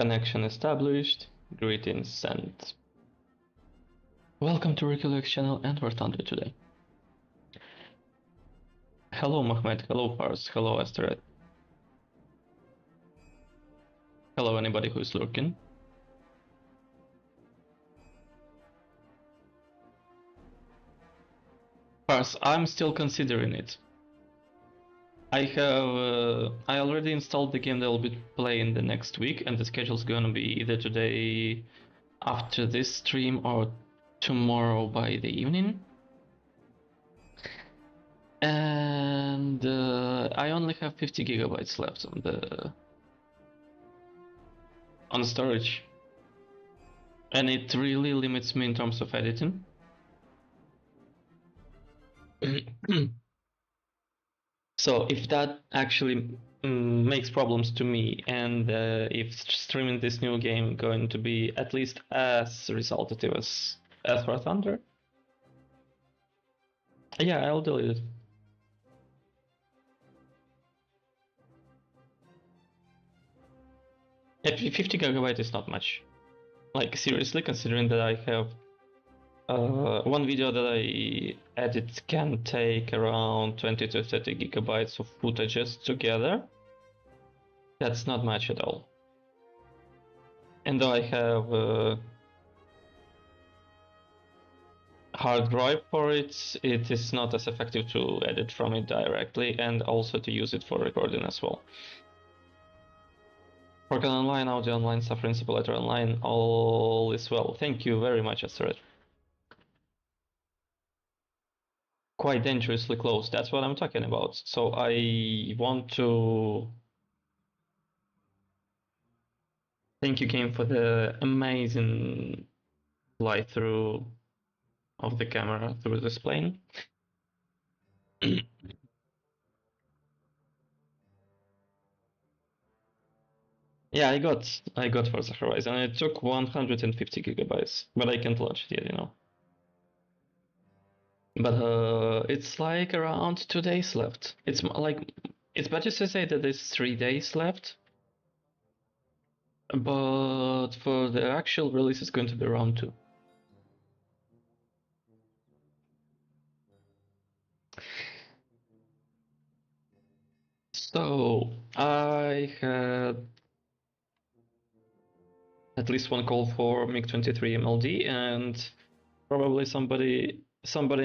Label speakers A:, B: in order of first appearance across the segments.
A: Connection established. Greetings sent. Welcome to Ricky channel and War Thunder today. Hello Mahmed, hello Pars, hello Asteroid. Hello anybody who's lurking. Pars, I'm still considering it. I already installed the game that I'll be playing the next week, and the schedule's gonna be either today after this stream or tomorrow by the evening. And I only have 50 gigabytes left on storage, and it really limits me in terms of editing. So if that actually makes problems to me, and if streaming this new game going to be at least as resultative as War Thunder, yeah, I'll delete it. At 50 gigabyte is not much. Like seriously, considering that I have one video that I edit can take around 20 to 30 gigabytes of footages together. That's not much at all. And though I have a hard drive for it, it is not as effective to edit from it directly, and also to use it for recording as well. Organ Online, Audio Online, Suffering Simulator Online, all is well. Thank you very much, Asteroid. Quite dangerously close, that's what I'm talking about. So I want to thank you, game, for the amazing fly-through of the camera through this plane. Yeah, I got Forza Horizon. It took 150 gigabytes, but I can't launch it yet, you know. But it's like around 2 days left. It's like, it's better to say that there's 3 days left, but for the actual release it's going to be around 2. So I had at least one call for MiG-23 MLD, and probably somebody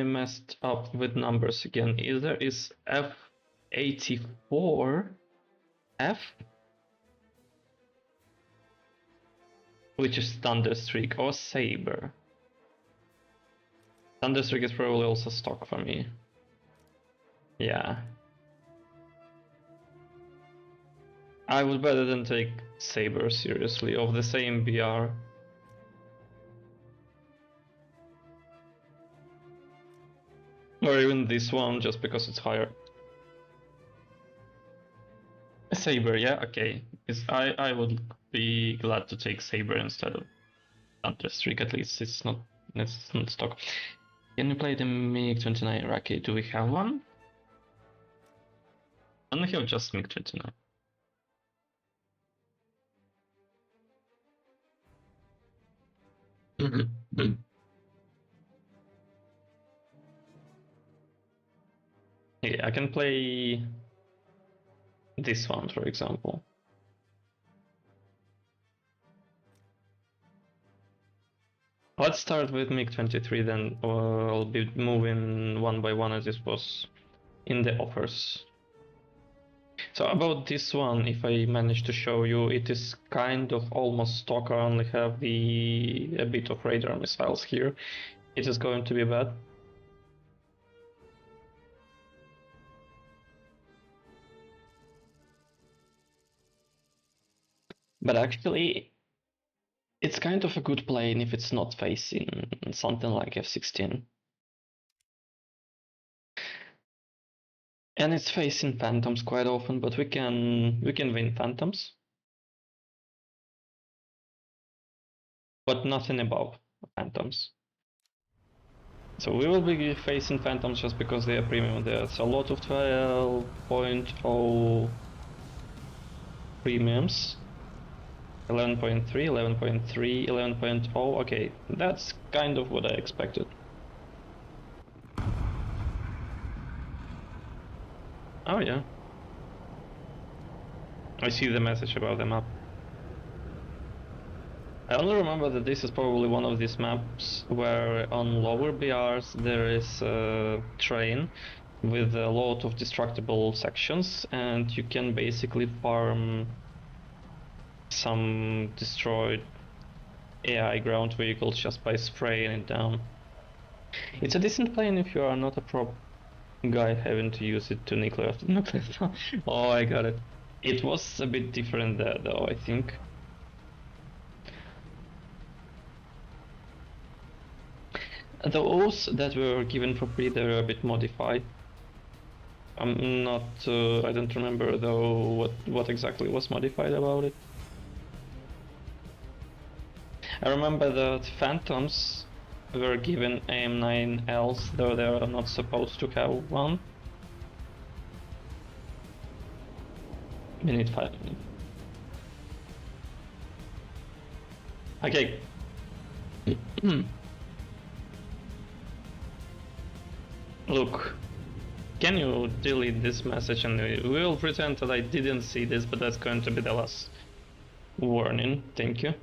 A: messed up with numbers again. Either is F84F, which is Thunderstreak, or Saber. Thunderstreak is probably also stock for me. Yeah. I would better than take Saber seriously, of the same BR. Or even this one, just because it's higher. Saber, yeah, okay. I would be glad to take Saber instead of Thunderstreak, at least it's not stock. Can you play the MiG-29 Iraqi? Do we have one? I only have just MiG-29. Yeah, I can play this one, for example. Let's start with MiG-23, then I'll be moving one by one as it was in the offers. So about this one, if I manage to show you, it is kind of almost stock. I only have a bit of radar missiles here. It is going to be bad. But actually, it's kind of a good plane if it's not facing something like F-16. And it's facing Phantoms quite often, but we can win Phantoms. But nothing above Phantoms. So we will be facing Phantoms just because they are premium. There's a lot of 12.0 premiums. 11.3, 11.3, 11.0. Okay, that's kind of what I expected. Oh yeah. I see the message about the map. I only remember that this is probably one of these maps where on lower BRs there is a train with a lot of destructible sections, and you can basically farm some destroyed AI ground vehicles just by spraying it down. It's a decent plane if you are not a pro guy having to use it to nuclear. Oh, I got it. It was a bit different there though, I think. Those that were given for free, they were a bit modified. I'm not, I don't remember though what exactly was modified about it. I remember that Phantoms were given AM9Ls, though they are not supposed to have one. We need 5 minutes. Okay. Look, can you delete this message and we'll pretend that I didn't see this, but that's going to be the last warning. Thank you.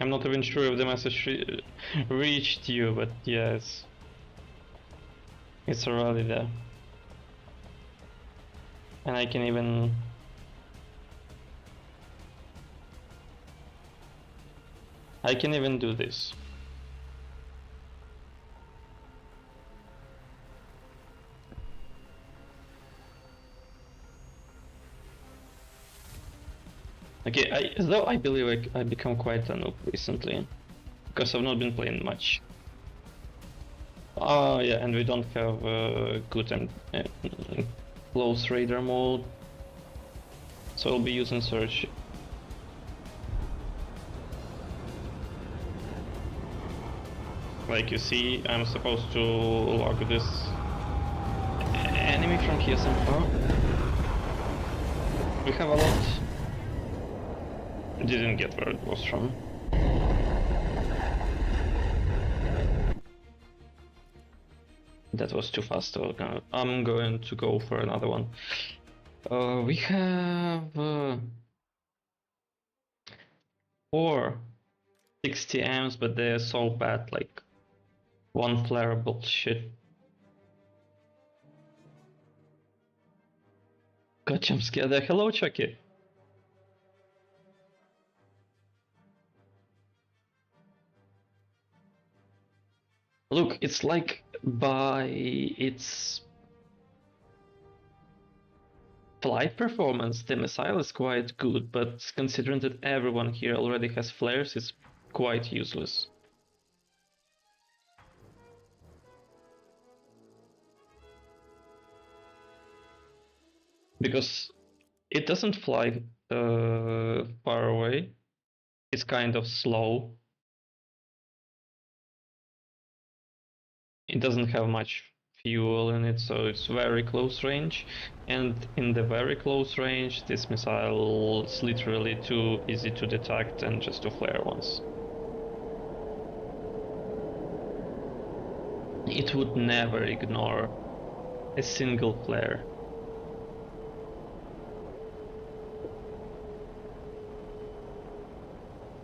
A: I'm not even sure if the message reached you, but yes, it's already there. And I can even... do this. Okay, though I believe I become quite a noob recently, because I've not been playing much. Oh yeah, and we don't have good and close radar mode, so I'll be using search. Like you see, I'm supposed to log this enemy from here somehow. We have a lot. Didn't get where it was from. That was too fast. I'm going to go for another one. We have 4 60 amps, but they're so bad, like one flare bullshit. Got jump scared there. Hello, Chucky. Look, it's like by its flight performance, the missile is quite good, but considering that everyone here already has flares, it's quite useless. Because it doesn't fly far away, it's kind of slow. It doesn't have much fuel in it, so it's very close range, and in the very close range this missile is literally too easy to detect and just to flare once. It would never ignore a single flare.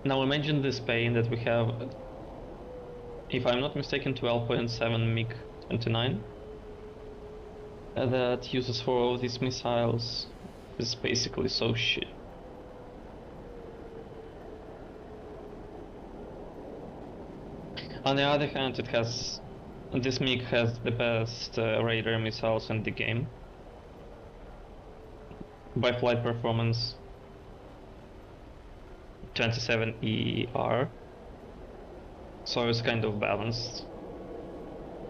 A: Now imagine this pain that we have, if I'm not mistaken, 12.7 MiG-29 that uses 4 of these missiles. Is basically so shit. On the other hand, this MiG has the best radar missiles in the game by flight performance. 27 ER, so it's kind of balanced.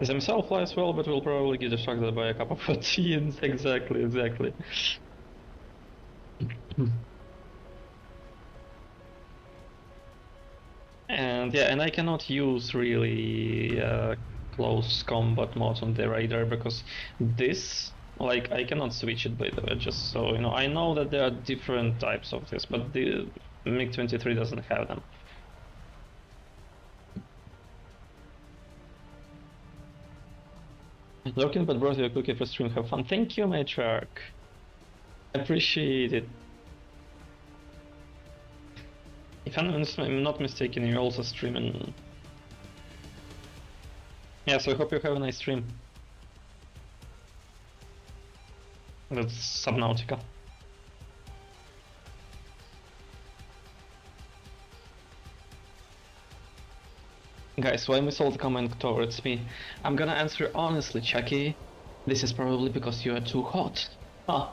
A: The missile flies well, but will probably get distracted by a couple of teens. Exactly. And yeah, and I cannot use really close combat mode on the radar, because this, like, I cannot switch it by the way, just so you know. I know that there are different types of this, but the MiG-23 doesn't have them. Looking but brought you a cookie for stream. Have fun. Thank you, Matriarch. I appreciate it. If I'm not mistaken, you're also streaming. Yeah, so I hope you have a nice stream. That's Subnautica. Guys, why missile comment towards me? I'm gonna answer honestly, Chucky. This is probably because you are too hot. Oh.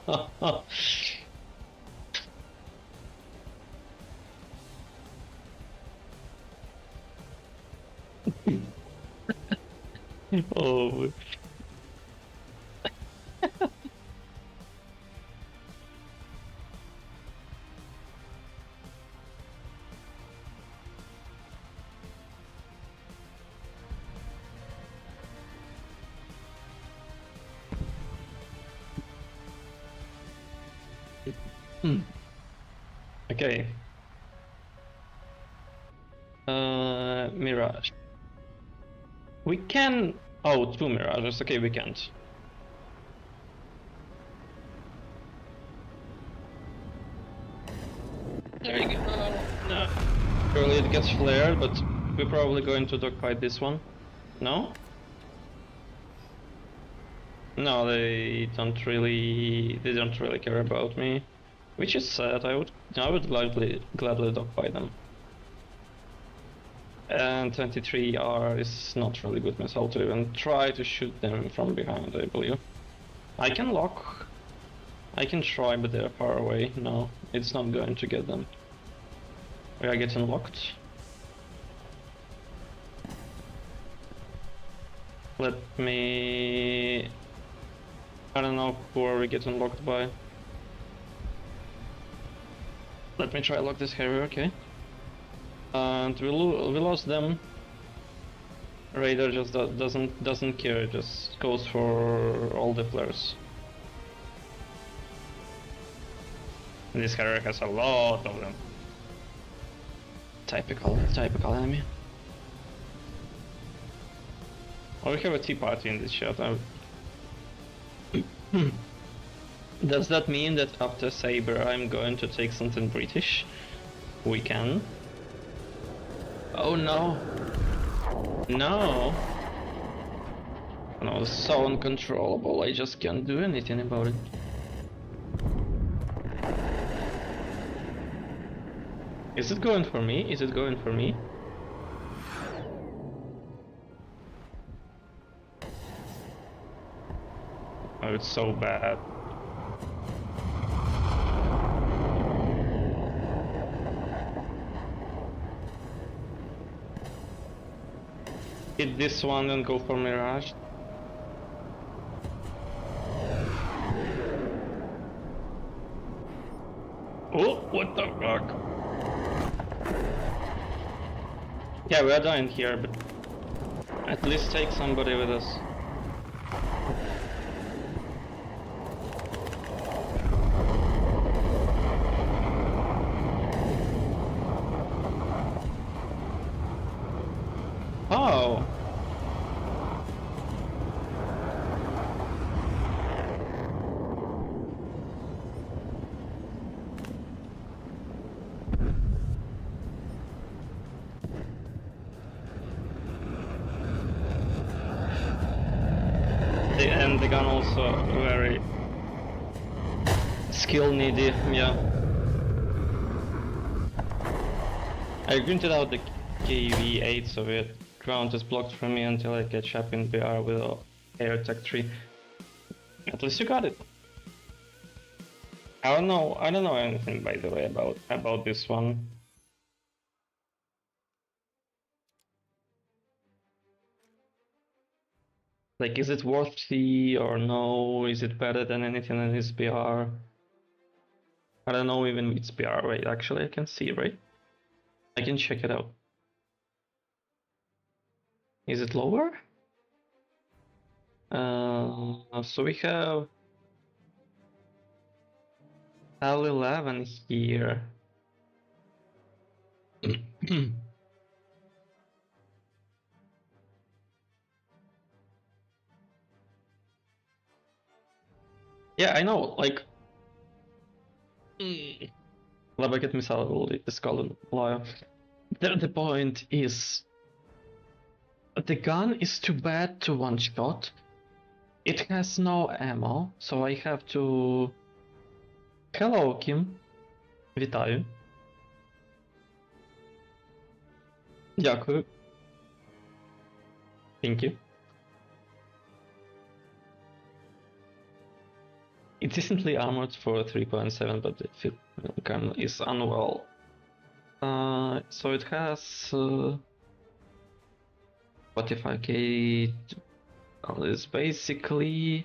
A: Okay. Mirage. We can... Oh, 2 Mirages. Okay, we can't. There you go. No. Surely it gets flared, but we're probably going to dogfight this one. No? No, they don't really care about me, which is sad. I would gladly dogfight them. And 23R is not really good missile to even try to shoot them from behind, I believe. I can lock. I can try, but they're far away. No, it's not going to get them. We are getting locked. Let me... I don't know who are we getting locked by. Let me try lock this Harrier, okay. And we lost them. Radar just doesn't care, just goes for all the flares. This Harrier has a lot of them. Typical enemy. Oh, we have a tea party in this chat. Does that mean that after Saber I'm going to take something British? We can. Oh no. No. No, so uncontrollable, I just can't do anything about it. Is it going for me? Is it going for me? Oh, it's so bad. Hit this one and go for Mirage. Oh, what the fuck? Yeah, we are dying here, but at least take somebody with us. Oh! And the gun also very skill needy, yeah. I printed out the KV-8 so it ground is blocked from me until I catch up in BR with air tech 3. At least you got it. I don't know anything by the way about this one. Like, is it worthy or no? Is it better than anything in his BR? I don't know even its BR. Wait, actually I can see, right? I can check it out. Is it lower? So we have L11 here. Yeah, I know, like... Labaket missile is called liar. The point is... The gun is too bad to one shot. It has no ammo, so I have to... Hello, Kim. Вітаю. Дякую. Thank you. It's decently armored for 3.7, but the field gun is unwell. So it has 45k. It's basically...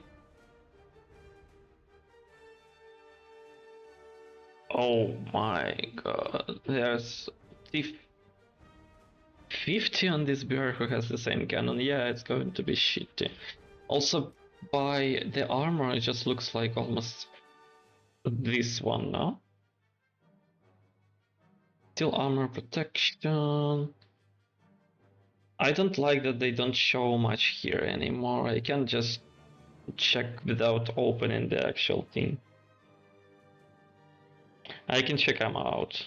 A: Oh my god, there's 50 on this bear who has the same cannon. Yeah, it's going to be shitty. Also, by the armor, it just looks like almost this one now. Still armor protection. I don't like that they don't show much here anymore. I can just check without opening the actual thing. I can check them out.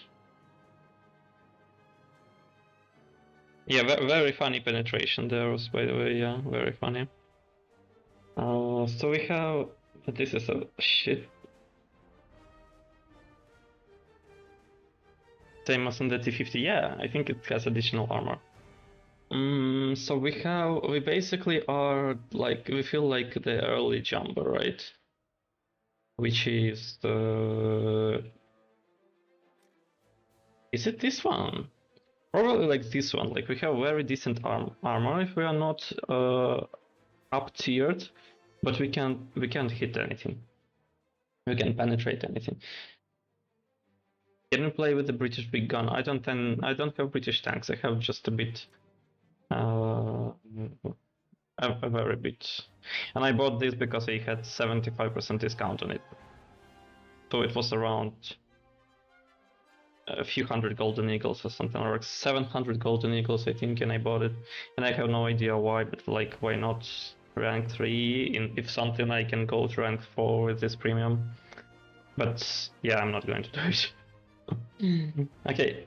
A: Yeah, very funny penetration there was, by the way, yeah, very funny. So we have... This is a shit. Same as in the T50, yeah, I think it has additional armor. So we basically are like, we feel like the early jumper, right? Which is the... Is it this one? Probably like this one. Like we have very decent armor if we are not up tiered, but we can't hit anything. We can penetrate anything. Can we play with the British big gun? I don't have British tanks. I have just a bit, a very bit. And I bought this because I had 75% discount on it. So it was around a few hundred golden eagles or something, or like 700 golden eagles I think, and I bought it. And I have no idea why, but like, why not rank 3? If something, I can go to rank 4 with this premium. But yeah, I'm not going to do it. Okay,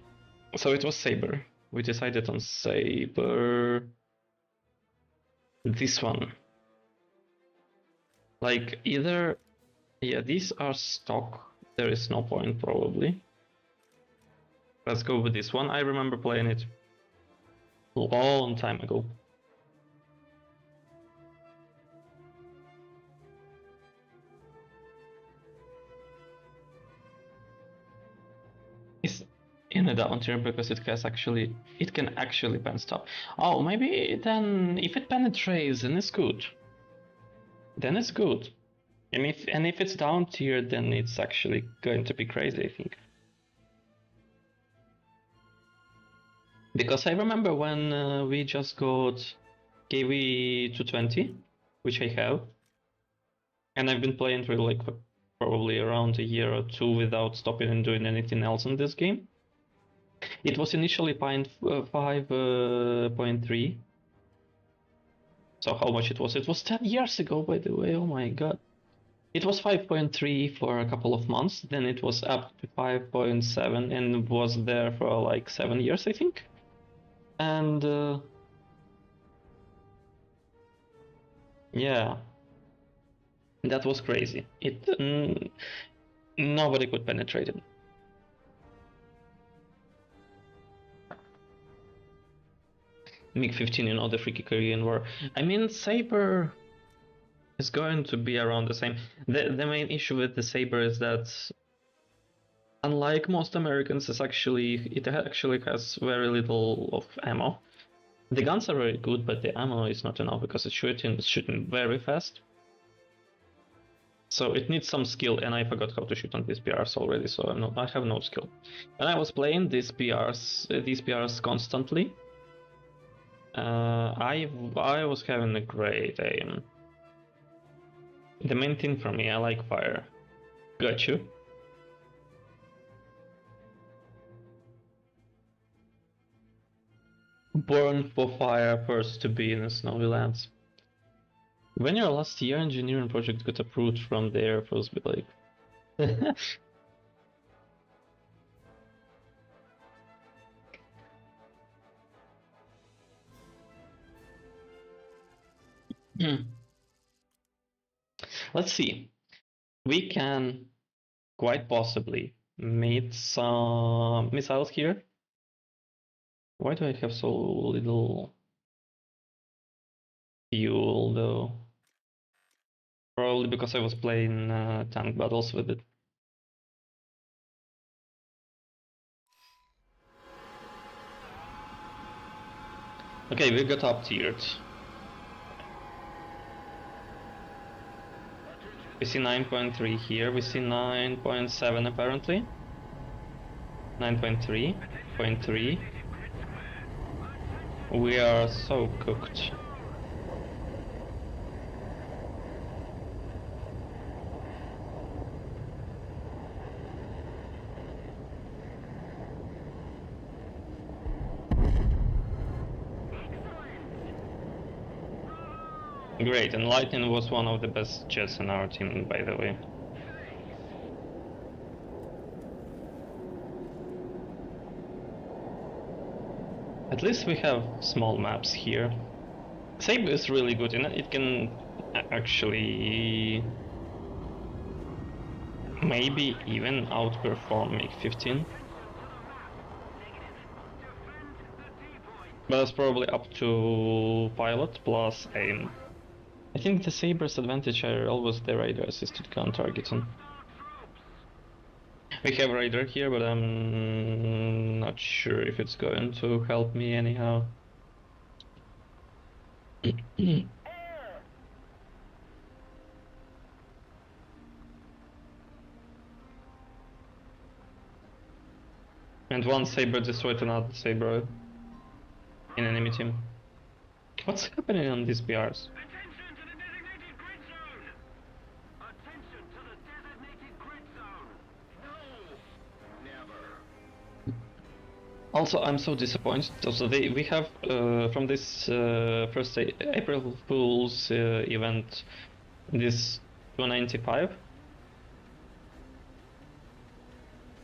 A: so it was Saber. We decided on Saber. This one. Like, either... Yeah, these are stock. There is no point, probably. Let's go with this one. I remember playing it a long time ago. It's in a down tier because it can actually pen stop. Oh, maybe then if it penetrates, then it's good. Then it's good. And if it's down tier, then it's actually going to be crazy, I think. Because I remember when we just got KV 220, which I have, and I've been playing for like probably around a year or two without stopping and doing anything else in this game. It was initially 5.3. So how much it was? It was 10 years ago, by the way. Oh my god. It was 5.3 for a couple of months, then it was up to 5.7 and was there for like 7 years, I think. And yeah, that was crazy. Nobody could penetrate it. MiG-15, you know, the freaky Korean War. I mean, Saber is going to be around the same. The main issue with the Saber is that, unlike most Americans, it actually has very little of ammo. The guns are very good, but the ammo is not enough because it's shooting very fast. So it needs some skill, and I forgot how to shoot on these PRs already, so I have no skill. And I was playing these PRs constantly. I was having a great aim. The main thing for me, I like fire. Got you. Born for fire, first to be in the snowy lands. When your last year engineering project got approved from the Air Force, be like... Let's see. We can quite possibly meet some missiles here. Why do I have so little fuel though? Probably because I was playing tank battles with it. Okay, we got up tiered. We see 9.3 here, we see 9.7 apparently. 9.3.3. We are so cooked. Great, and Lightning was one of the best jets in our team, by the way. At least we have small maps here. Sabre is really good in it. It can actually maybe even outperform MiG-15. But it's probably up to pilot plus aim. I think the Sabre's advantage are always the radar assisted gun targeting. We have radar here, but I'm not sure if it's going to help me anyhow. And one Sabre destroyed another Sabre in enemy team. What's happening on these BRs? Also, I'm so disappointed. Also, we have from this first April Fool's event this 295,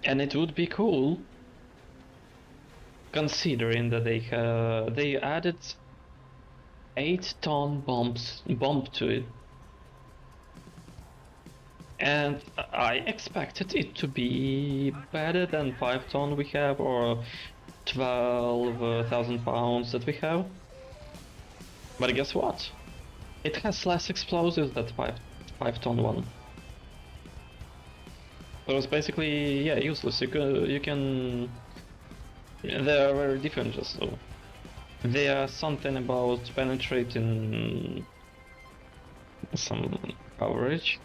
A: and it would be cool considering that they added 8-ton bomb to it. And I expected it to be better than 5-ton we have, or 12,000 pounds that we have. But guess what? It has less explosives than 5-ton one. So it's basically, yeah, useless. You can. They are very different, just so. They are something about penetrating some coverage.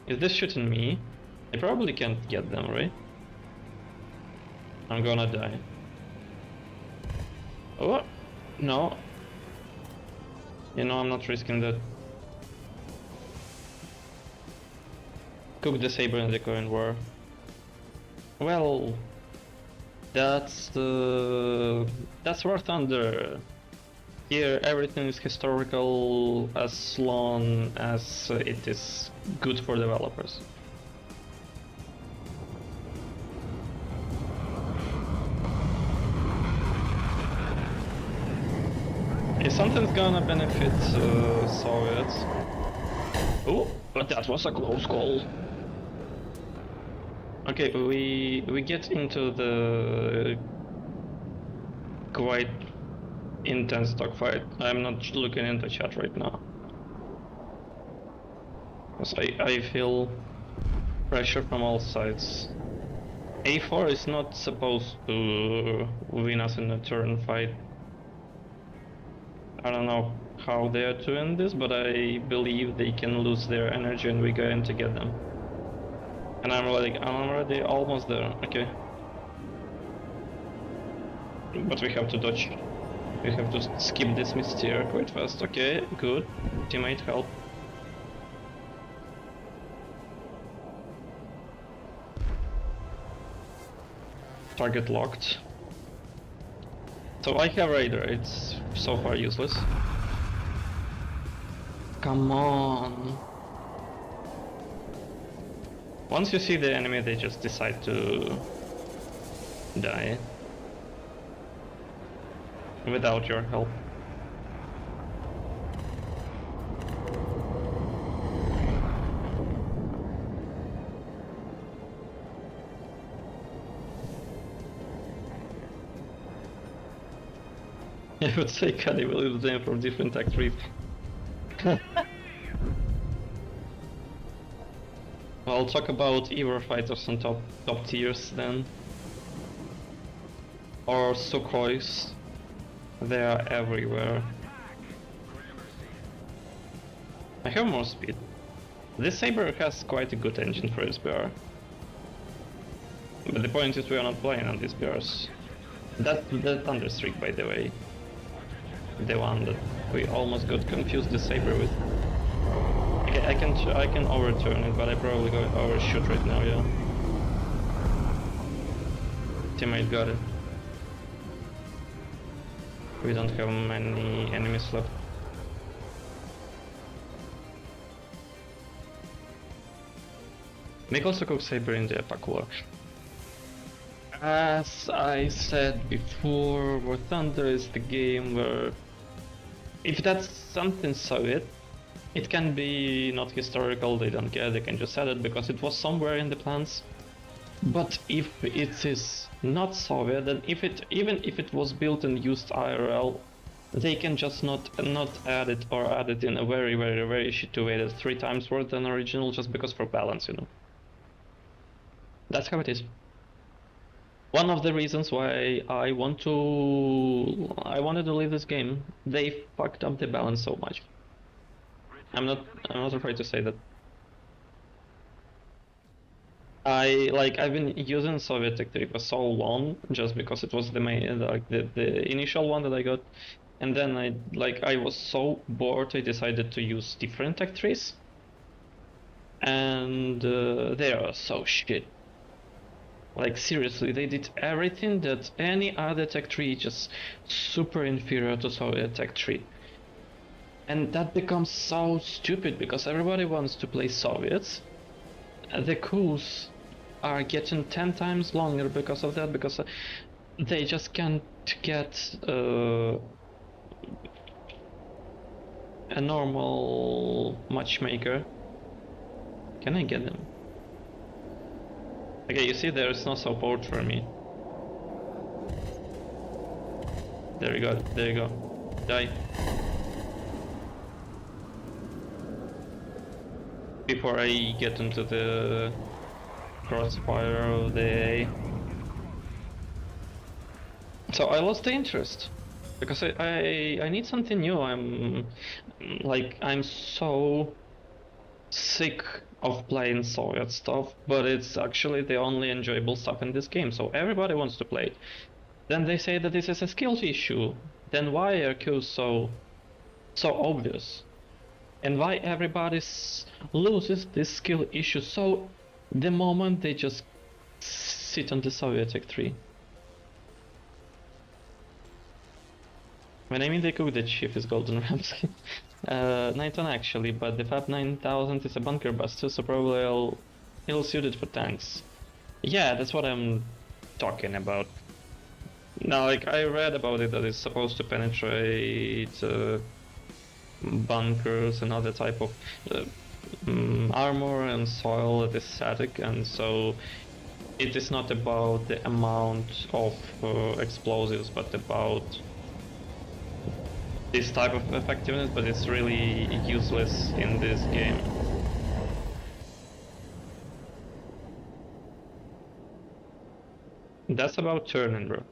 A: Is this shooting me? I probably can't get them, right? I'm gonna die. Oh, no. You know, I'm not risking that. Cook the Sabre in the current war. Well, that's War Thunder. Here everything is historical as long as it is good for developers. If something's gonna benefit Soviets. Oh, but that was a close call. Okay, we get into the quite intense dogfight. I'm not looking in the chat right now, because I feel pressure from all sides. A4 is not supposed to win us in a turn fight. I don't know how they are doing this, but I believe they can lose their energy and we're going to get them. And I'm already almost there, okay. But we have to dodge. We have to skip this mid-tier quite fast, okay, good. Teammate help. target locked. So I have radar, it's so far useless. Come on. Once you see the enemy, they just decide to die. Without your help. I would say cannibalism them from different actors. I'll talk about Evo fighters on top tiers then. Or Sukhois. They are everywhere. I have more speed. This Saber has quite a good engine for SBR. But the point is we are not playing on these BRs. That's the Thunderstreak, by the way. The one that we almost got confused the Saber with. Okay, I can overturn it, but I probably go overshoot right now, yeah. Teammate got it. We don't have many enemies left. Make also cook Saber in the Epic War. As I said before, War Thunder is the game where if that's something Soviet, it can be not historical, they don't care, they can just add it because it was somewhere in the plans. But if it is not Soviet, then even if it was built and used IRL, they can just not add it or add it in a very shitty way that's 3 times worse than original just because for balance, you know. That's how it is. One of the reasons why I wanted to leave this game, they fucked up the balance so much. I'm not afraid to say that. I've been using Soviet Tech 3 for so long just because it was the main the initial one that I got, and then I was so bored I decided to use different Tech 3s, and they are so shit. Like seriously, they did everything that any other Tech 3 just super inferior to Soviet Tech 3. And that becomes so stupid because everybody wants to play Soviets. The coups are getting 10 times longer because of that, because they just can't get a normal matchmaker. Can I get him? Okay, you see there's no support for me. There you go. Die. Before I get into the crossfire of the A. So I lost the interest. Because I need something new. I'm so sick of playing Soviet stuff, but it's actually the only enjoyable stuff in this game, so everybody wants to play it. Then they say that this is a skills issue. Then why are queues so obvious? And why everybody loses this skill issue so the moment they just sit on the Soviet Tech 3? When I mean they cook, the chief is Golden Ramsey. 9-ton actually, but the Fab 9000 is a bunker buster, so probably ill-suited for tanks. Yeah, that's what I'm talking about. Now, I read about it that it's supposed to penetrate bunkers and other type of armor and soil that is static, and so it is not about the amount of explosives, but about this type of effectiveness, but it's really useless in this game. That's about turning, bro.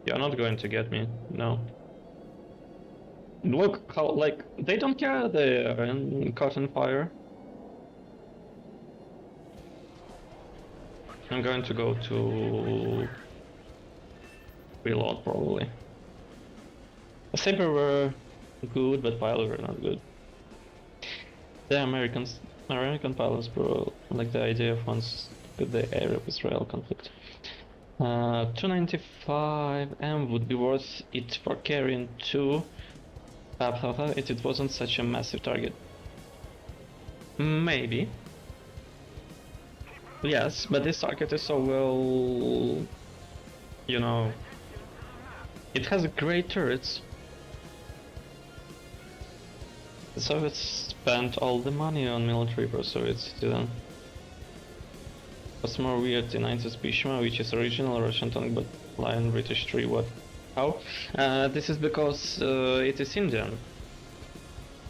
A: You're not going to get me, no. Look how, they don't care they're in cotton fire. I'm going to go to reload probably. Saber were good, but pilots were not good. The American pilots, bro, like the idea of once with the Arab-Israel conflict. 295 M would be worth it for carrying 2 if it wasn't such a massive target. Maybe. Yes, but this target is so well... You know... It has great turrets. So it spent all the money on military pursuits, didn't. What's more weird, the 90s Bishma, which is original Russian tank but Lion British tree, what? How? This is because it is Indian.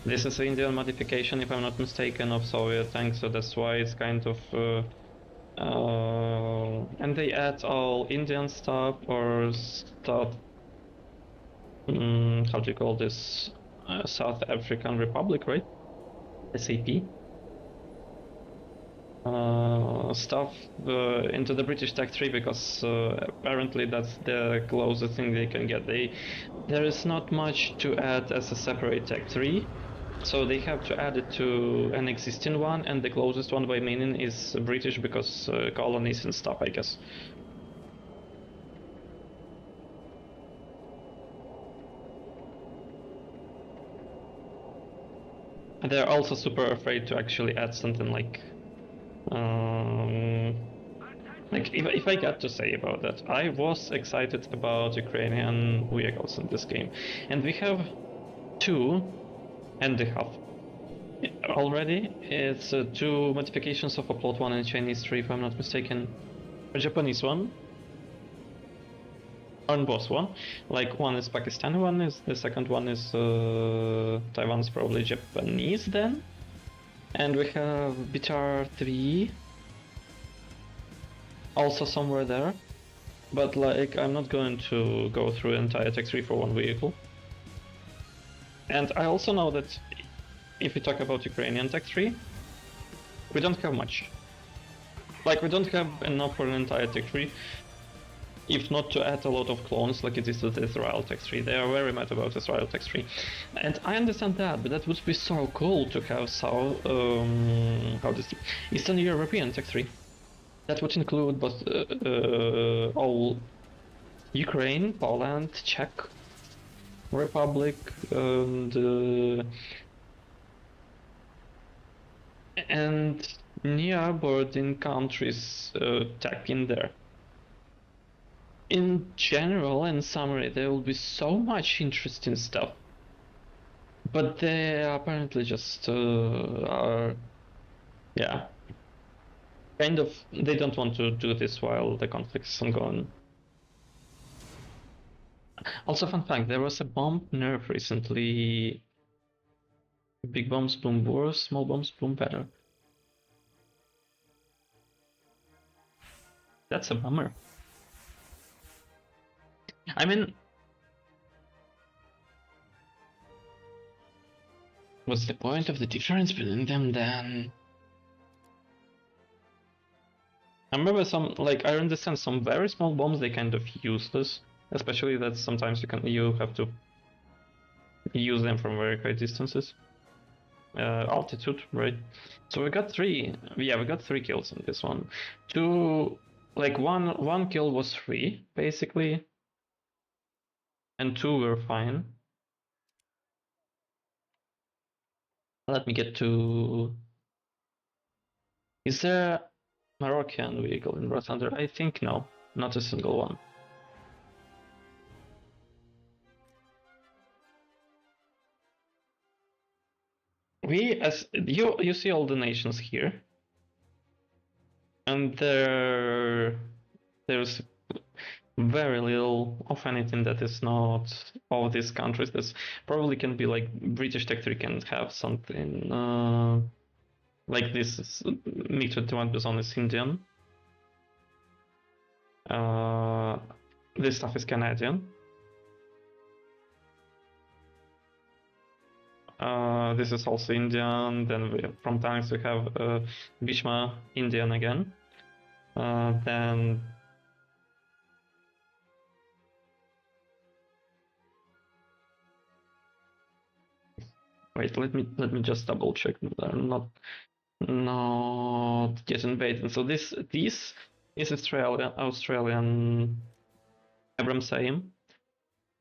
A: This is an Indian modification, if I'm not mistaken, of Soviet tank, so that's why it's kind of... and they add all Indian stuff or stuff... how do you call this? South African Republic, right? SAP? Stuff into the British Tech 3 because apparently that's the closest thing they can get. There is not much to add as a separate Tech 3, so they have to add it to an existing one, and the closest one by meaning is British because colonies and stuff, I guess. And they're also super afraid to actually add something like if I got to say about that, I was excited about Ukrainian vehicles in this game, and we have 2.5 already. It's 2 modifications of Upload 1 and Chinese 3, if I'm not mistaken. A Japanese one, and boss one. Like one is Pakistani one, is the second one is Taiwan's probably Japanese then. And we have BTR 3 also somewhere there, but like I'm not going to go through entire tech tree for one vehicle. And I also know that if we talk about Ukrainian tech tree, we don't have much. Like we don't have enough for an entire tech tree, if not to add a lot of clones like it is with Israel tech tree. They are very mad about Israel tech tree, and I understand that, but that would be so cool to have Eastern European tech tree. That would include both all Ukraine, Poland, Czech Republic, and near bordering countries tech in there. In general and summary, there will be so much interesting stuff, but they apparently just are, yeah. Kind of, they don't want to do this while the conflict is ongoing. Also, fun fact, there was a bomb nerf recently. Big bombs boom worse, small bombs boom better. That's a bummer. I mean, what's the point of the difference between them then? I remember some, like, I understand some very small bombs, they kind of useless. Especially that sometimes you have to use them from very high distances. Altitude, right? So we got 3, yeah, we got 3 kills in this one. 2, like one kill was free, basically. And 2 were fine. Let me get to... Is there a Moroccan vehicle in War Thunder? I think no, not a single one. We, as you see all the nations here, and there's very little of anything that is not all these countries. This probably can be like British Tech 3 can have something like this MiG-21 Bison is Indian. This stuff is Canadian. This is also Indian. Then from tanks we have Bhishma, Indian again. Then wait, let me just double check that I'm not getting baited. So this is Australian Abrams AIM.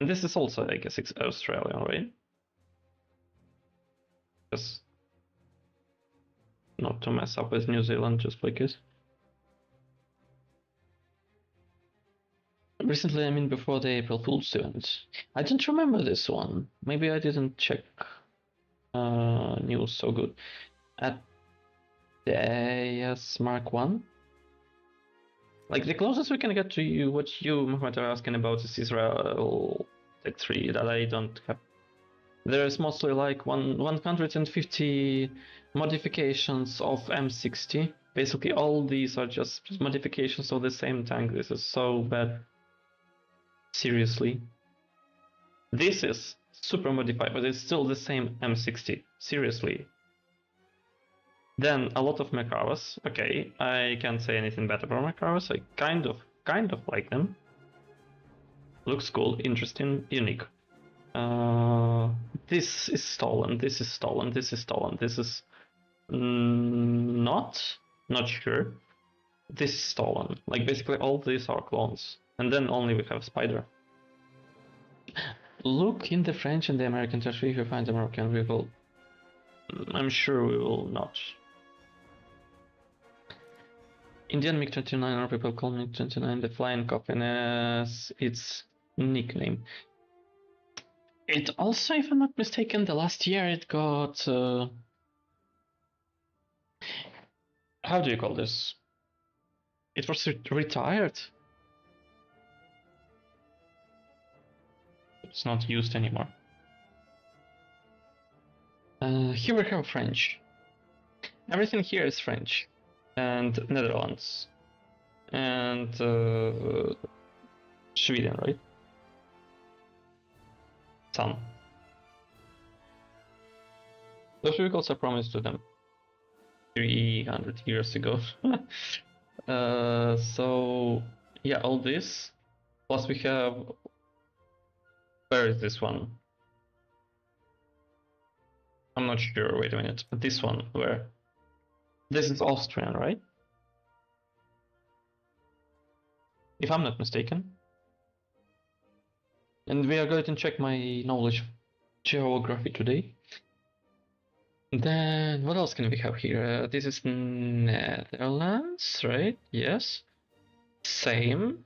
A: And this is also, I guess, it's Australian, right? Just not to mess up with New Zealand, just like it. Recently, I mean, before the April Fool's event. I don't remember this one. Maybe I didn't check news so good. At the AS Mark 1? Like, the closest we can get to you, what you, Mohammed, are asking about is Israel Tech 3 that I don't have. There's mostly like 150 modifications of M60. Basically, all these are just modifications of the same tank. This is so bad. Seriously. This is super modified, but it's still the same M60. Seriously. Then a lot of Makaras. Okay, I can't say anything bad about Makaras. I kind of like them. Looks cool, interesting, unique. This is stolen. This is stolen. This is stolen. This is not sure. This is stolen. Like basically all these are clones, and then only we have Spider. Look in the French and the American territory. If you find American, we will. I'm sure we will not. Indian MiG-29, or people call MiG-29 the flying coffin as its nickname. It also, if I'm not mistaken, the last year it got... how do you call this? It was retired. It's not used anymore. Here we have French. Everything here is French. And Netherlands. And Sweden, right? Some. Those vehicles I promised to them 300 years ago. So yeah, all this. Plus we have... Where is this one? I'm not sure, wait a minute. This one, where? This is Austrian, right? If I'm not mistaken. And we are going to check my knowledge of geography today. Then what else can we have here? This is Netherlands, right? Yes. Same.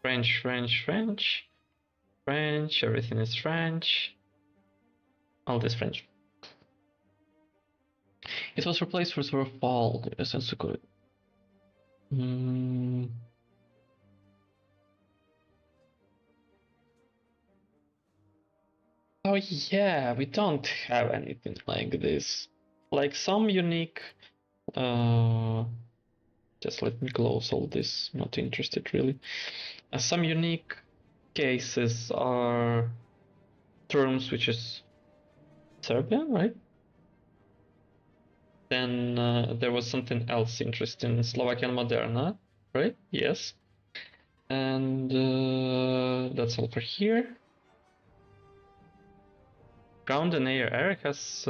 A: French, French, French. French, everything is French. All this French. It was replaced for sort of fall. That's good. Oh yeah, we don't have anything like this. Like some unique... just let me close all this, not interested really. Some unique cases are terms which is Serbian, right? Then there was something else interesting, Slovakian Moderna, right? Yes. And that's all for here. Ground and air has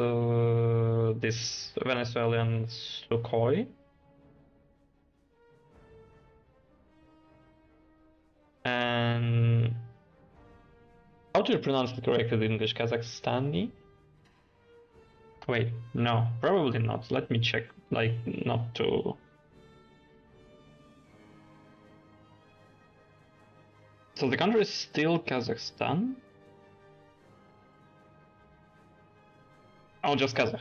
A: this Venezuelan Sukhoi. And how do you pronounce it correctly in English? Kazakhstani? Wait, no, probably not. Let me check, like, not to... So the country is still Kazakhstan? Oh, just Kazakh.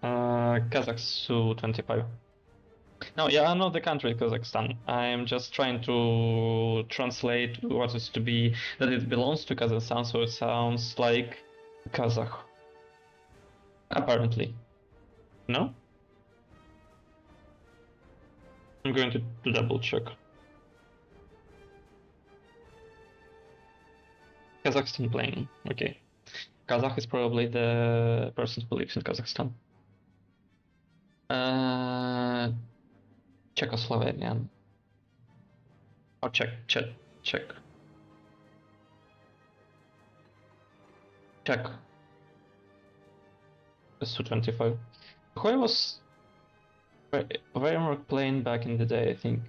A: Kazakh Su-25. No, yeah, I know the country Kazakhstan. I'm just trying to translate what is to be that it belongs to Kazakhstan, so it sounds like Kazakh. Apparently. No? I'm going to double check. Kazakhstan plane, okay. Kazakh is probably the person who lives in Kazakhstan. Czechoslovakian. Or Czech. Czech. Su-25. Sukhoi was Weymouth plain back in the day, I think.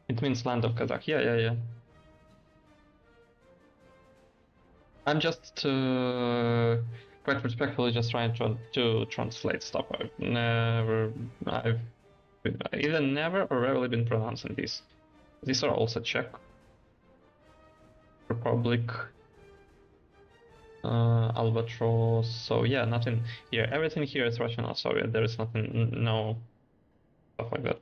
A: It means land of Kazakh. Yeah. I'm just quite respectfully just trying to translate stuff. I've either never or rarely been pronouncing these. These are also Czech Republic, Albatross. So yeah, nothing here. Everything here is Russian or Soviet. There is nothing, no stuff like that.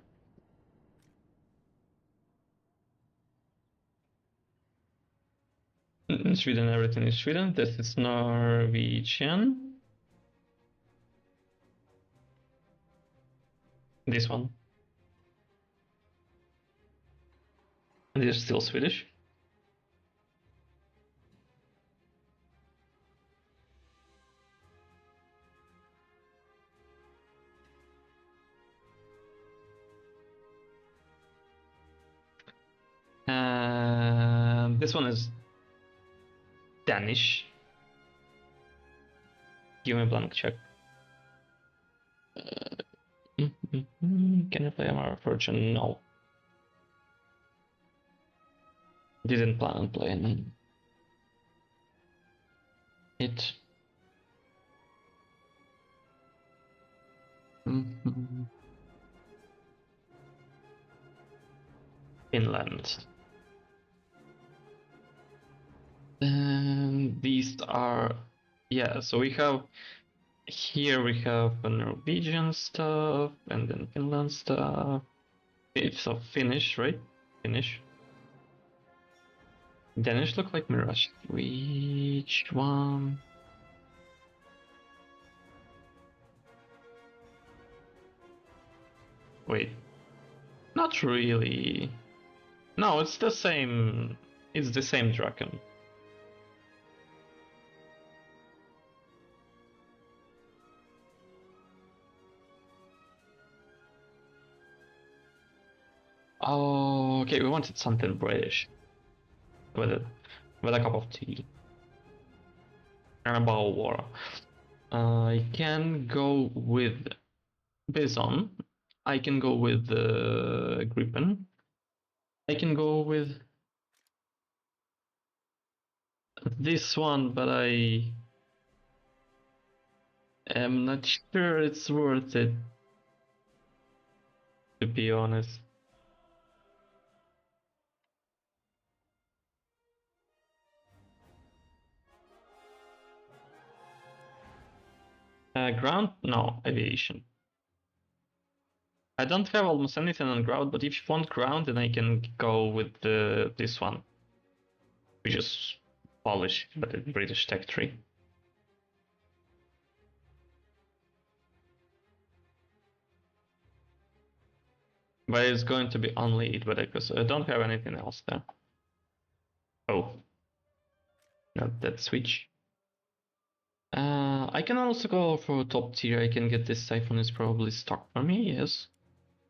A: In Sweden, everything is Sweden. This is Norwegian. This one. And this is still Swedish. This one is Danish. Give me a blank check. Can you play Amara Fortune? No. Didn't plan on playing it. Finland. And these are, yeah, so we have, here we have Norwegian stuff, and then Finland stuff. So Finnish, right? Finnish. Danish look like Mirage. Which one? Wait. Not really. No, it's the same. It's the same dragon. Oh, okay. We wanted something British with it, with a cup of tea and a bowl of water. I can go with Bison. I can go with Gripen. I can go with this one, but I am not sure it's worth it, to be honest. Ground? No, aviation. I don't have almost anything on ground, but if you want ground, then I can go with this one, which is Polish, but it's British Tech Tree. But it's going to be only it, because I don't have anything else there. Oh, not that switch. I can also go for top tier. I can get this Siphon, is probably stock for me, yes.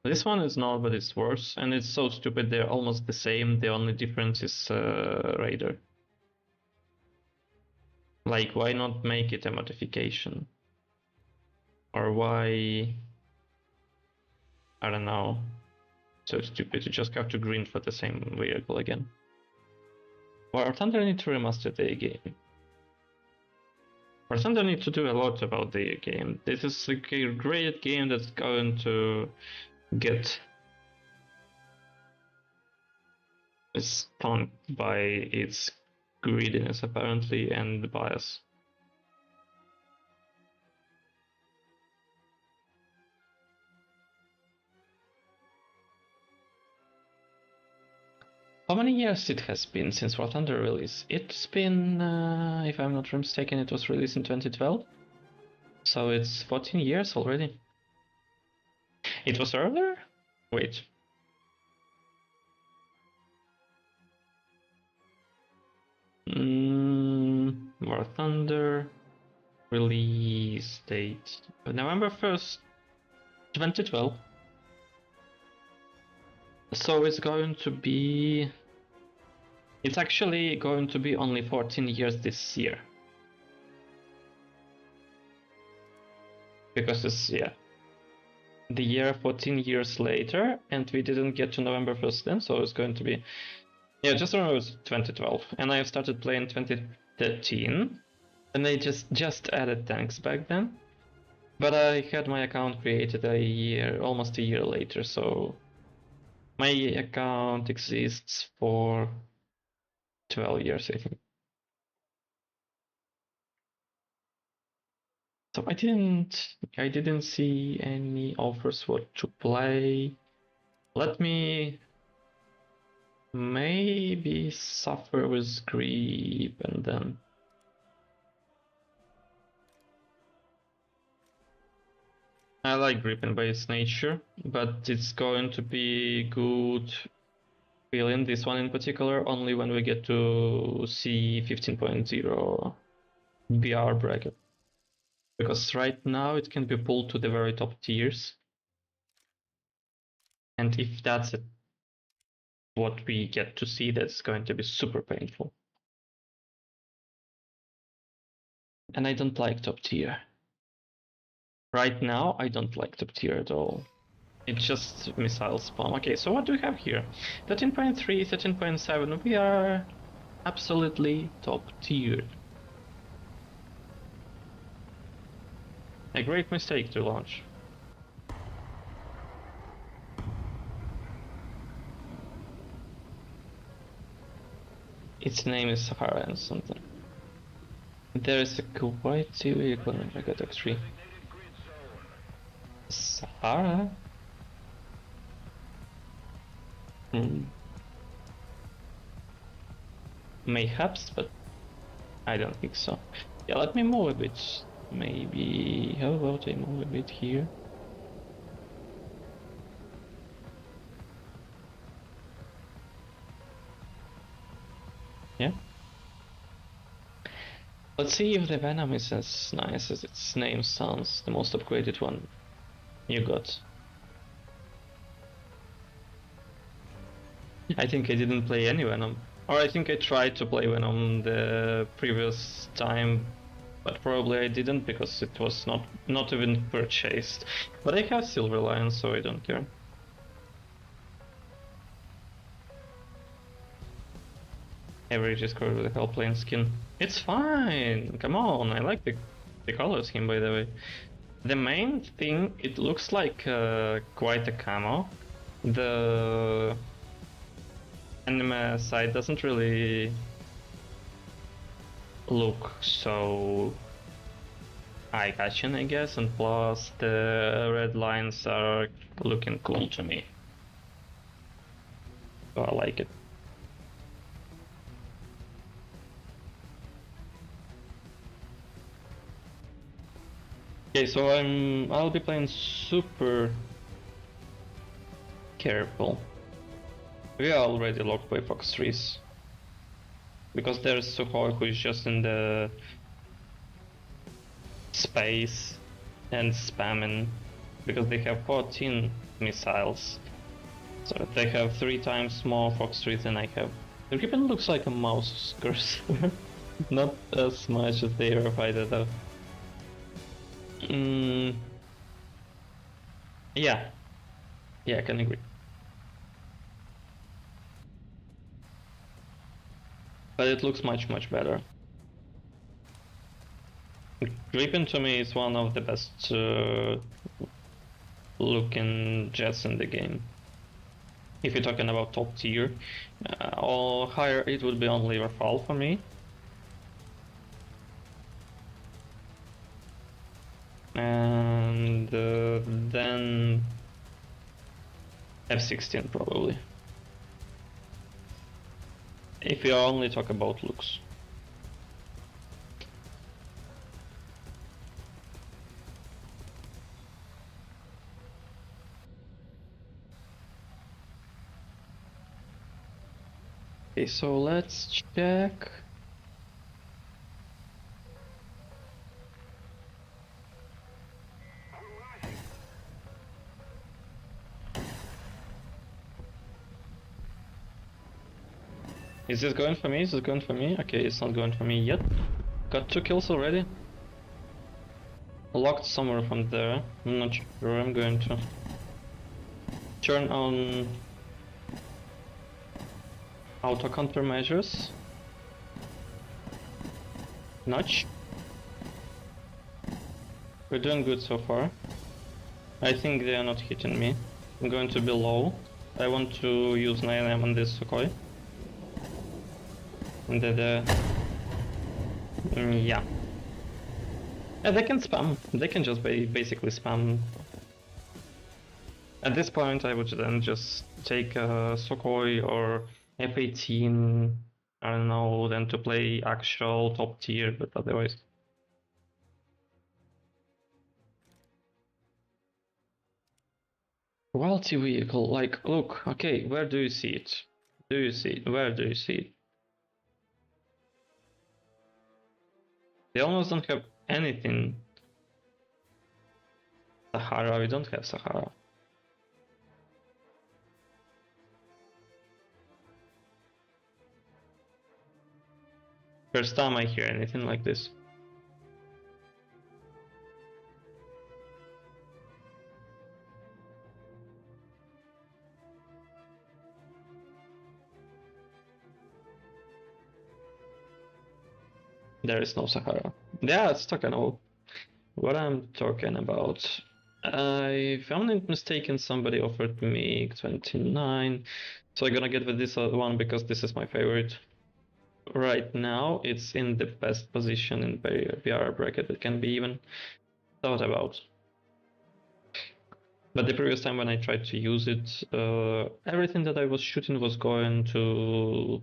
A: This one is not, but it's worse, and it's so stupid. They're almost the same. The only difference is Raider. Like, why not make it a modification? Or why? I don't know. So stupid to just have to grind for the same vehicle again. War Thunder need to remaster the game. War Thunder need to do a lot about the game. This is a great game that's going to get stunned by its greediness apparently and bias. How many years it has been since War Thunder release? It's been, if I'm not mistaken, it was released in 2012. So it's 14 years already. It was earlier? Wait. War Thunder release date November 1st, 2012. So it's going to be... It's actually going to be only 14 years this year. Because it's, yeah. the year 14 years later, and we didn't get to November 1st then, so it's going to be... Yeah, just remember it was 2012, and I started playing 2013, and I just added tanks back then. But I had my account created almost a year later, so my account exists for 12 years, I think. So I didn't see any offers what to play. Let me maybe suffer with creep and then... I like Grippin by its nature, but it's going to be good feeling, this one in particular, only when we get to see 15.0 BR bracket. Because right now it can be pulled to the very top tiers. And if that's what we get to see, that's going to be super painful. And I don't like top tier. Right now, I don't like top tier at all. It's just missile spam. Okay, so what do we have here? 13.3, 13.7, we are absolutely top tier. A great mistake to launch. Its name is Sahara and something. There is a quite vehicle in Megatech 3. Sahara? Mayhaps, but I don't think so. Yeah, let me move a bit. Maybe... How about I move a bit here? Yeah. Let's see if the Venom is as nice as its name sounds, the most upgraded one you got. I think I didn't play any Venom. Or I think I tried to play Venom the previous time, but probably I didn't because it was not even purchased. But I have Silver Lion, so I don't care. Average is covered with a Hellplane skin. It's fine! Come on, I like the color scheme, by the way. The main thing, it looks like quite a camo. The anime side doesn't really look so eye-catching, I guess, and plus the red lines are looking cool to me. So I like it. Okay, so I'll be playing super careful. We are already locked by Fox 3s. Because there's Sukhoi who is just in the space and spamming. Because they have 14 missiles. So they have 3 times more Fox 3s than I have. The Gripen looks like a mouse cursor. Not as much as they verified it though. Yeah, I can agree. But it looks much better. Gripen to me is one of the best looking jets in the game. If you're talking about top tier, or higher, it would be only Rafale for me. And then F-16 probably. If you only talk about looks. Okay, so let's check. Is this going for me? Is this going for me? Okay, it's not going for me yet. Got 2 kills already. Locked somewhere from there. I'm not sure where I'm going to. turn on auto countermeasures. Notch. We're doing good so far. I think they are not hitting me. I'm going to be low. I want to use 9M on this Sukhoi. And then, yeah. Yeah, they can spam. They can just basically spam. At this point, I would then just take a Sukhoi or F-18. I don't know, then to play actual top tier, but otherwise. Quality vehicle, like, look, okay, where do you see it? Do you see it? Where do you see it? They almost don't have anything. Sahara, we don't have Sahara. First time I hear anything like this. There is no Sahara. Yeah, it's talking about what I'm talking about. If I'm not mistaken, somebody offered me 29, so I'm gonna get with this one because this is my favorite. Right now, it's in the best position in VR bracket it can be even thought about. But the previous time when I tried to use it, everything that I was shooting was going to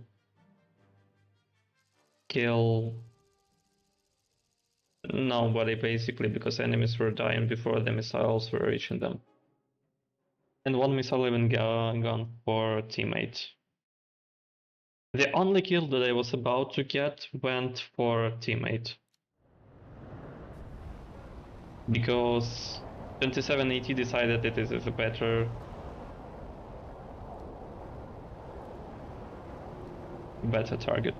A: kill nobody basically, because enemies were dying before the missiles were reaching them. And one missile even gone for teammate. The only kill that I was about to get went for teammate. Because 2780 decided it is a better target.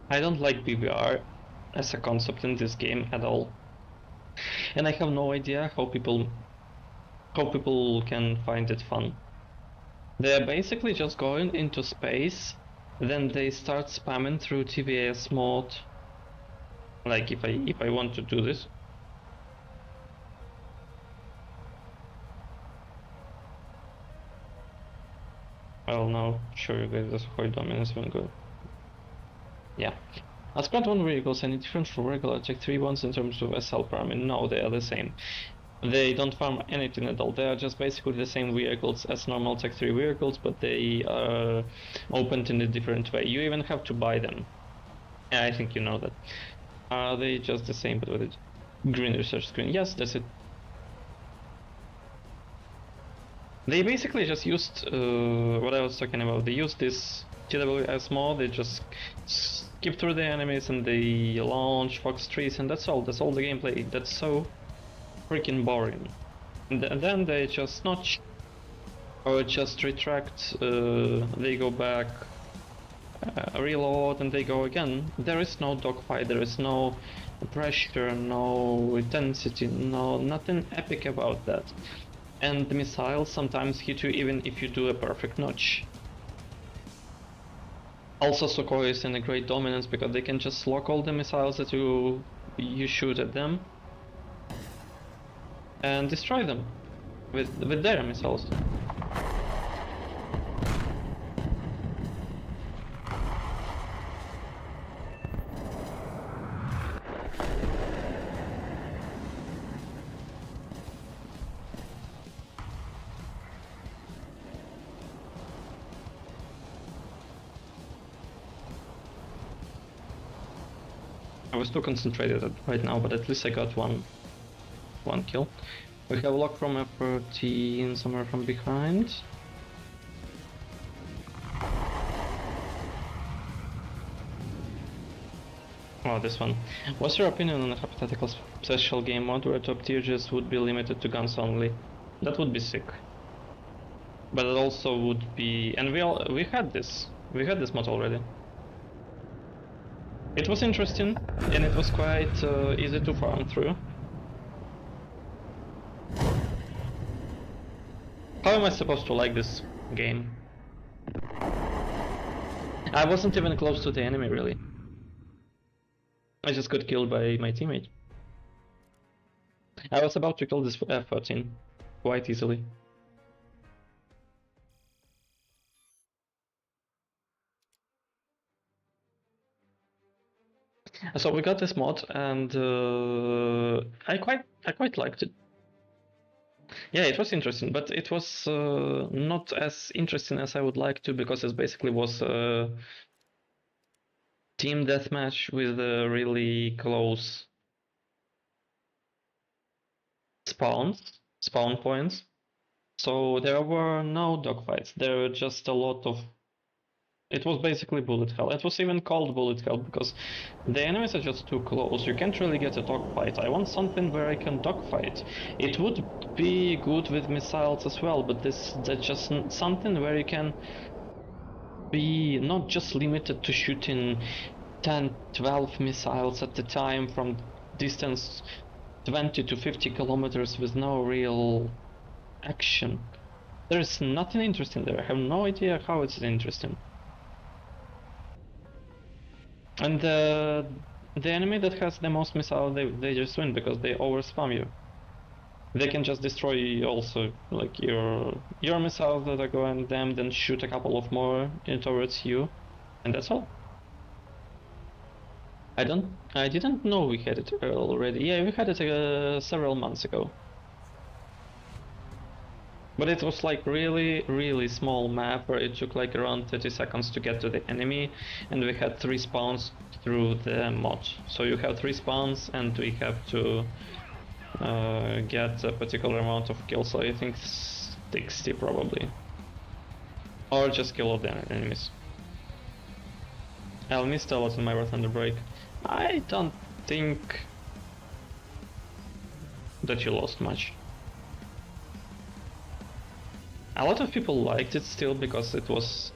A: I don't like BBR as a concept in this game at all. And I have no idea how people can find it fun. They're basically just going into space, then they start spamming through TVS mode. Like if I want to do this. I'll now show you guys the Sukhoi dominance when go. Yeah. As Squad 1 vehicles, any different from regular Tech 3 ones in terms of SL farming? No, they are the same. They don't farm anything at all. They are just basically the same vehicles as normal Tech 3 vehicles, but they are opened in a different way. You even have to buy them. Yeah, I think you know that. Are they just the same but with a green research screen? Yes, that's it. They basically just used what I was talking about. They used this TWS mode, they just skip through the enemies and they launch fox trees, and that's all the gameplay. That's so freaking boring. And then they just notch or just retract, they go back, reload, and they go again. There is no dogfight, there is no pressure, no intensity, nothing epic about that. And the missiles sometimes hit you even if you do a perfect notch. Also, Sukhoi is in a great dominance because they can just lock all the missiles that you shoot at them and destroy them with their missiles. I was too concentrated right now, but at least I got one kill. We have lock from F14 somewhere from behind. Oh, this one. What's your opinion on a hypothetical special game mode where top tier just would be limited to guns only? That would be sick. But it also would be, and we had this. We had this mod already. It was interesting, and it was quite easy to farm through. How am I supposed to like this game? I wasn't even close to the enemy, really. I just got killed by my teammate. I was about to kill this F-14 quite easily. So we got this mod, and I quite liked it. Yeah, it was interesting, but it was not as interesting as I would like to, because it basically was a team deathmatch with really close spawn points. So there were no dogfights. There were just a lot of. It was basically bullet hell. It was even called bullet hell because the enemies are just too close. You can't really get a dogfight. I want something where I can dogfight. It would be good with missiles as well, but that's just something where you can be not just limited to shooting 10, 12 missiles at the time from distance 20 to 50 kilometers with no real action. There's nothing interesting there. I have no idea how it's interesting. And the enemy that has the most missiles, they just win because they overspam you. They can just destroy also like your missiles that are going them, then shoot a couple of more towards you, and that's all. I didn't know we had it already. Yeah, we had it several months ago. But it was like really small map where it took like around 30 seconds to get to the enemy, and we had 3 spawns through the mod. So you have 3 spawns and we have to get a particular amount of kills, so I think 60 probably. Or just kill all the enemies. I'll miss a lot in my War Thunder break. I don't think that you lost much. A lot of people liked it still because it was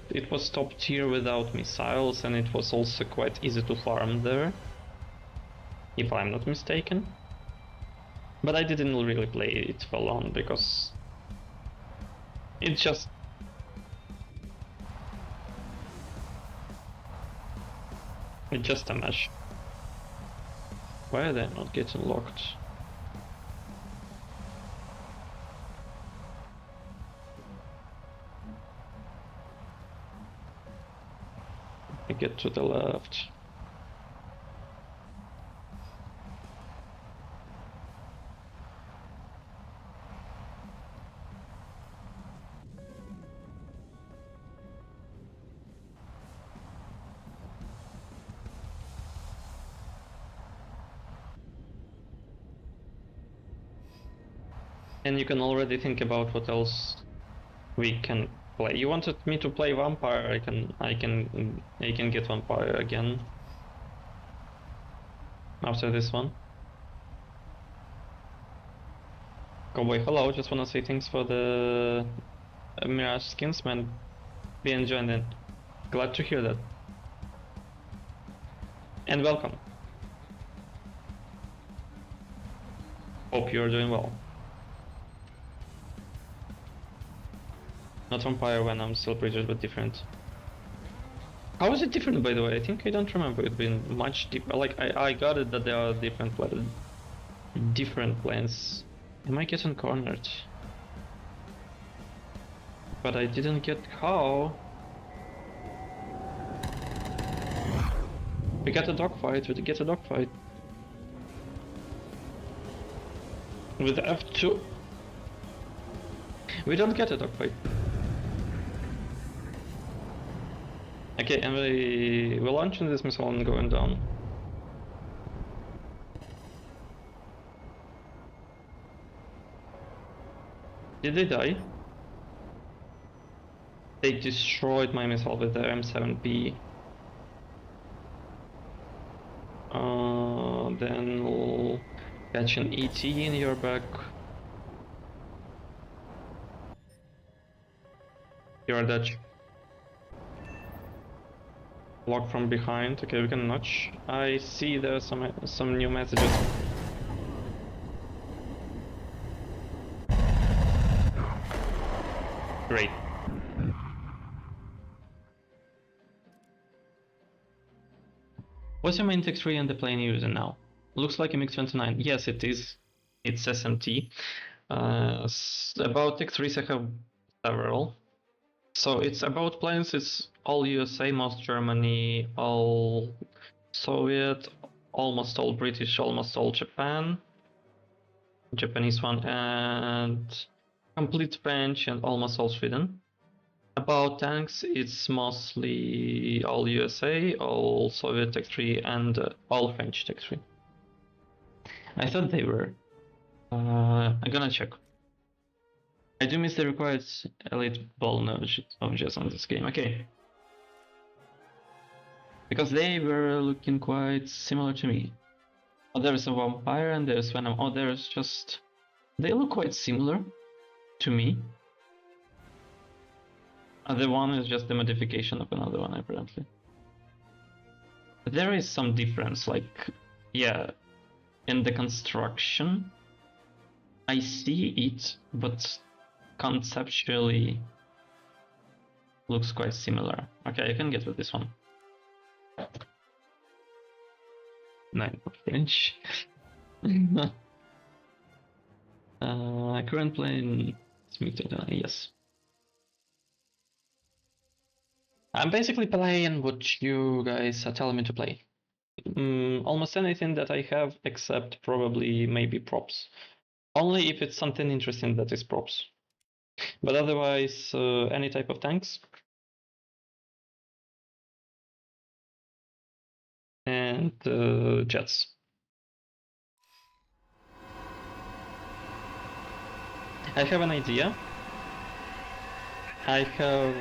A: top tier without missiles, and it was also quite easy to farm there, if I'm not mistaken. But I didn't really play it for long because it's just a mess. Why are they not getting locked? I get to the left. And you can already think about what else we can play. You wanted me to play Vampire. I can get Vampire again after this one. Cowboy, hello. Just wanna say thanks for the Mirage skins, man. Be enjoying it. Glad to hear that. And welcome. Hope you're doing well. Not Vampire when I'm still Bridges, but different. How is it different, by the way? I think I don't remember it being much deeper. Like, I got it that there are different planes. Am I getting cornered? But I didn't get how. We get a dogfight, With F2. We don't get a dogfight. Okay, and we're launching this missile and going down. Did they die? They destroyed my missile with their M7P. Catch an ET in your back. You're Dutch. Block from behind. Okay, we can notch. I see there's some new messages. Great. What's your main tech tree and the plane you're using now? Looks like a MiG-29. Yes, it is. It's SMT. About tech trees I have several. So it's about planes, it's all USA, most Germany, all Soviet, almost all British, almost all Japan. Japanese one, and complete French and almost all Sweden. About tanks, it's mostly all USA, all Soviet tech tree, and all French tech tree. I thought they were. I'm gonna check. I do miss the required elite ball knowledge of jazz on this game. Okay. Because they were looking quite similar to me. Oh, there's a vampire and there's Venom. Oh, there's just... They look quite similar to me. The one is just the modification of another one, apparently. But there is some difference, like, yeah, in the construction. I see it, but conceptually looks quite similar. Okay, I can get with this one. 9 inch. Current plane. Yes. I'm basically playing what you guys are telling me to play. Almost anything that I have, except probably maybe props. Only if it's something interesting that is props. But otherwise, any type of tanks. And jets. I have an idea. I have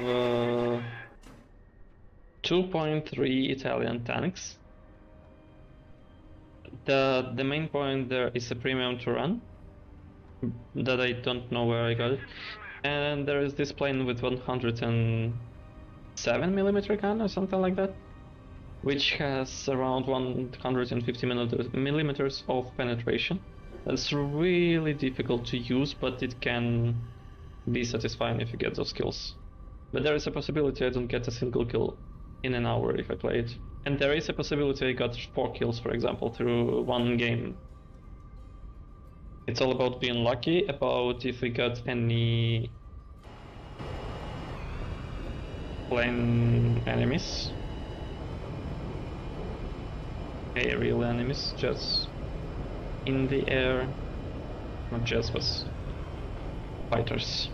A: 2.3 Italian tanks. The main point there is a premium to run that I don't know where I got it, and there is this plane with 107mm gun or something like that, which has around 150mm of penetration. That's really difficult to use, but it can be satisfying if you get those kills. But there is a possibility I don't get a single kill in an hour if I play it. And there is a possibility I got 4 kills, for example, through one game. It's all about being lucky, about if we got any plane enemies. Aerial enemies, just in the air. Not just, but fighters.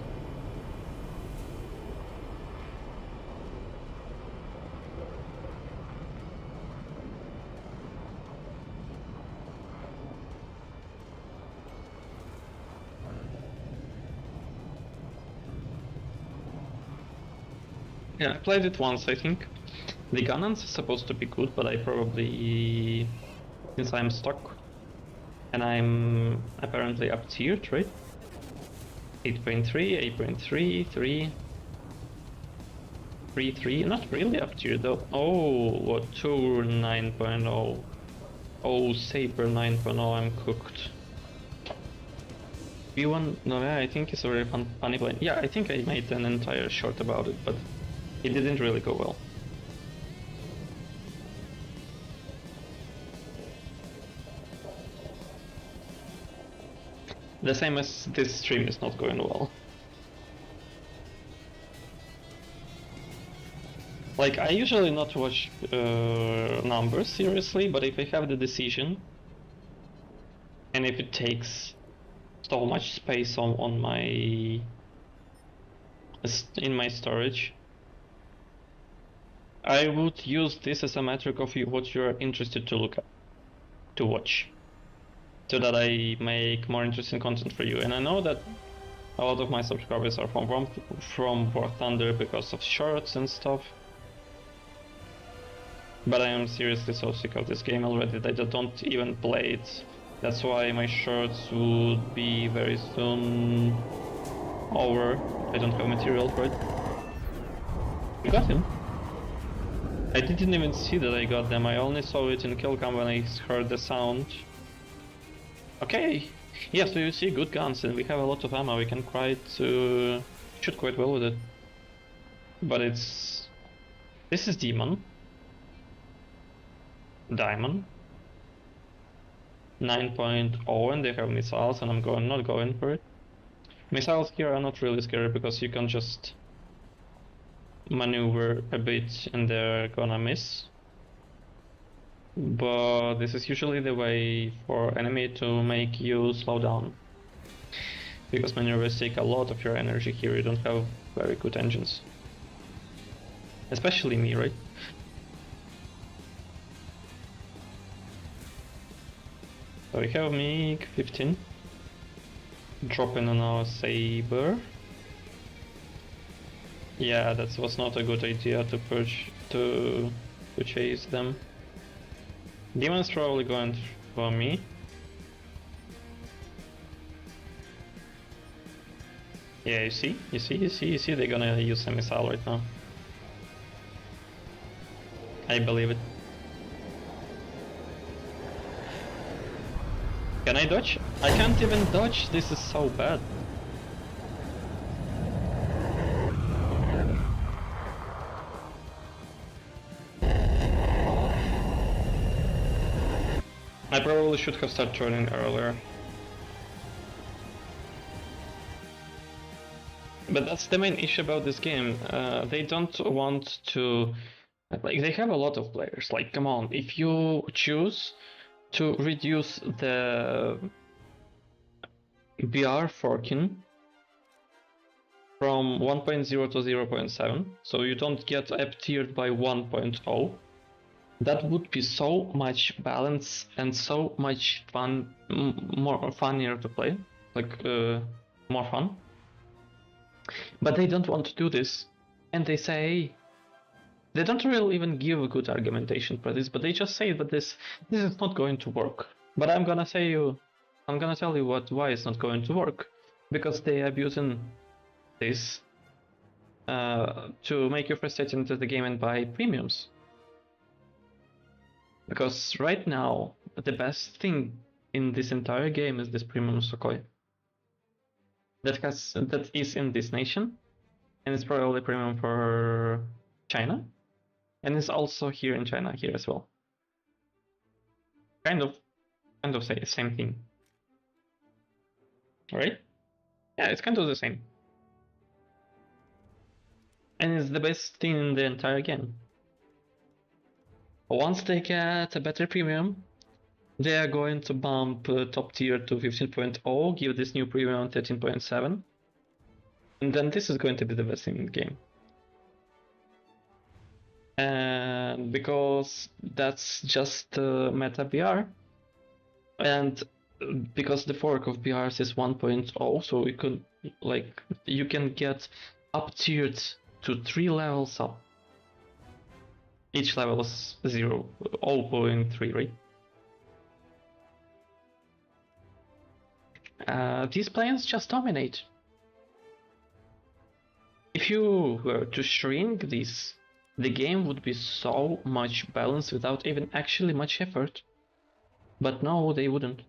A: Yeah, I played it once, I think. The Gunnans is supposed to be good, but I probably... Since I'm stuck, and I'm apparently up tiered, right? 8.3, 8.3, 3... 3, not really up tier though. Oh, what, Tour 9.0. Oh, Saber 9.0, I'm cooked. B1, no, yeah, I think it's a very funny plane. Yeah, I think I made an entire short about it, but it didn't really go well. The same as this stream is not going well. Like, I usually not watch numbers seriously, but if I have the decision, and if it takes so much space on my... in my storage, I would use this as a metric of what you're interested to look at, to watch, so that I make more interesting content for you. And I know that a lot of my subscribers are from War Thunder because of shorts and stuff. But I am seriously so sick of this game already that I don't even play it That's why my shorts would be very soon over. I don't have material for it. I got him. I didn't even see that I got them. I only saw it in kill cam when I heard the sound. Okay. Yeah, so you see good guns and we have a lot of ammo. We can shoot quite well with it. But this is Demon. Diamond. 9.0 and they have missiles and I'm not going for it. Missiles here are not really scary because you can just maneuver a bit and they're gonna miss. But this is usually the way for enemy to make you slow down. Because maneuvers take a lot of your energy here, you don't have very good engines. Especially me, right? So we have MiG-15 dropping on our saber. Yeah, that was not a good idea to chase them. Demon's probably going for me. Yeah, you see, they're gonna use a missile right now. I believe it. Can I dodge? I can't even dodge, this is so bad. I probably should have started turning earlier. But that's the main issue about this game. They don't want to... Like, they have a lot of players. Like, come on, if you choose to reduce the BR forking from 1.0 to 0.7, so you don't get up-tiered by 1.0, that would be so much balance and so much fun, more funnier to play, like more fun. But they don't want to do this, and they say they don't really even give a good argumentation for this, but they just say that this is not going to work. But I'm gonna tell you why it's not going to work, because they are abusing this to make you frustrated into the game and buy premiums. Because right now, the best thing in this entire game is this premium Sukhoi. That is in this nation, and it's probably premium for China, and it's also here in China here as well. Kind of say the same thing, right? Yeah, it's kind of the same, and it's the best thing in the entire game. Once they get a better premium, they are going to bump top tier to 15.0, give this new premium 13.7, and then this is going to be the best thing in the game. And because that's just meta BR, and because the fork of BRs is 1.0, so you can get up tiered to 3 levels up. Each level is 0.3, right? These plans just dominate. If you were to shrink this, the game would be so much balanced without even actually much effort. But no, they wouldn't.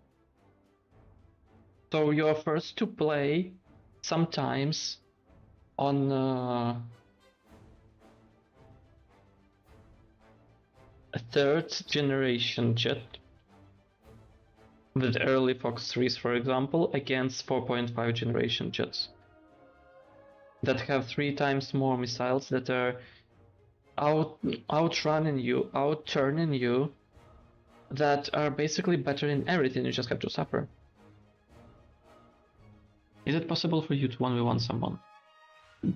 A: So you're forced to play sometimes on a 3rd generation jet with early Fox 3s, for example, against 4.5 generation jets that have 3 times more missiles, that are outrunning you, outturning you, that are basically better in everything, you just have to suffer. Is it possible for you to 1v1 someone?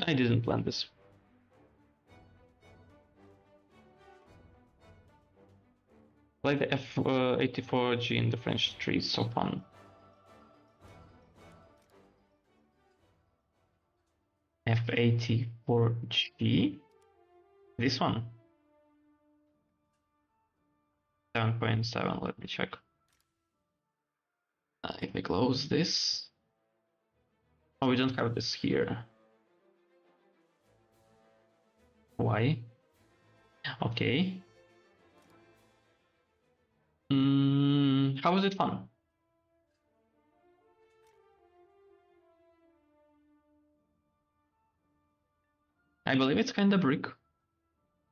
A: I didn't plan this. Like the F-84G in the French trees, so fun. F-84G? This one? 7.7, let me check. If I close this. Oh, we don't have this here. Why? Okay. How is it fun? I believe it's kind of brick.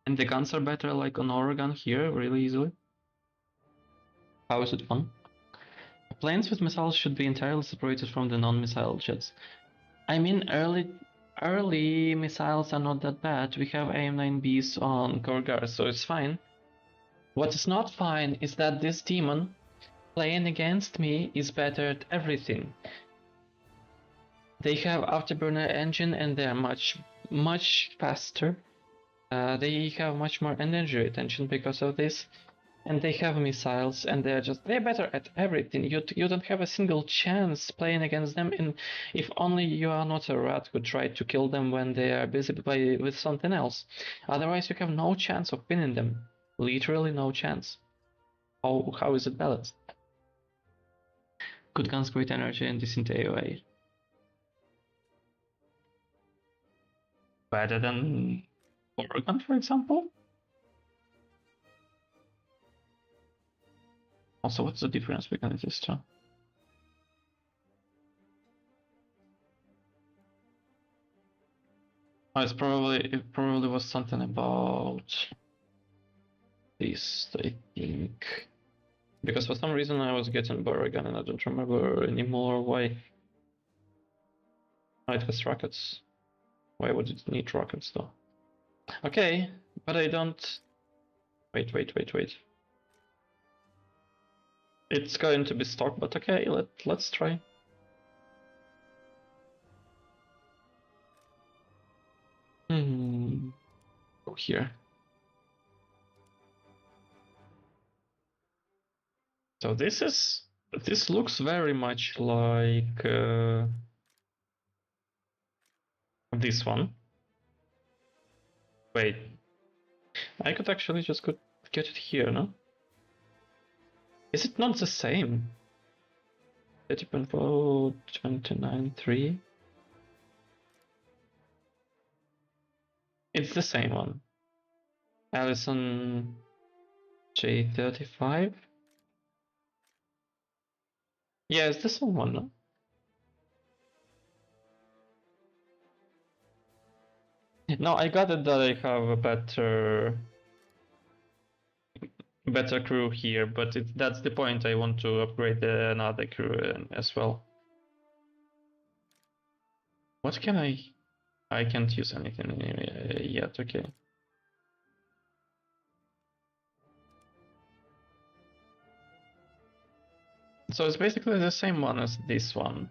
A: And the guns are better like on Oregon here, really easily. How is it fun? Planes with missiles should be entirely separated from the non-missile jets. I mean, early missiles are not that bad. We have AIM-9Bs on Gorgar, so it's fine. What is not fine is that this demon playing against me is better at everything. They have afterburner engine and they are much faster. They have much more energy retention because of this, and they have missiles, and they're better at everything. You don't have a single chance playing against them, if only you are not a rat who tried to kill them when they are busy with something else. Otherwise, you have no chance of pinning them. Literally no chance. How is it balanced? Good guns, great energy, and decent AOA. Better than Oregon, for example? Also, what's the difference between these two? Oh, it probably was something about this, I think. Because for some reason I was getting Borogan and I don't remember anymore why. Oh, it was rockets. Why would it need rockets though? Okay, but I don't... Wait. It's going to be stock, but okay, let's try. Go here. So this looks very much like this one. Wait, I could actually just get it here, no? Is it not the same? 30.4, 29.3. It's the same one. Allison J35. Yeah, it's the same one, no? No, I got it that I have a better crew here, but that's the point. I want to upgrade another crew as well. What can I can't use anything yet, okay. So it's basically the same one as this one.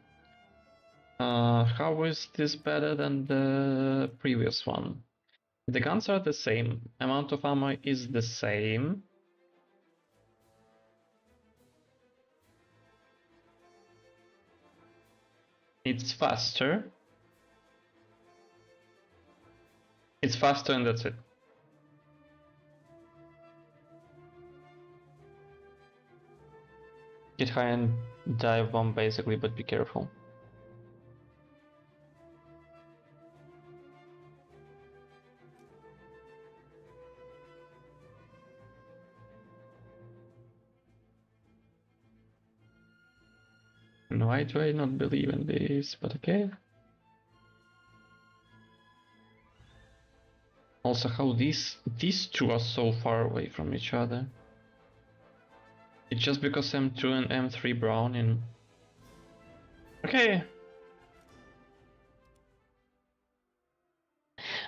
A: How is this better than the previous one? The guns are the same, amount of ammo is the same. It's faster. It's faster and that's it. Get high and dive bomb basically, but be careful. Why do I not believe in this? But okay. Also, how these two are so far away from each other. It's just because M2 and M3 Browning. Okay.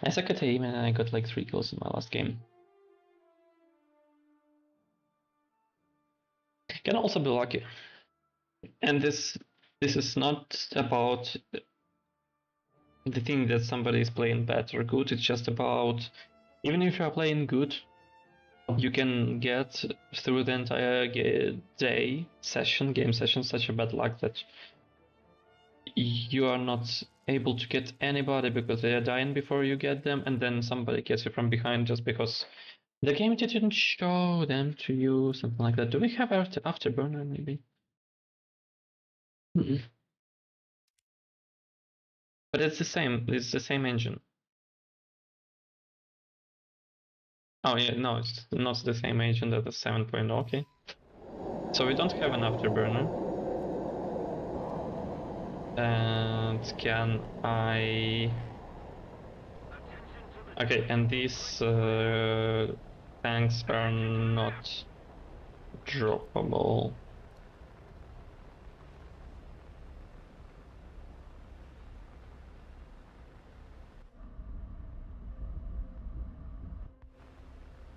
A: I suck at aim and I got like 3 kills in my last game. Can also be lucky. And this is not about the thing that somebody is playing bad or good. It's just about, even if you are playing good, you can get through the entire game session such a bad luck that you are not able to get anybody because they are dying before you get them, and then somebody gets you from behind just because the game didn't show them to you, something like that. Do we have afterburner maybe? Mhm. But it's the same engine. Oh yeah, no, it's not the same engine that the 7.0, okay. So we don't have an afterburner. And can I... Okay, and these tanks are not droppable.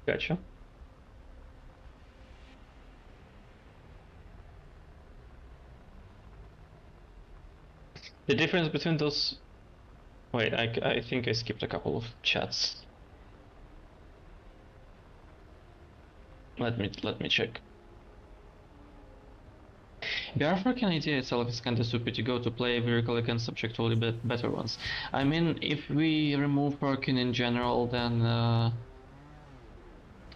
A: Gotcha. The difference between those... Wait, I think I skipped a couple of chats. Let me check. The artwork idea itself is kinda stupid. You go to play a vehicle against subjectively better ones. I mean, if we remove working in general, then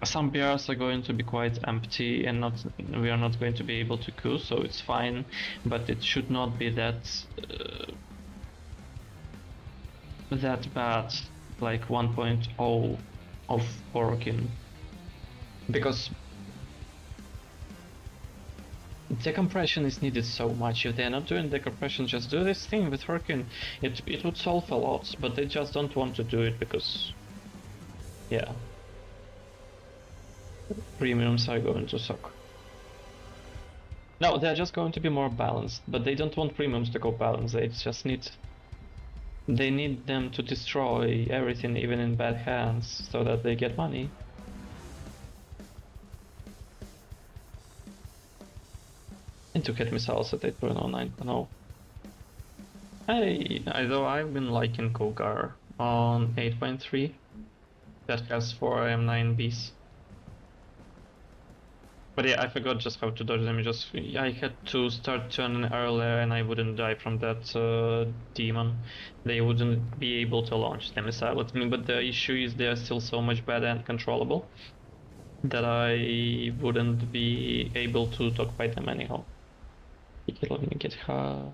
A: some BRs are going to be quite empty and we are not going to be able to queue, so it's fine, but it should not be that that bad, like 1.0 of working, because decompression is needed so much. If they're not doing decompression, just do this thing with working. It would solve a lot, but they just don't want to do it because, yeah, premiums are going to suck. No, they're just going to be more balanced, but they don't want premiums to go balanced. They need them to destroy everything, even in bad hands, so that they get money. And to get missiles at 8.0, 9.0. Although I've been liking Kogar on 8.3, that has 4 M9Bs. But yeah, I forgot just how to dodge them. I had to start turning earlier, and I wouldn't die from that demon. They wouldn't be able to launch the missile at me. But the issue is they are still so much better and controllable that I wouldn't be able to dogfight them anyhow. Let me get her.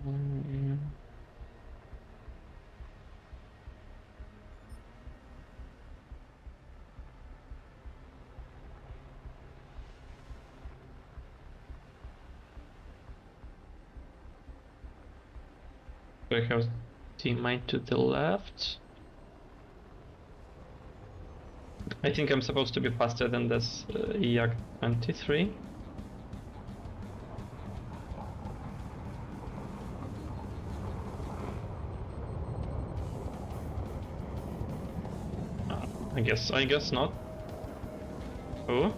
A: I have teammate to the left. I think I'm supposed to be faster than this Yak 23. I guess not. Oh.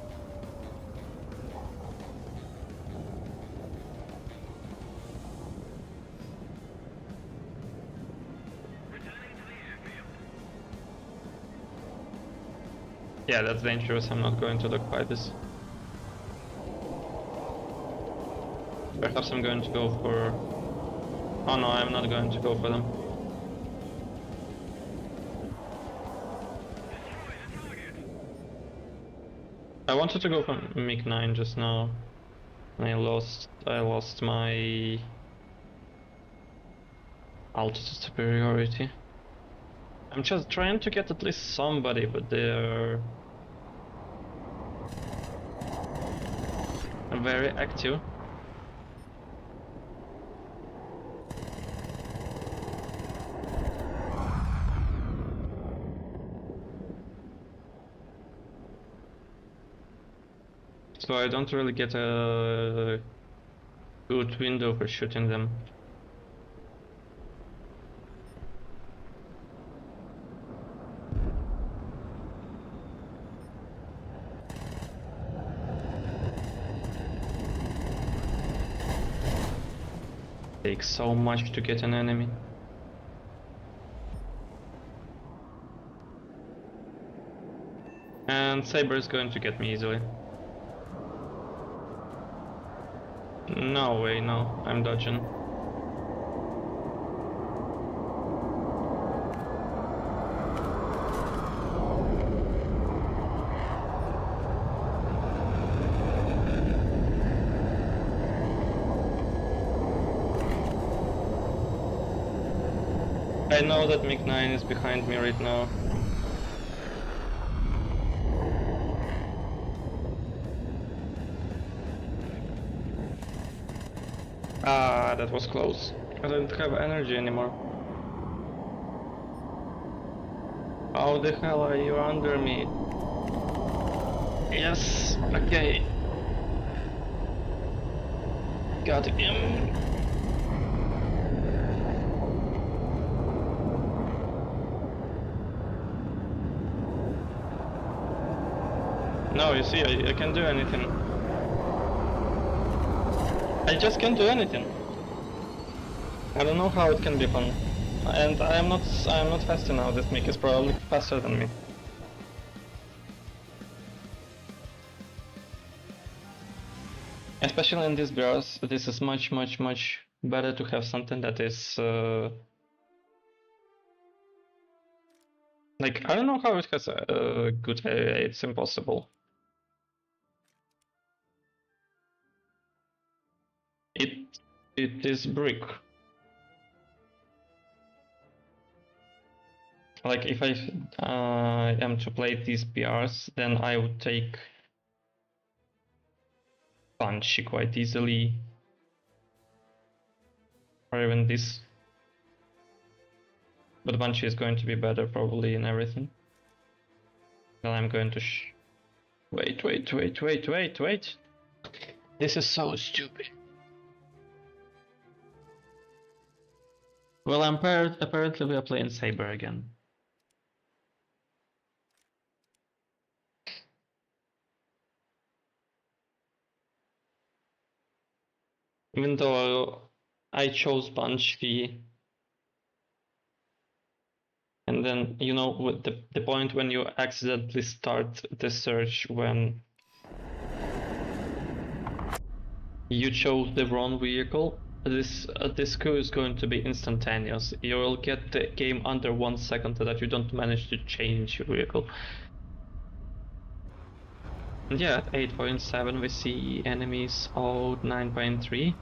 A: Yeah, that's dangerous. I'm not going to dogfight this. Perhaps I'm going to go for... Oh no, I'm not going to go for them. I wanted to go for MiG-9 just now. I lost my altitude superiority. I'm just trying to get at least somebody, but they're very active. So I don't really get a good window for shooting them. Takes so much to get an enemy. And Saber is going to get me easily. No way, no. I'm dodging. I know that MiG-9 is behind me right now. Ah, that was close. I don't have energy anymore. How the hell are you under me? Yes, okay. Got him. No, you see, I can't do anything. I just can't do anything. I don't know how it can be fun. And I am not faster now. This Mick is probably faster than me. Especially in these girls, this is much better to have something that is like, I don't know how it has a good area. It's impossible. It is brick. Like if I am to play these PRs, then I would take Punchy quite easily, or even this. But Punchy is going to be better probably in everything. Then I'm going to wait. This is so stupid. Well, apparently we are playing Saber again. Even though I chose Punchy, and then, you know, the point when you accidentally start the search when you chose the wrong vehicle, this coup is going to be instantaneous. You will get the game under 1 second that you don't manage to change your vehicle. And yeah, at 8.7 we see enemies out 9.3.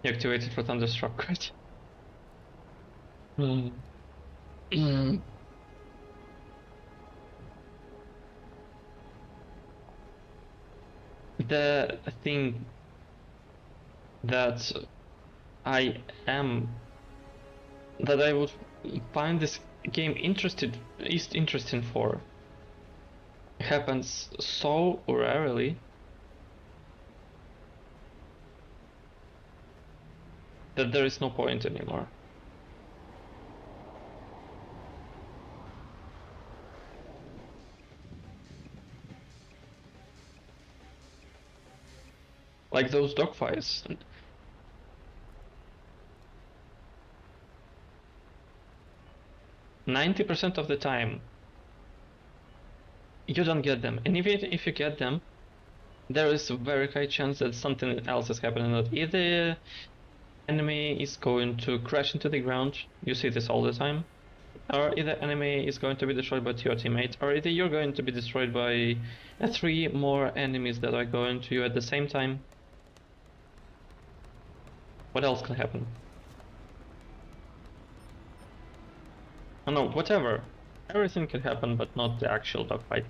A: You activated for Thunderstruck, right? The thing that I would find this game interesting for happens so rarely that there is no point anymore. Like those dogfights. 90% of the time, you don't get them. And even if you get them, there is a very high chance that something else is happening. That either enemy is going to crash into the ground, you see this all the time, or either enemy is going to be destroyed by your teammate, or either you're going to be destroyed by 3 more enemies that are going to you at the same time. What else can happen? Oh no, whatever. Everything can happen, but not the actual dogfight.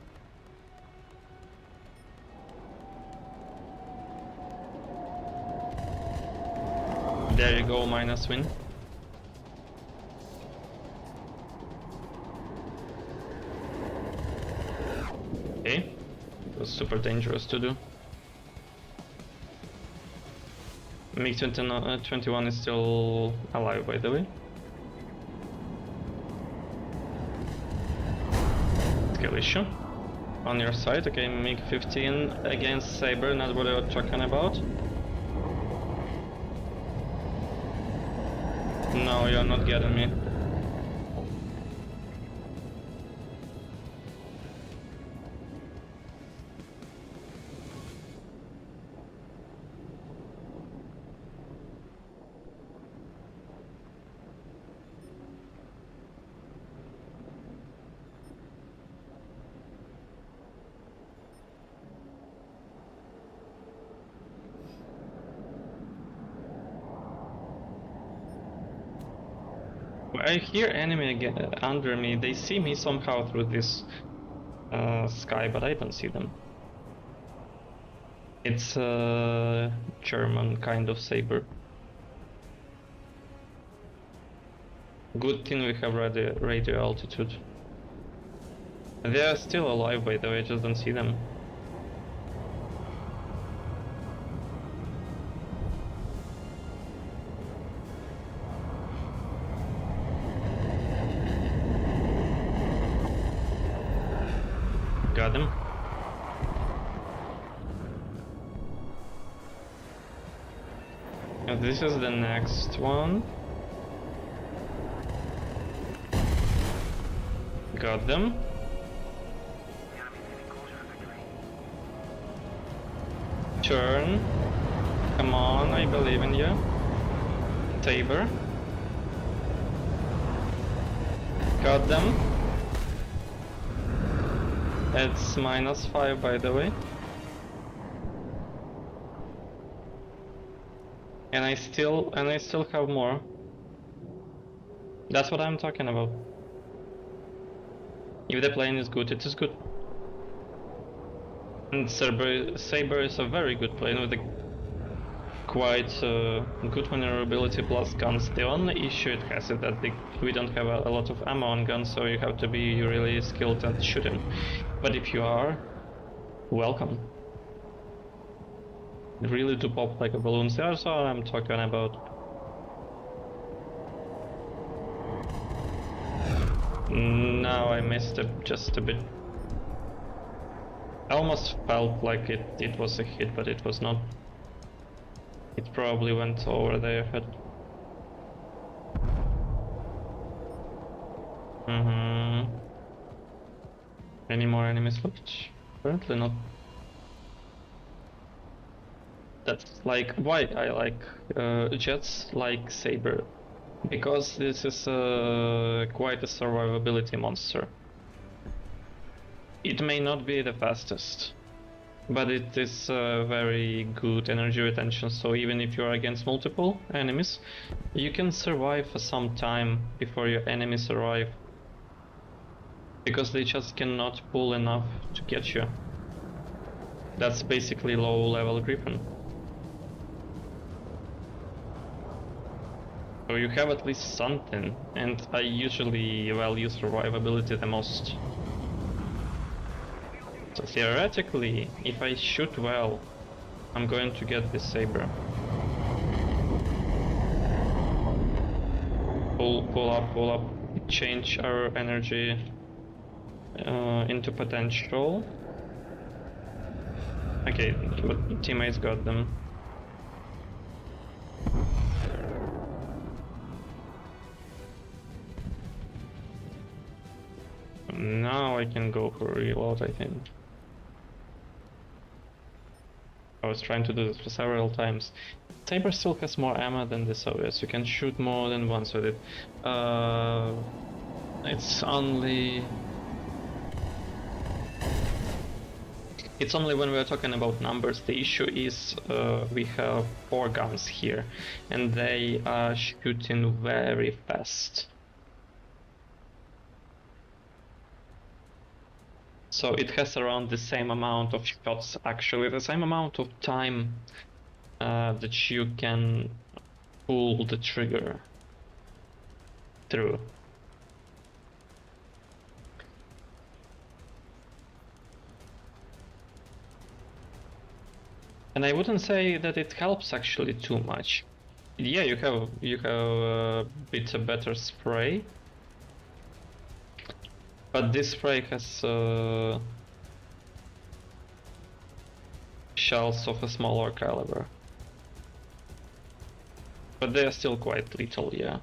A: There you go, minus win. Okay, it was super dangerous to do. MiG-21 is still alive, by the way. Skill issue. On your side, okay, MiG-15 against Saber, not what you're talking about. No, you're not getting me. I hear enemy again under me. They see me somehow through this sky, but I don't see them. It's a German kind of saber. Good thing we have radio altitude. They are still alive, by the way, I just don't see them. Got him. And this is the next one. Got them. Turn. Come on, I believe in you. Tabor. Got them. It's -5, by the way. And I still have more. That's what I'm talking about. If the plane is good, it is good. And Saber is a very good plane with a quite good maneuverability plus guns. The only issue it has is that we don't have a lot of ammo on guns, so you have to be really skilled at shooting. But if you are, welcome. Really do pop like a balloon. That's what I'm talking about. Now I missed it just a bit. I almost felt like it was a hit, but it was not. It probably went over their head. Any more enemies left? Apparently not. That's like why I like jets like Saber. Because this is quite a survivability monster. It may not be the fastest, but it is very good energy retention, so even if you're against multiple enemies, you can survive for some time before your enemies arrive. Because they just cannot pull enough to get you. That's basically low level Griffin. So you have at least something, and I usually value survivability the most. So theoretically, if I shoot well, I'm going to get this Saber. Pull up, change our energy into potential. Okay, but teammates got them. Now I can go for reload, I think. I was trying to do this for several times. Saber still has more ammo than the Soviets. You can shoot more than once with it. It's only when we're talking about numbers. The issue is we have 4 guns here, and they are shooting very fast. So it has around the same amount of shots, actually, the same amount of time that you can pull the trigger through. And I wouldn't say that it helps actually too much. Yeah, you have a bit better spray. But this spray has shells of a smaller caliber. But they are still quite lethal, yeah.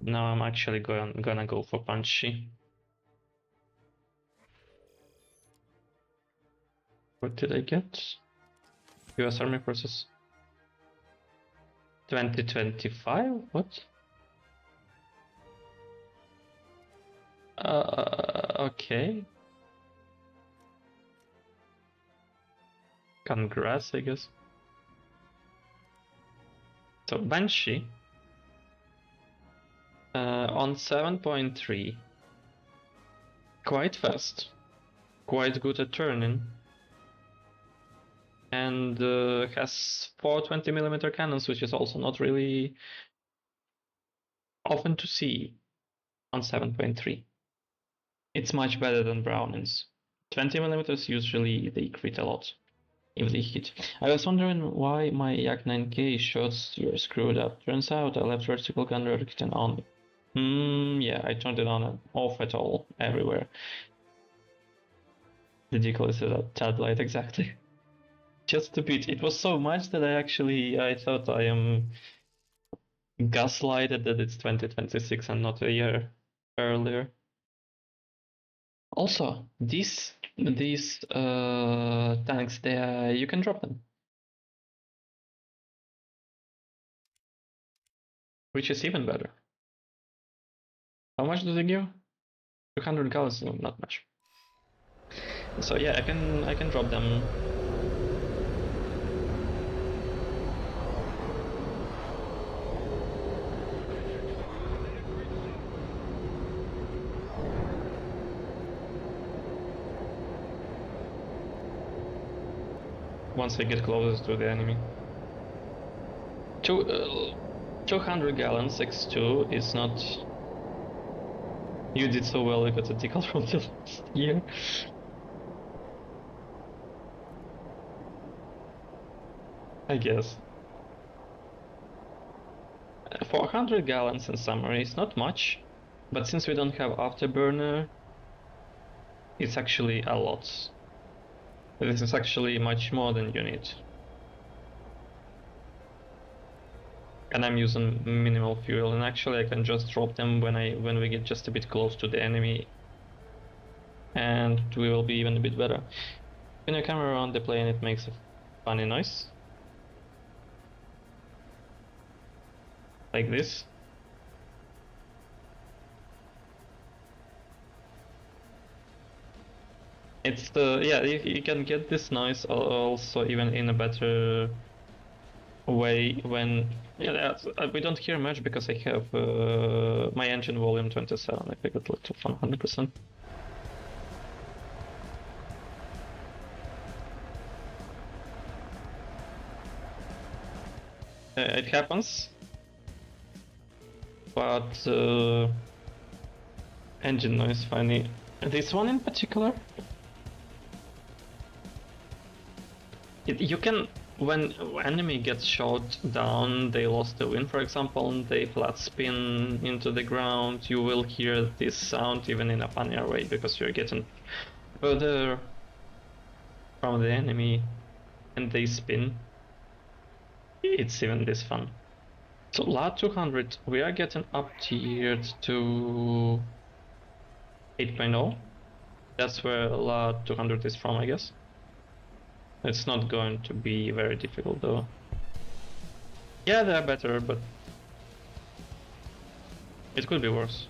A: Now I'm actually gonna go for punchy. What did I get? US Army Forces 2025? What? Okay. Congrats, I guess. So Banshee on 7.3, quite fast, quite good at turning, and has 4 20mm cannons, which is also not really often to see on 7.3. It's much better than Brownings. 20mm usually they crit a lot if they hit. I was wondering why my Yak 9K shots were screwed up. Turns out I left vertical gun rotation on. Yeah, I turned it on and off at all, everywhere. Ridiculous that tad light, exactly. Just a bit. It was so much that I thought I am gaslighted that it's 2026 and not a year earlier. Also, these tanks, you can drop them, which is even better. How much do they give? 200 gallons, no, not much. So yeah, I can drop them. Once I get closer to the enemy. 200 gallons X2 is not. You did so well, you got a decal from the last year. I guess. 400 gallons in summary is not much, but since we don't have afterburner, it's actually a lot. This is actually much more than you need. And I'm using minimal fuel, and actually I can just drop them when we get just a bit close to the enemy, and we will be even a bit better. When you come around the plane, it makes a funny noise, like this. It's you can get this noise also even in a better way when we don't hear much because I have my engine volume 27. I got it to 100%. It happens, but engine noise funny. This one in particular, you can. When enemy gets shot down, they lost the wind, for example, and they flat spin into the ground, you will hear this sound even in a funnier way because you're getting further from the enemy and they spin. It's even this fun. So LA 200, we are getting up tiered to 8.0. That's where LA 200 is from, I guess. It's not going to be very difficult though. Yeah, they're better, but it could be worse.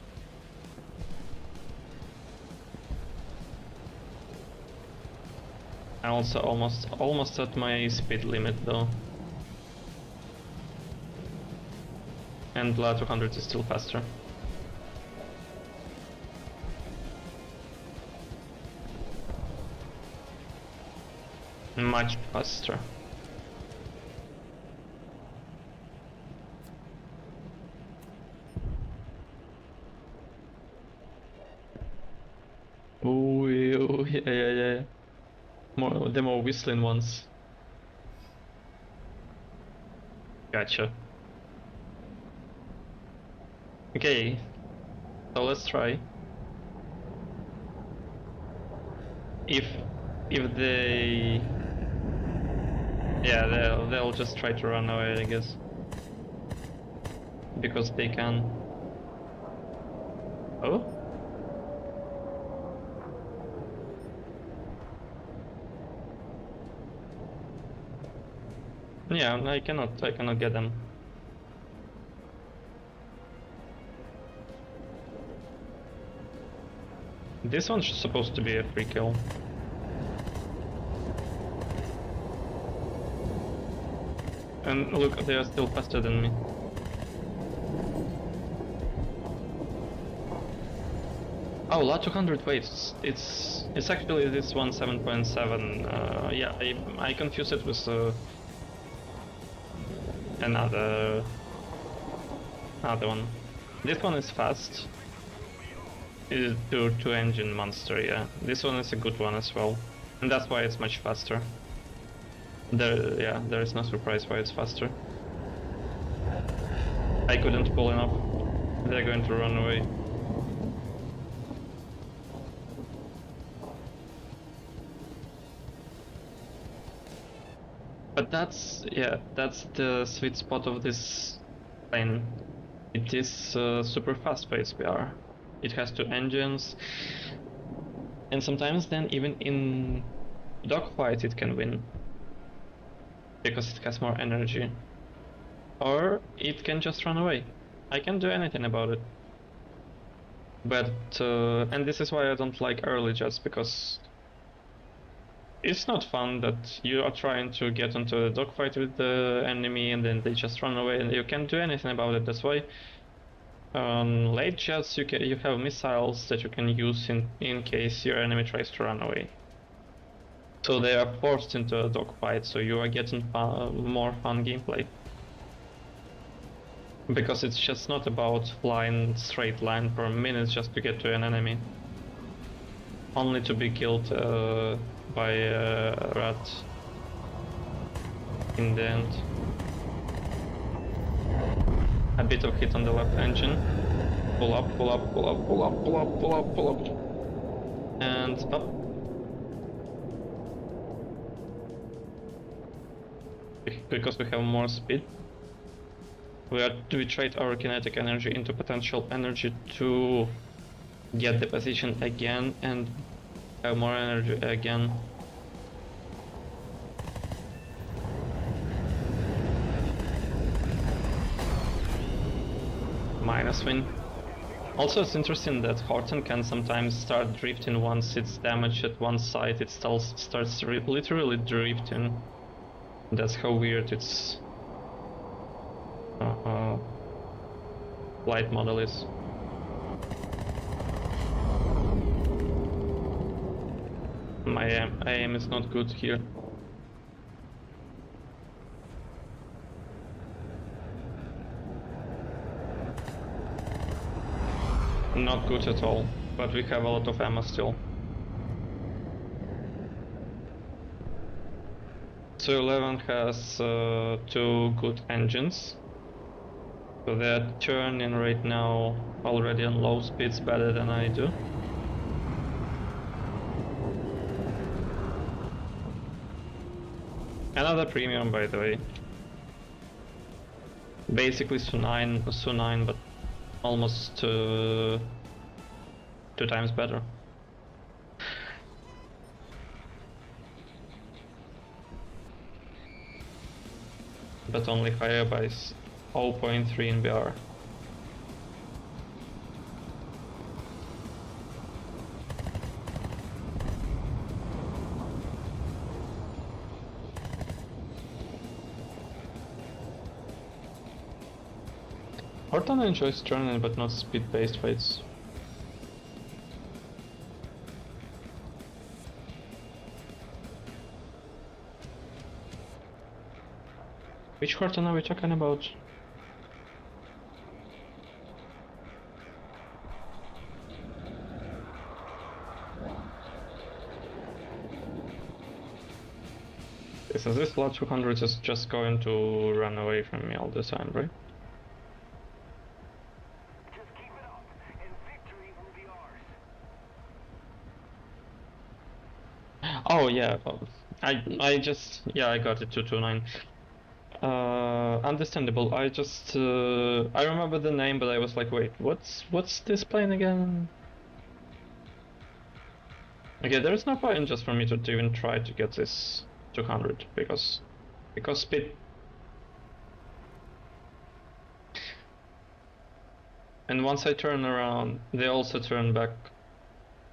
A: I also almost at my speed limit though. And LA 200 is still faster. Much faster. Oh yeah. The more whistling ones. Gotcha. Okay, so let's try. If they, yeah, they'll just try to run away, I guess, because they can. Oh. Yeah, I cannot get them. This one's supposed to be a free kill. And look, they are still faster than me. Oh, La 200, wait, it's actually this one 7.7. Yeah, I confused it with another one. This one is fast. It's two engine monster, yeah. This one is a good one as well, and that's why it's much faster. There is no surprise why it's faster. I couldn't pull enough. They're going to run away. But that's the sweet spot of this plane. It is super fast-paced VR. It has two engines, and sometimes then even in dogfight it can win because it has more energy. Or it can just run away. I can't do anything about it. But and this is why I don't like early jets, because it's not fun that you are trying to get into a dogfight with the enemy and then they just run away and you can't do anything about it. That's why on late jets you have missiles that you can use in case your enemy tries to run away. So they are forced into a dogfight, so you are getting more fun gameplay. Because it's just not about flying straight line for a minute just to get to an enemy. Only to be killed by a rat in the end. A bit of hit on the left engine. Pull up, pull up, pull up, pull up, pull up, pull up, pull up. And up. Because we have more speed. We trade our kinetic energy into potential energy to get the position again and have more energy again. Minus win. Also, it's interesting that Horton can sometimes start drifting once it's damaged at one side. It starts literally drifting. That's how weird its flight model is. My aim is not good here. Not good at all, but we have a lot of ammo still. So 11 has two good engines. So they're turning right now already on low speeds better than I do. Another premium, by the way. Basically Su-9, but almost 2 times better. But only higher by 0.3 in VR. Horton enjoys turning, but not speed-based fights. Which Horton are we talking about? So this Lot 200 is just going to run away from me all the time, right?
B: Just keep it up, and victory will be ours.
A: Oh yeah, I got it, 229. Understandable. I remember the name, but I was like, wait, what's this plane again? Okay, there is no point just for me to even try to get this 200 because speed. And once I turn around, they also turn back,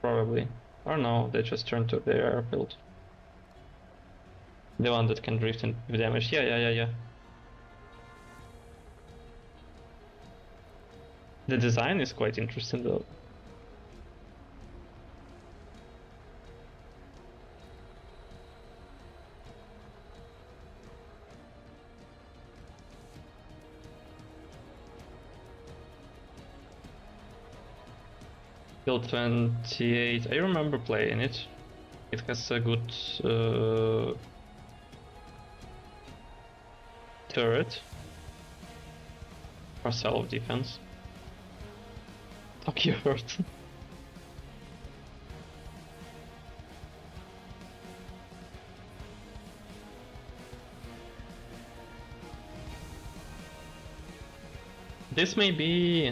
A: probably. Or no, they just turn to the airfield. The one that can drift and do damage. Yeah. The design is quite interesting though. Kill 28, I remember playing it. It has a good turret for self-defense. Fuck you, hurt. This may be,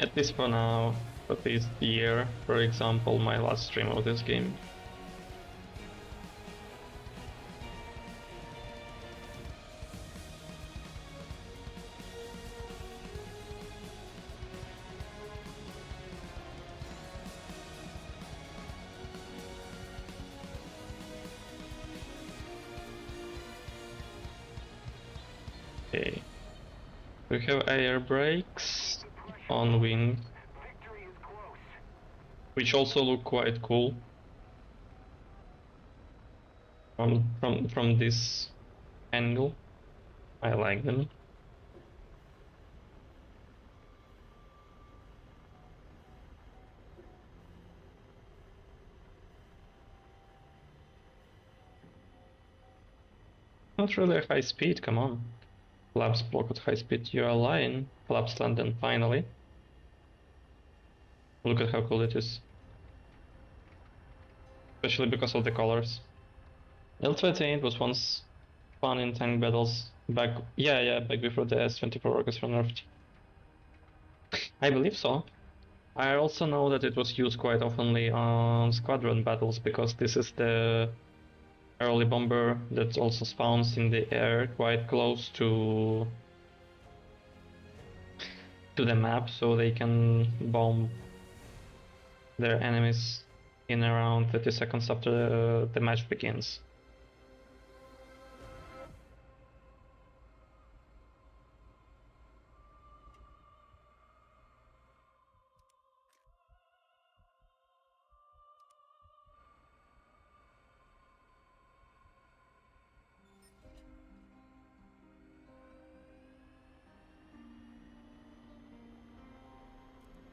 A: at least for now, at least year, for example, my last stream of this game. Okay. We have air brakes on wing,
B: Victory is close.
A: which also look quite cool from this angle. I like them. Not really a high speed, come on. Collapse block at high speed, you are lying. Collapse land and finally. Look at how cool it is. Especially because of the colors. L28 was once fun in tank battles back back before the S24 rockets were nerfed. I believe so. I also know that it was used quite oftenly on squadron battles because this is the early bomber that also spawns in the air quite close to the map, so they can bomb their enemies in around 30 seconds after the match begins.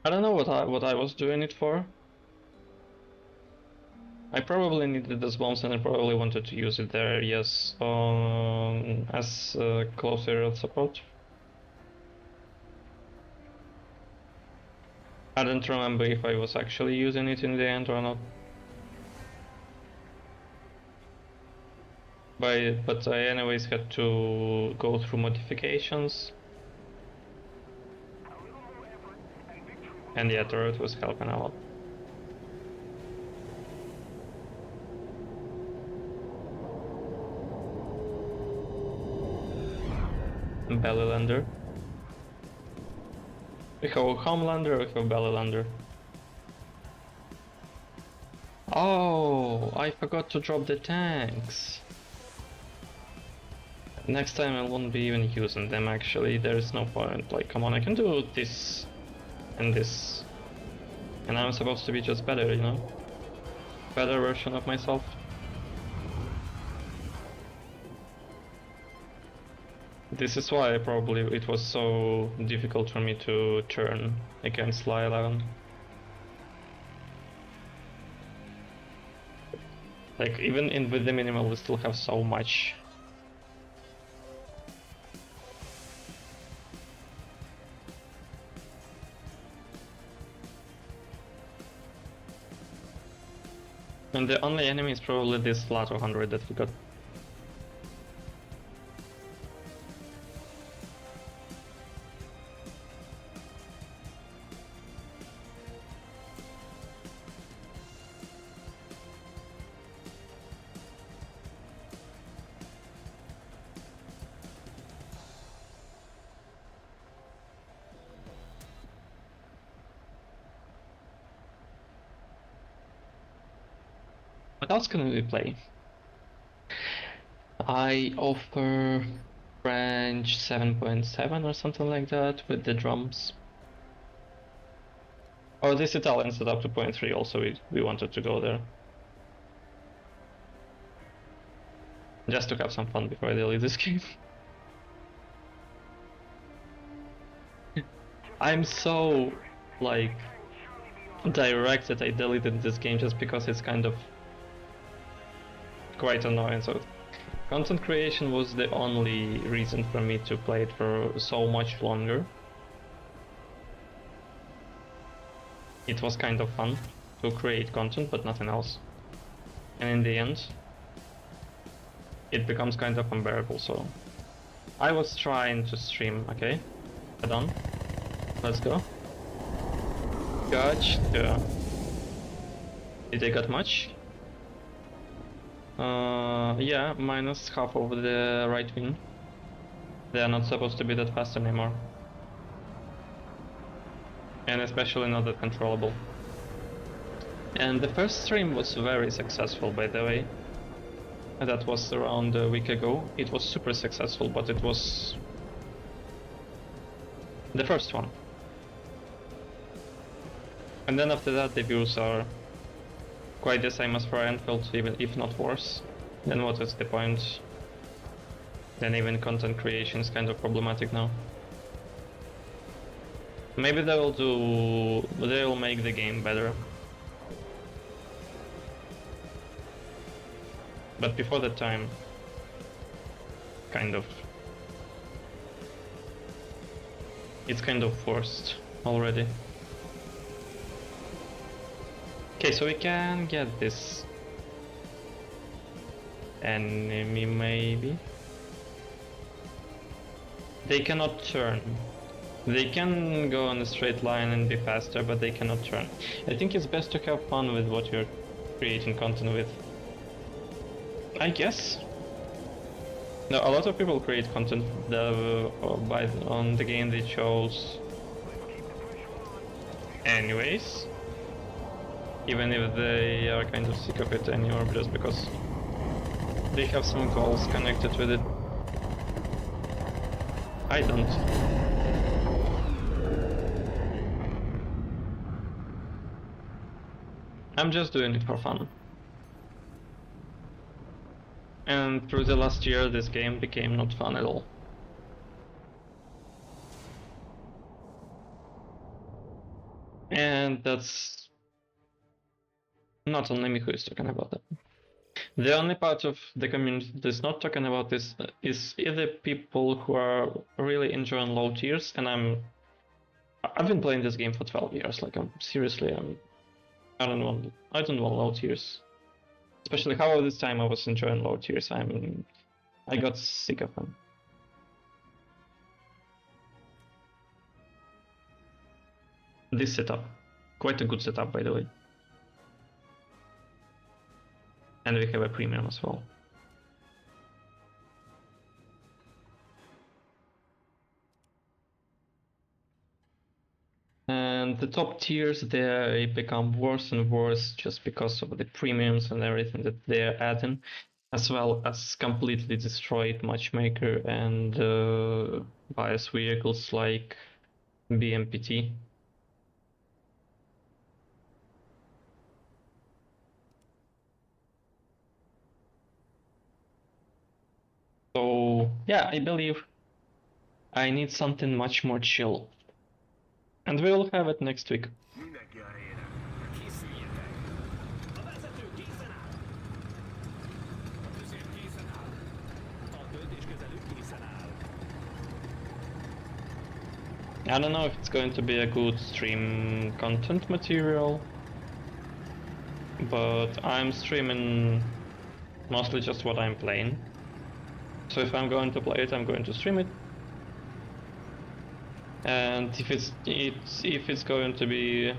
A: I don't know what I was doing it for. I probably needed those bombs and I probably wanted to use it there, yes, as close aerial support. I don't remember if I was actually using it in the end or not. But I anyways had to go through modifications.
B: A little more effort, and victory will
A: And yeah, turret was helping a lot. Bellylander. We have a Homelander, we have Bellylander. Oh, I forgot to drop the tanks. Next time I won't be even using them actually, there's no point. Like, come on, I can do this and this. And I'm supposed to be just better, you know? Better version of myself. This is why probably it was so difficult for me to turn against Lie 11. Like, even with the minimal we still have so much. And the only enemy is probably this flat 100 that we got. What else can we play? I offer range 7.7 or something like that with the drums. Oh, this Italian set up to 0.3 also, we wanted to go there. Just to have some fun before I delete this game. I'm so, like, direct that I deleted this game just because it's kind of quite annoying. So content creation was the only reason for me to play it for so much longer. It was kind of fun to create content, but nothing else. And in the end, it becomes kind of unbearable, so I was trying to stream. Okay, head on, let's go. Gotcha. Did I get much? Yeah, minus half of the right wing. They are not supposed to be that fast anymore. And especially not that controllable. And the first stream was very successful, by the way. That was around a week ago. It was super successful, but it was the first one. And then after that, the views are quite the same as for Enfield, even if not worse. Then what is the point? Then even content creation is kind of problematic now. Maybe they'll make the game better. But before that time, it's kind of forced already. Okay, so we can get this enemy maybe. They cannot turn. They can go on a straight line and be faster, but they cannot turn. I think it's best to have fun with what you're creating content with. I guess. No, a lot of people create content on the game they chose. Anyways. Even if they are kind of sick of it anymore, just because they have some goals connected with it. I don't. I'm just doing it for fun. And through the last year, this game became not fun at all. And that's not only me who is talking about that. The only part of the community that's not talking about this is either people who are really enjoying low tiers, and I've been playing this game for 12 years. Like, I don't want low tiers. Especially how this time I was enjoying low tiers. I got sick of them. This setup, quite a good setup, by the way. And we have a premium as well. And the top tiers, they become worse and worse just because of the premiums and everything that they're adding, as well as completely destroyed matchmaker and bias vehicles like BMPT. So yeah, I believe I need something much more chill. And we'll have it next week.
B: Mindenki a helyére. Készüljetek! A vezető készen áll! A közép készen áll! A döntéskezelő készen áll!
A: I don't know if it's going to be a good stream content material, but I'm streaming mostly just what I'm playing. So if I'm going to play it, I'm going to stream it. And if it's going to be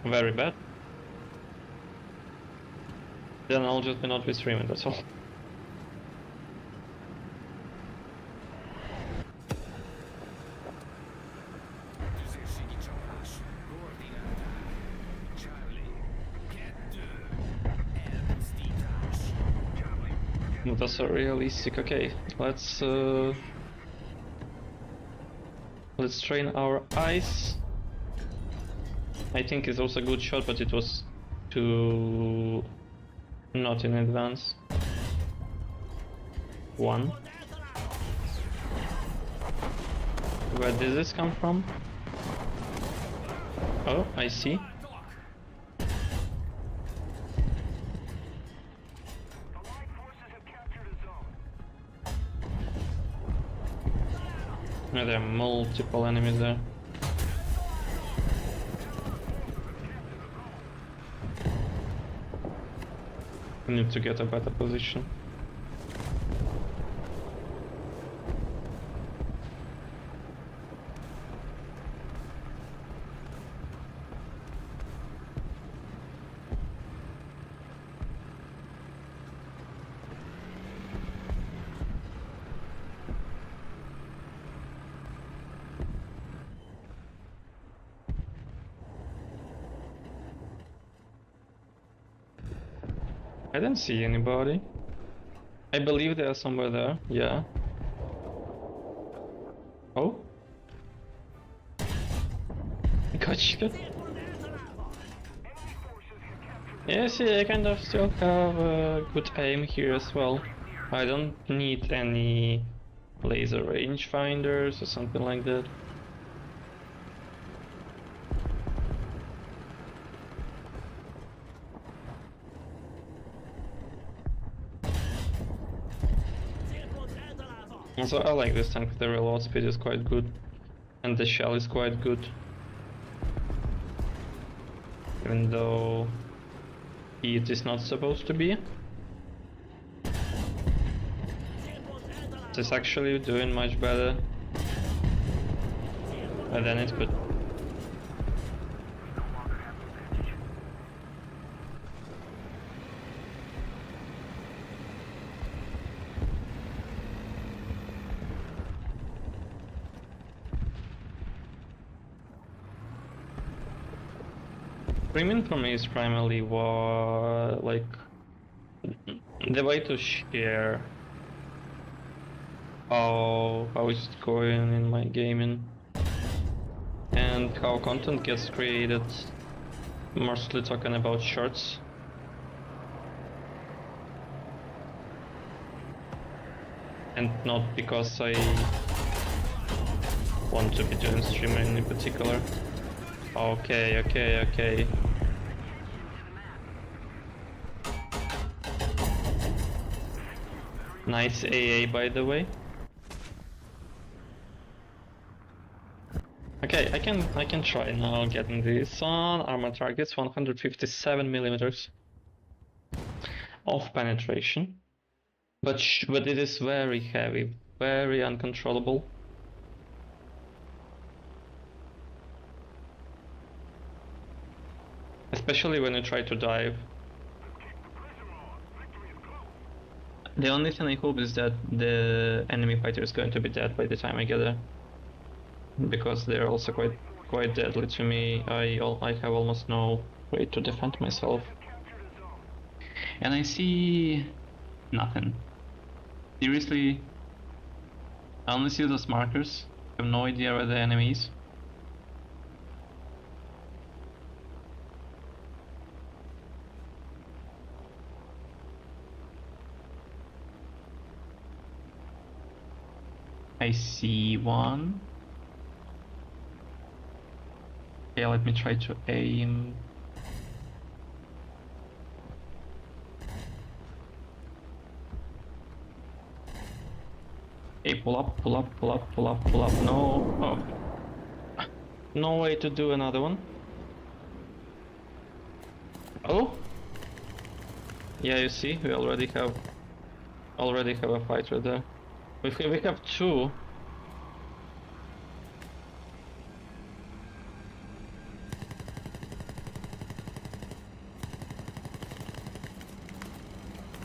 A: very bad, then I'll just not be streaming, that's all.
B: Tüzérségi csapás. Koordinálták. Charlie. 2. Elpusztítás. Charlie.
A: That's a realistic. Okay, let's train our eyes. I think it was a good shot, but it was too not in advance. One. Where did this come from? Oh, I see. Oh, there are multiple enemies there. We need to get a better position. I don't see anybody. I believe they are somewhere there, yeah. Oh? Gotcha. Yeah, see, I kind of still have a good aim here as well. I don't need any laser rangefinders or something like that. Also, I like this tank, the reload speed is quite good, and the shell is quite good. Even though it is not supposed to be. It's actually doing much better than it could. Streaming for me is primarily like the way to share how it's going in my gaming and how content gets created. Mostly talking about shorts. And not because I want to be doing streaming in particular. Okay. Nice AA, by the way. Okay, I can try now getting this on. Armor targets 157 millimeters of penetration, but it is very heavy, very uncontrollable. Especially when you try to dive. The only thing I hope is that the enemy fighter is going to be dead by the time I get there, because they're also quite deadly to me. I have almost no way to defend myself, and I see nothing. Seriously, I only see those markers. I have no idea where the enemy is. I see one. Okay, let me try to aim. Okay, pull up. No. Oh. No way to do another one. Oh? Yeah, you see, we already have a fighter there. We have two.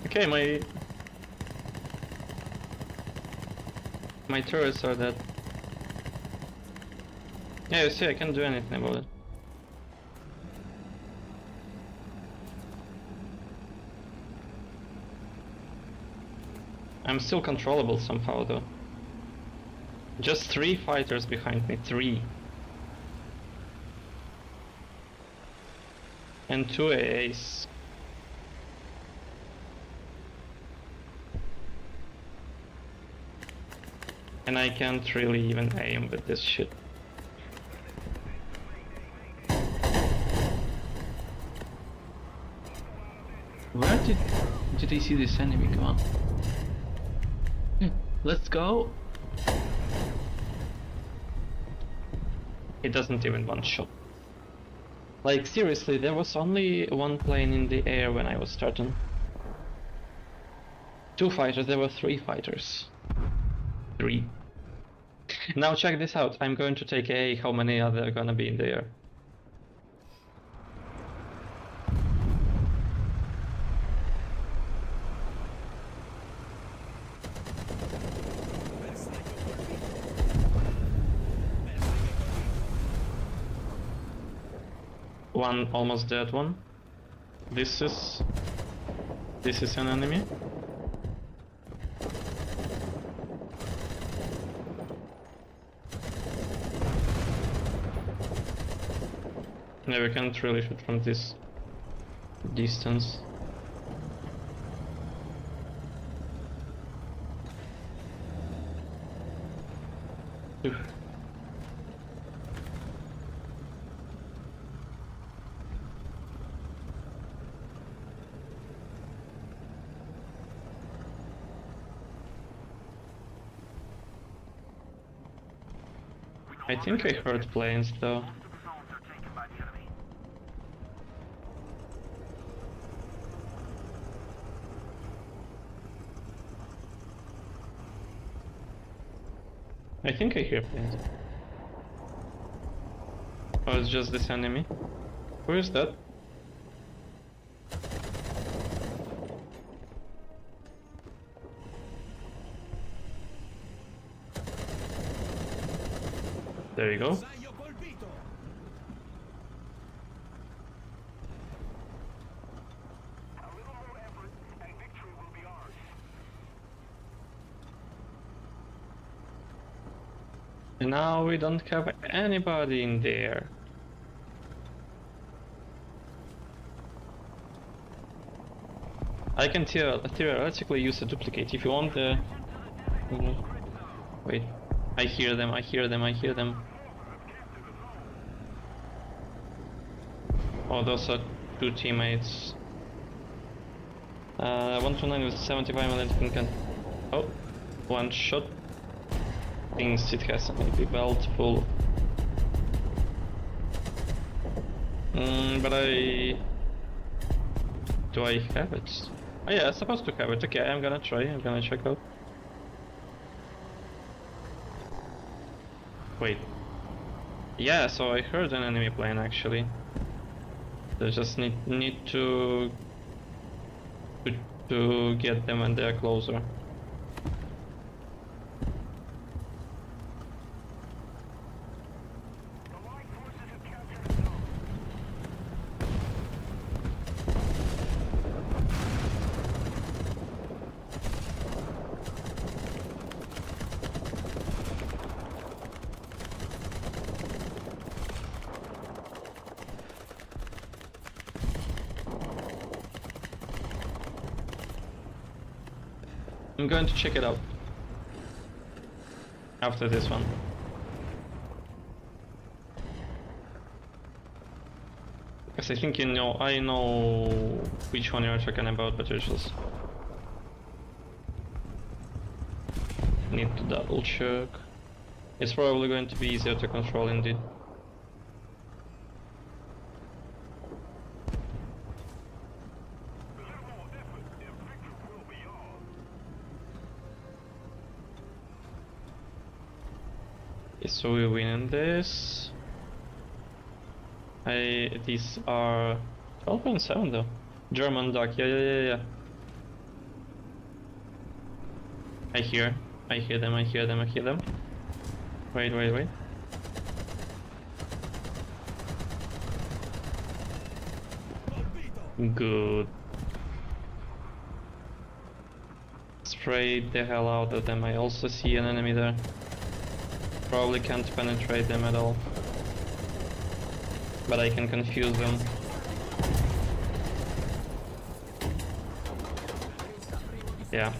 A: Okay, my turrets are dead. Yeah, you see, I can't do anything about it. I'm still controllable somehow though. Just 3 fighters behind me, 3. And 2 AAs. And I can't really even aim with this shit.
C: Where did I see this enemy? Come on. Let's go.
A: It doesn't even one shot. Like seriously, there was only 1 plane in the air when I was starting. 2 fighters, there were 3 fighters. 3. Now check this out, I'm going to take A, how many are there gonna be in the air? One almost dead one. This is an enemy. Yeah, we can't really shoot from this distance. Oof. I think I heard planes though. I think I hear planes. Oh, it's just this enemy. Who is that? There you go.
B: Bersaglio colpito.
D: A little more effort and victory will be ours.
A: And now we don't have anybody in there. I can theoretically use a duplicate if you want the... Wait, I hear them, I hear them, I hear them. Oh, those are 2 teammates. 129 with 75mm pin gun. Oh, 1 shot. Thinks it has an AP belt full. But do I have it? Oh yeah, I'm supposed to have it. Okay, I'm gonna try, I'm gonna check out. Wait. Yeah, so I heard an enemy plane actually. They just need to get them when they're closer. I'm going to check it out after this one. Because I think I know which one you're talking about, but I just need to double check. It's probably going to be easier to control indeed. So we win in this. These are 12.7 though. German duck, yeah. I hear them. Wait. Good. It's afraid the hell out of them. I also see an enemy there. Probably can't penetrate them at all. But I can confuse them. Yeah.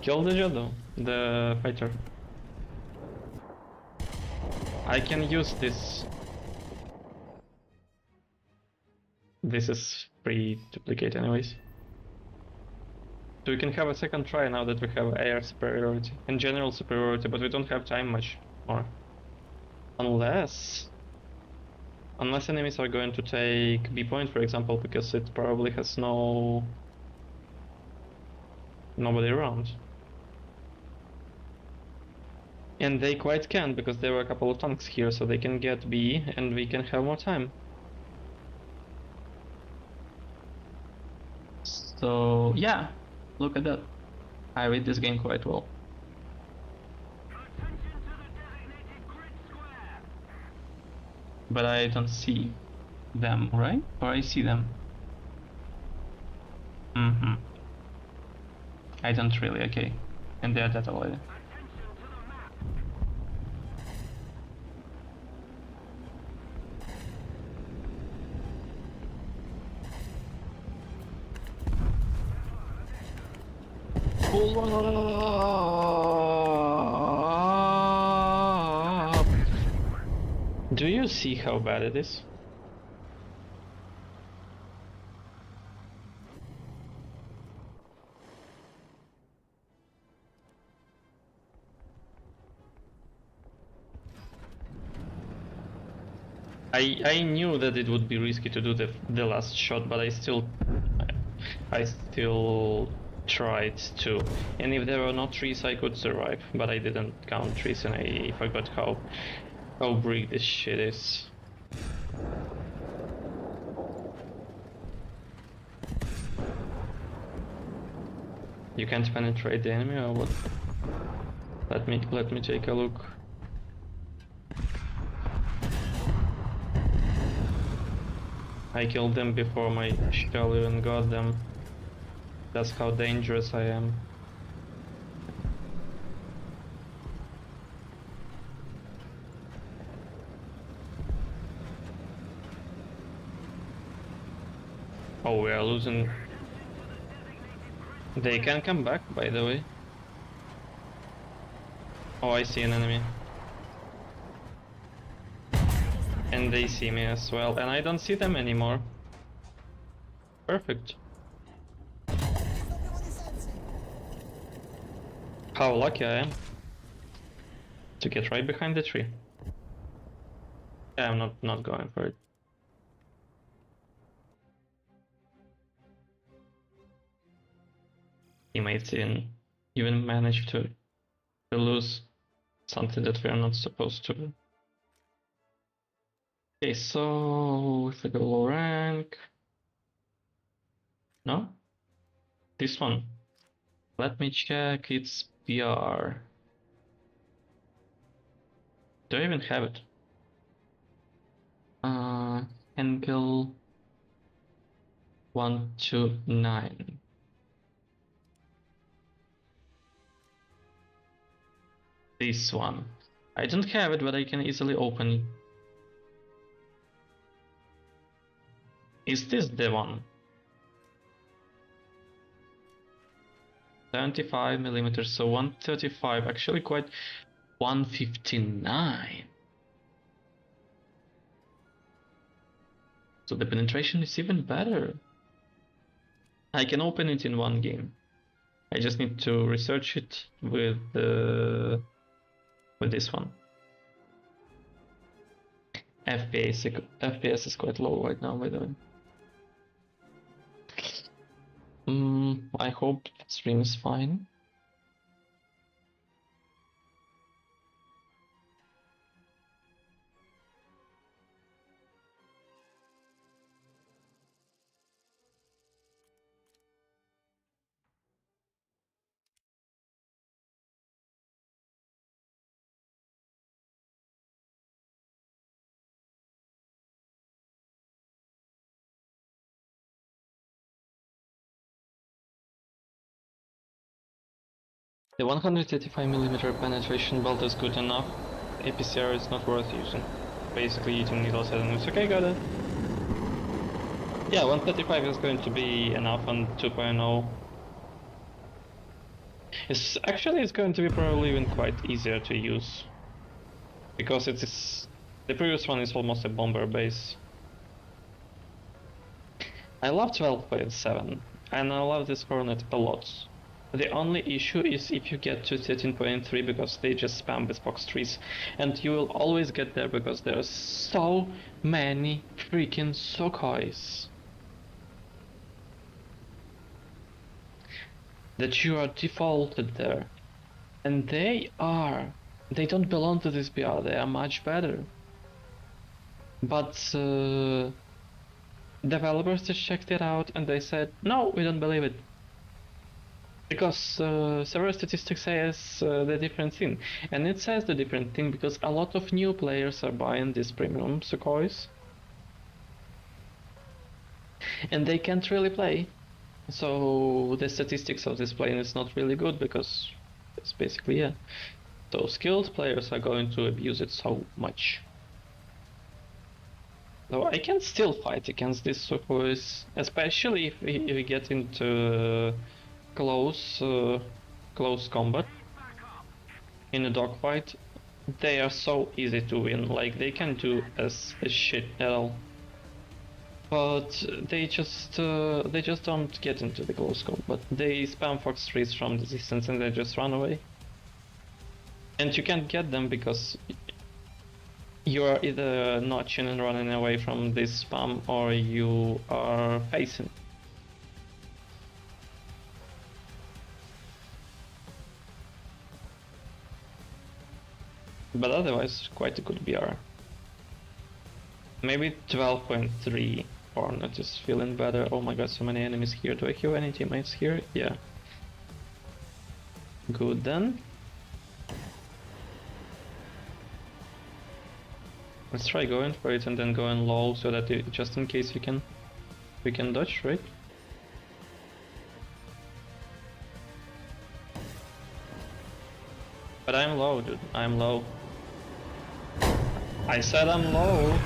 A: Kill the Jodo, the fighter. I can use this. This is free duplicate anyways. So we can have a second try now that we have air superiority and general superiority, but we don't have time much more. Unless enemies are going to take B point, for example, because it probably has nobody around. And they quite can, because there were a couple of tanks here, so they can get B and we can have more time.
C: So yeah, look at that. I read this game quite well.
D: Attention to the designated grid square.
C: But I don't see them, right? Or I see them? Mm-hmm. I don't really, okay. And they're that already.
D: Attention to the map.
C: Pull up!
A: Do you see how bad it is? I knew that it would be risky to do the last shot, but I still tried to. And if there were no trees, I could survive, but I didn't count trees, and I forgot how big this shit is. You can't penetrate the enemy, or what? Let me take a look. I killed them before my shell even got them. That's how dangerous I am. Oh, we are losing. They can come back, by the way. Oh, I see an enemy. And they see me as well, and I don't see them anymore. Perfect. How lucky I am to get right behind the tree. Yeah, I'm not going for it. Teammates even managed to lose something that we are not supposed to do. Okay, so if I go low rank, no, this one. Let me check its PR. Do I even have it? Angle 129. This one. I don't have it, but I can easily open it. Is this the one? 75 millimeters, so 135, actually quite 159. So the penetration is even better. I can open it in one game. I just need to research it with this one. FPS is quite low right now, by the way. I hope the stream is fine. The 185mm penetration belt is good enough. APCR is not worth using. Basically eating needles and it's okay, got it. Yeah, 135 is going to be enough on 2.0. It's going to be probably even quite easier to use. Because it is... The previous one is almost a bomber base. I love 12.7 and I love this Hornet a lot. The only issue is if you get to 13.3 because they just spam with box trees and you will always get there because there are so many freaking Sokhois that you are defaulted there. And they don't belong to this BR, they are much better. But developers just checked it out and they said, no, we don't believe it. Because server statistics says the different thing. And it says the different thing because a lot of new players are buying these premium Sokhois. And they can't really play. So the statistics of this plane is not really good because it's basically, yeah. So skilled players are going to abuse it so much. So I can still fight against these Sokhois, especially if we get into close combat in a dogfight. They are so easy to win, like they can do as shit at all. But they just don't get into the close combat. They spam fox trees from the distance and they just run away. And you can't get them because you are either notching and running away from this spam or you are facing. But otherwise, quite a good BR. Maybe 12.3 Hornet is feeling better. Oh my god, so many enemies here. Do I hear any teammates here? Yeah. Good then. Let's try going for it and then going low so that just in case we can dodge, right? But I'm low, dude. I'm low. I said I'm low.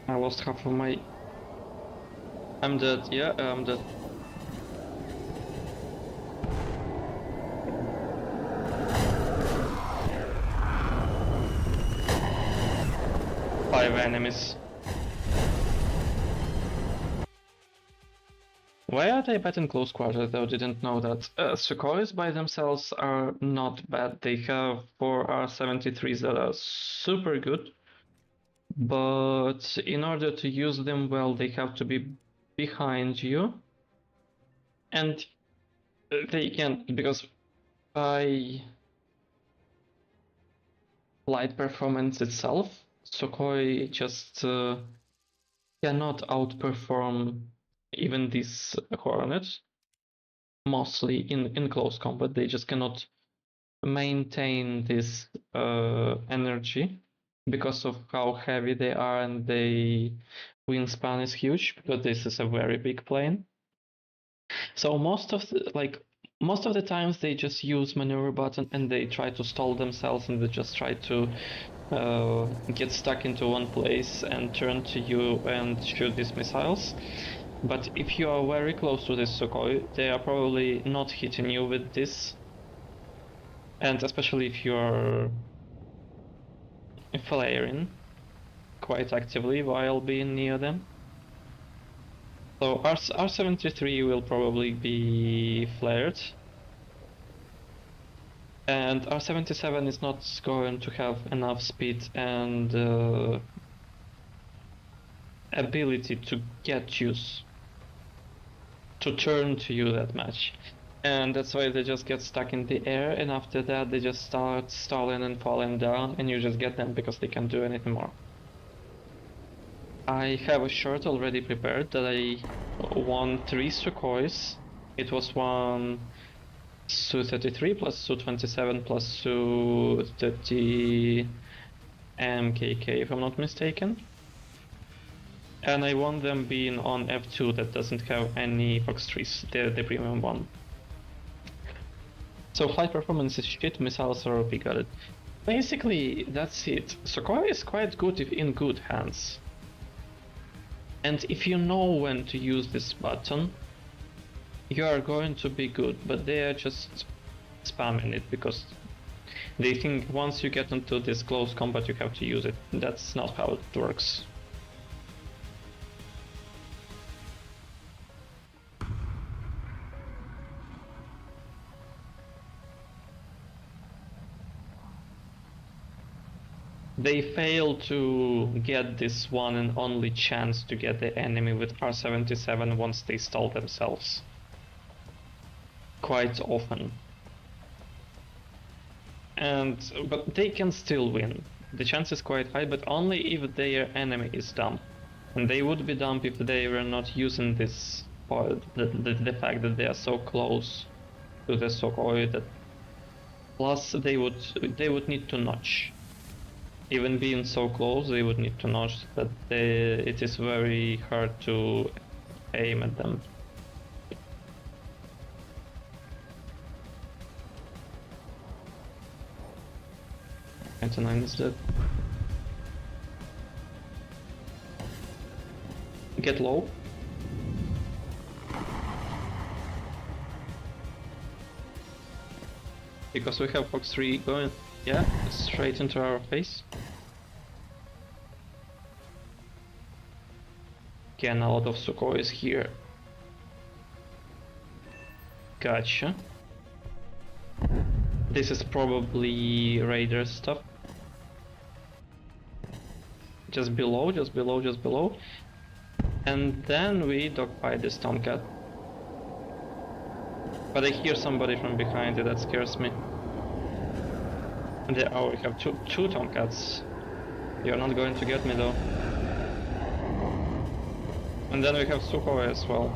A: I lost half of my... I'm dead, yeah, I'm dead. Five enemies. Why are they bad in close quarters though? Didn't know that. Sukhois by themselves are not bad. They have 4 R73s that are super good. But in order to use them well, they have to be behind you. And they can't, because by flight performance itself, Sukhoi just cannot outperform even these Hornets. Mostly in close combat, they just cannot maintain this energy because of how heavy they are, and the wingspan is huge because this is a very big plane. So most of the times they just use maneuver button and they try to stall themselves and they just try to get stuck into one place and turn to you and shoot these missiles. But if you are very close to this Sukhoi, they are probably not hitting you with this. And especially if you are flaring quite actively while being near them. So R73 will probably be flared. And R77 is not going to have enough speed and ability to get you to turn to you that much. And that's why they just get stuck in the air, and after that they just start stalling and falling down, and you just get them because they can't do anything more. I have a short already prepared that I won 3 Sukhois. It was one Su-33 plus Su-27 plus Su-30 MKK, if I'm not mistaken. And I want them being on F2 that doesn't have any Fox 3s, the premium one. So flight performance is shit, missiles are OP, got it. Basically, that's it. Sukhoi is quite good if in good hands. And if you know when to use this button, you are going to be good, but they are just spamming it because they think once you get into this close combat you have to use it. That's not how it works. They fail to get this one and only chance to get the enemy with R77 once they stall themselves. Quite often. But they can still win. The chance is quite high, but only if their enemy is dumb. And they would be dumb if they were not using this the fact that they are so close to the Sukhoi that plus they would need to notch. Even being so close, they would need to notch that it is very hard to aim at them. Is dead. Get low. Because we have Fox 3 going, yeah, straight into our face. Again, a lot of Sukhoi is here. Gotcha. This is probably Raider stuff. Just below, just below, just below. And then we dogfight this Tomcat. But I hear somebody from behind it, that scares me. And there, oh, we have two Tomcats. You're not going to get me though. And then we have Sukhoi as well.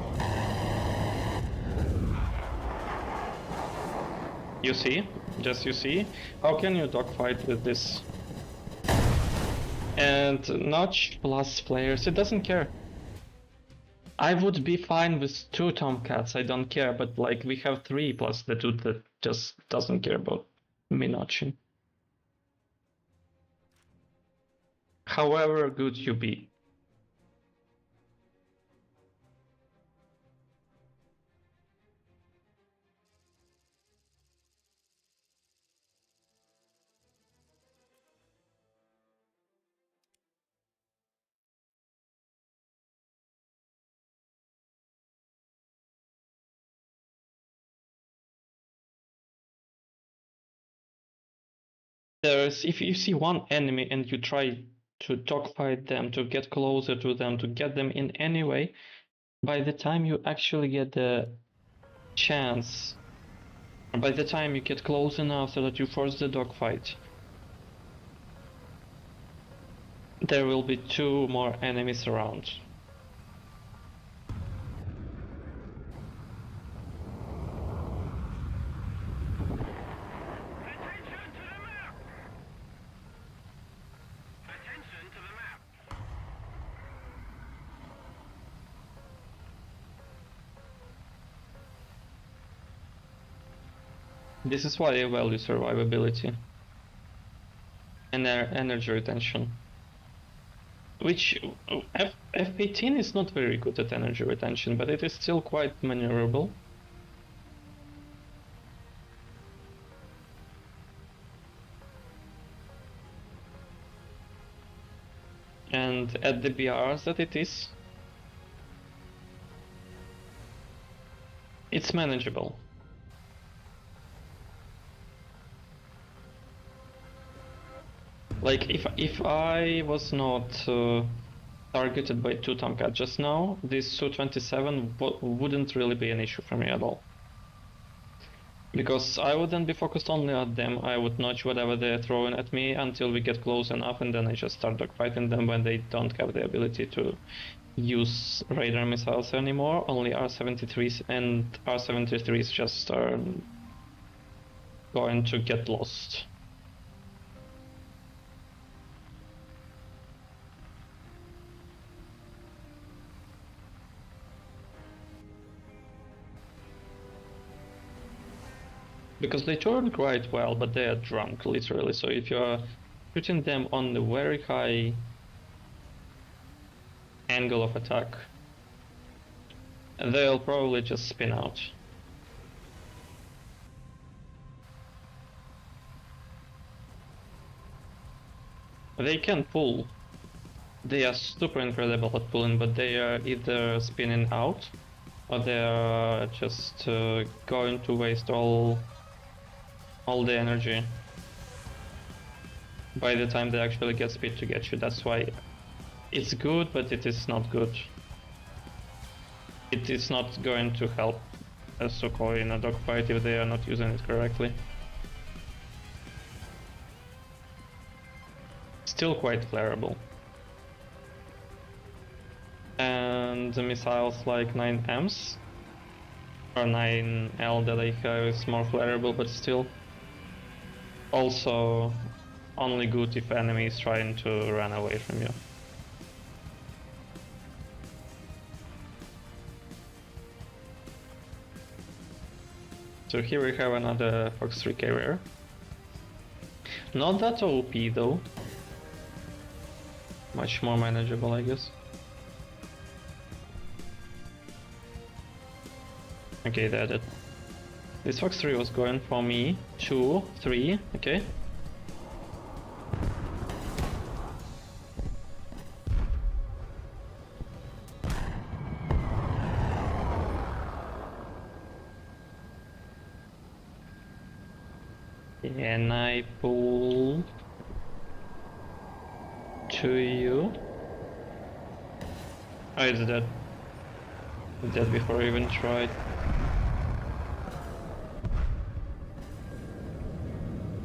A: You see? Just you see? How can you dogfight with this? And Notch plus players, it doesn't care. I would be fine with 2 Tomcats, I don't care, but like we have 3 plus the 2 that just doesn't care about me notching. However good you be. If you see one enemy and you try to dogfight them, to get closer to them, to get them in any way, by the time you actually get the chance, or by the time you get close enough so that you force the dogfight, there will be 2 more enemies around. This is why I value survivability and energy retention. Which F-18 is not very good at energy retention, but it is still quite maneuverable. And at the BRs that it is, it's manageable. Like if I was not targeted by 2 Tomcat just now, this Su-27 wouldn't really be an issue for me at all. Because I wouldn't be focused only at them, I would notch whatever they're throwing at me until we get close enough, and then I just start dogfighting them when they don't have the ability to use radar missiles anymore. Only R-73s and R-73s just are going to get lost. Because they turn quite well, but they are drunk, literally. So if you're shooting them on the very high angle of attack, they'll probably just spin out. They can pull. They are super incredible at pulling, but they are either spinning out or they are just going to waste all the energy by the time they actually get speed to get you. That's why it's good, but it is not good. It is not going to help a Sukhoi in a dogfight if they are not using it correctly. Still quite flammable. And the missiles like 9Ms or 9L that I have is more flammable, but still also only good if enemy is trying to run away from you. So here we have another Fox 3 carrier. Not that OP though. Much more manageable, I guess. Okay, that's it. This Fox 3 was going for me. 2, 3, okay. Can I pull to you? Oh, it's dead. Dead before I even tried.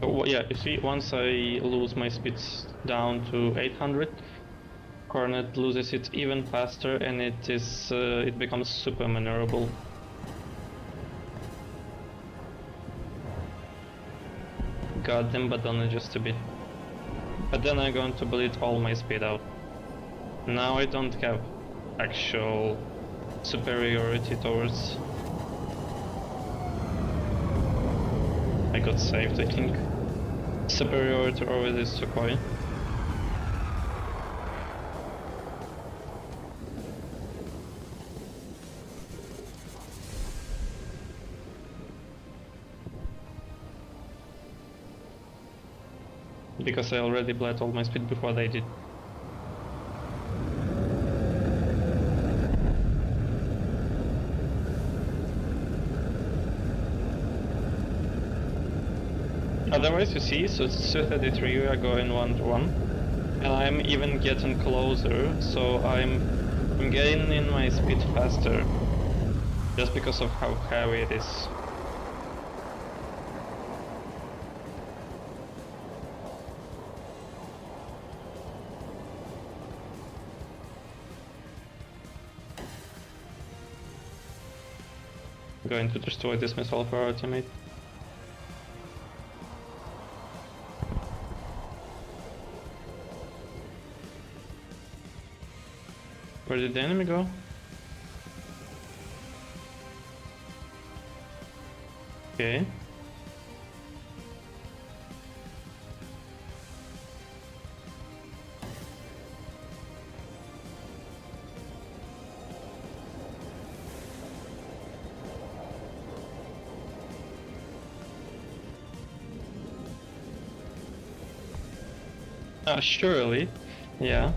A: So yeah, you see, once I lose my speeds down to 800, Cornet loses it even faster, and it becomes super maneuverable. Got them, but only just a bit. But then I'm going to bleed all my speed out. Now I don't have actual superiority towards... I got saved, I think. Superiority over this Sukhoi. Because I already bled all my speed before they did. Otherwise, you see, so it's 233, we are going 1-to-1, and I'm even getting closer, so I'm gaining my speed faster, just because of how heavy it is. Going to destroy this missile for our teammate. Where did the enemy go? Okay. Surely, yeah.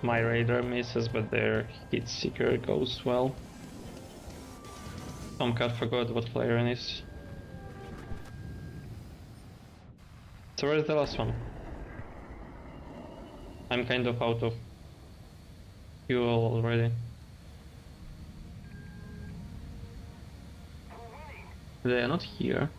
A: My radar misses, but their hit seeker goes well. Tomcat forgot what player it is. So where's the last one? I'm kind of out of fuel already. They are not here.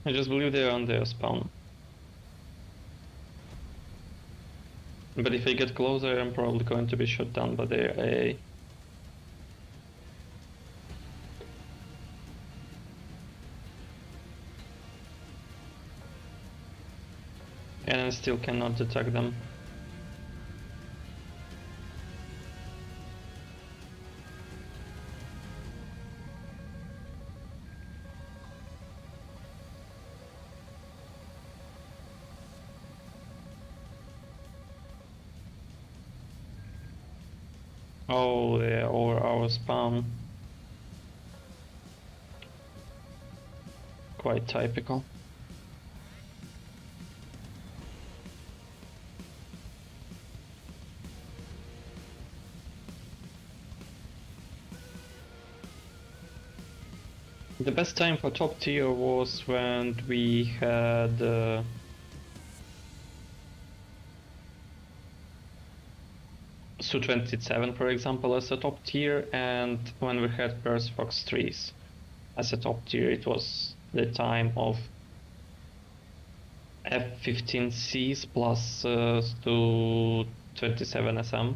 A: I just believe they are on their spawn. But if I get closer, I'm probably going to be shot down by their AA. And I still cannot detect them. Oh, they're over our spawn. Quite typical. The best time for top tier was when we had Su-27, for example, as a top tier, and when we had Burst Fox 3s as a top tier. It was the time of F-15Cs plus Su-27 SM.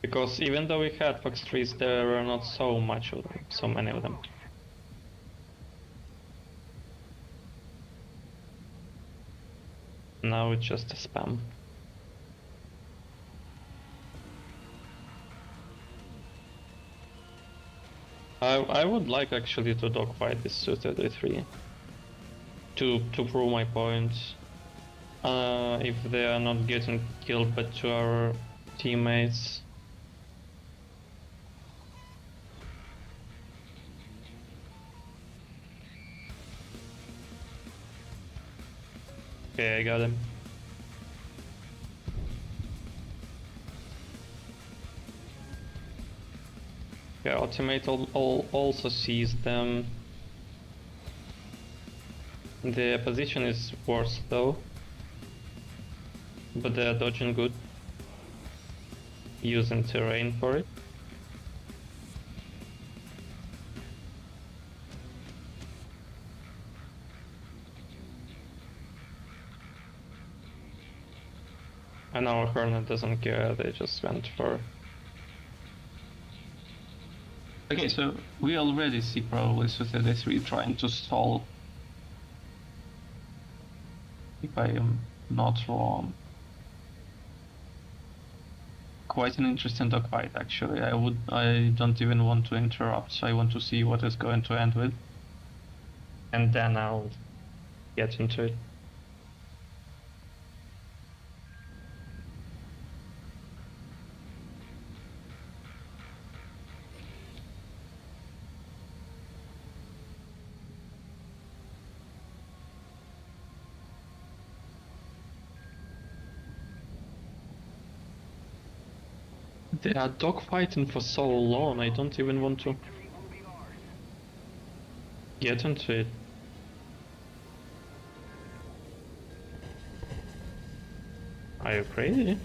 A: Because even though we had Fox 3s, there were not so much of them, so many of them. Now it's just a spam. I would like actually to dogfight this Su-33 to prove my point. If they are not getting killed but to our teammates. Okay, I got him. Yeah, ultimate also sees them. The position is worse though, but they are dodging good, using terrain for it. And our Hornet doesn't care, they just went for...
C: Okay, so we already see probably Su-33 trying to stall. If I am not wrong. Quite an interesting dogfight actually. I don't even want to interrupt, so I want to see what it's going to end with.
A: And then I'll get into it. They are dogfighting for so long, I don't even want to get into it. Are you crazy?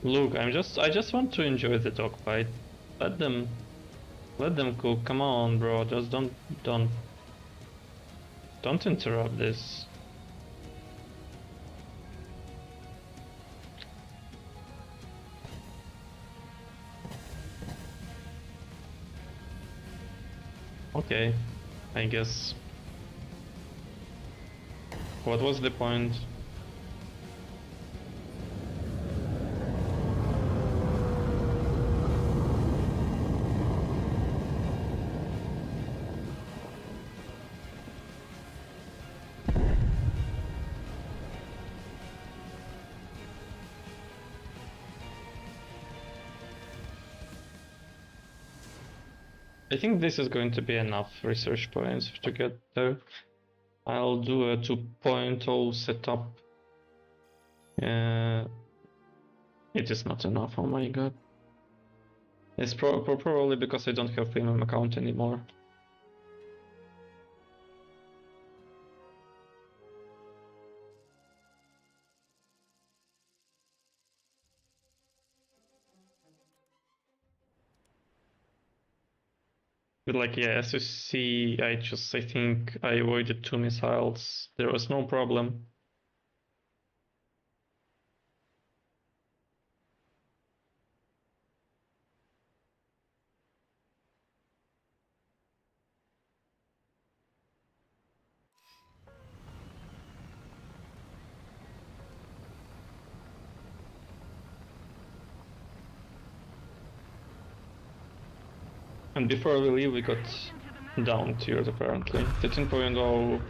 A: Look, I just want to enjoy the dogfight. Let them cook. Come on, bro. Just don't interrupt this. Okay, I guess. What was the point? I think this is going to be enough research points to get there. I'll do a 2.0 setup. It is not enough, oh my god. It's probably because I don't have premium account anymore. But like, yeah, as you see, I think I avoided 2 missiles. There was no problem. And before we leave, we got down tiered apparently. 13.0,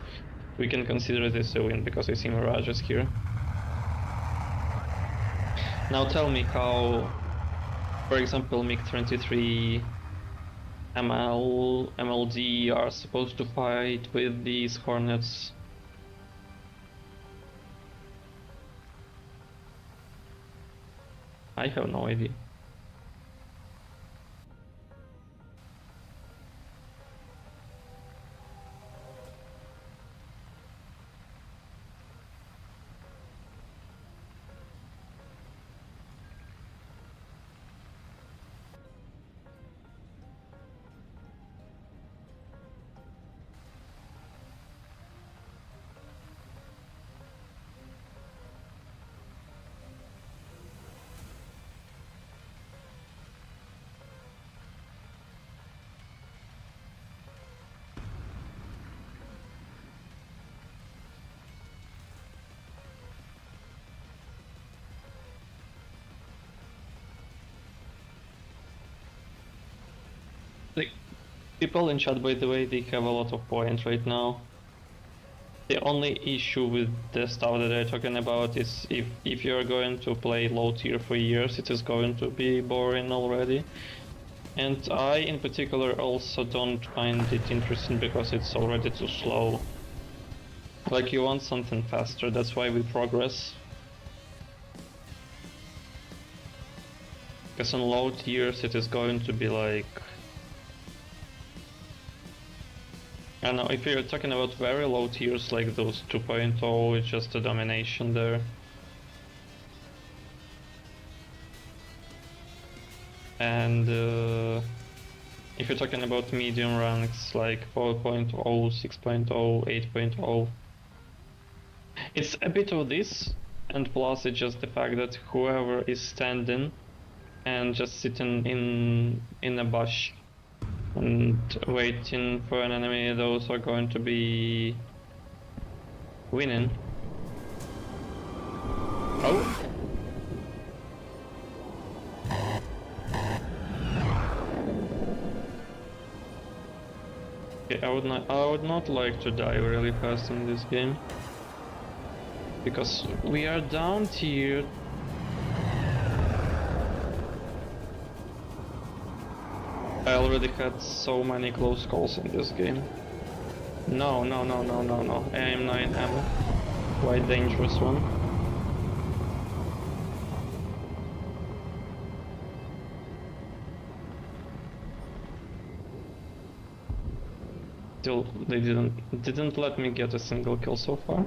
A: we can consider this a win because I see mirages here. Now tell me how, for example, MiG-23 MLD are supposed to fight with these Hornets. I have no idea. Like, people in chat, by the way, they have a lot of points right now. The only issue with the stuff that I'm talking about is if you're going to play low tier for years, it is going to be boring already. And I, in particular, also don't find it interesting because it's already too slow. Like, you want something faster, that's why we progress. Because on low tiers it is going to be like... I don't know, if you're talking about very low tiers like those 2.0, it's just a domination there. And if you're talking about medium ranks like 4.0, 6.0, 8.0, it's a bit of this, and plus it's just the fact that whoever is standing and just sitting in a bush and waiting for an enemy, those are going to be winning. Oh! Okay, I would not like to die really fast in this game. Because we are down tiered. I already had so many close calls in this game. No, no, no, no, no, no. AM9M. Quite dangerous one. Still, they didn't let me get a single kill so far.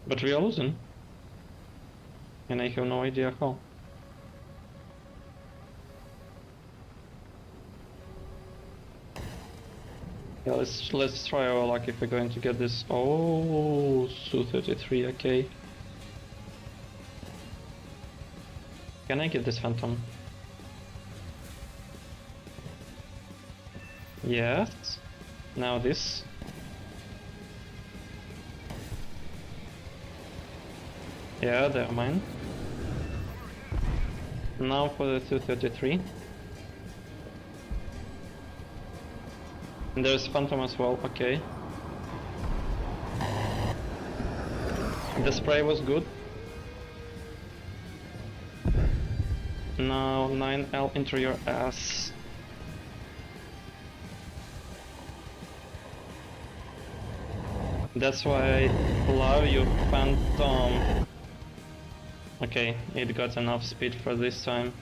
A: But we are losing. And I have no idea how. Yeah, let's try our luck if we're going to get this. Oh, Su-33, okay. Can I get this Phantom? Yes. Now this. Yeah, they're mine. Now for the Su-33. And there's Phantom as well, okay. The spray was good. Now 9L into your ass. That's why I love you, Phantom. Okay, it got enough speed for this time.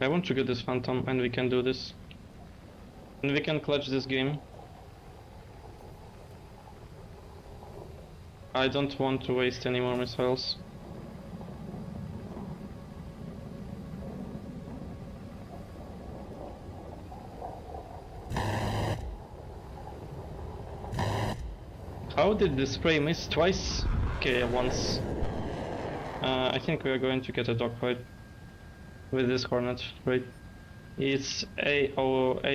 A: I want to get this Phantom and we can do this. And we can clutch this game. I don't want to waste any more missiles. How did the spray miss twice? Okay, once. I think we are going to get a dogfight with this Hornet, right? It's A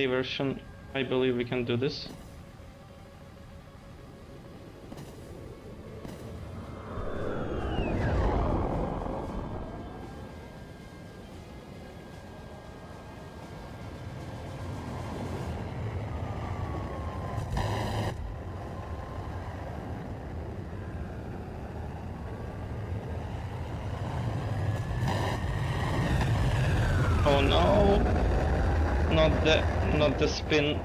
A: version. I believe we can do this. Oh no! Not the spin.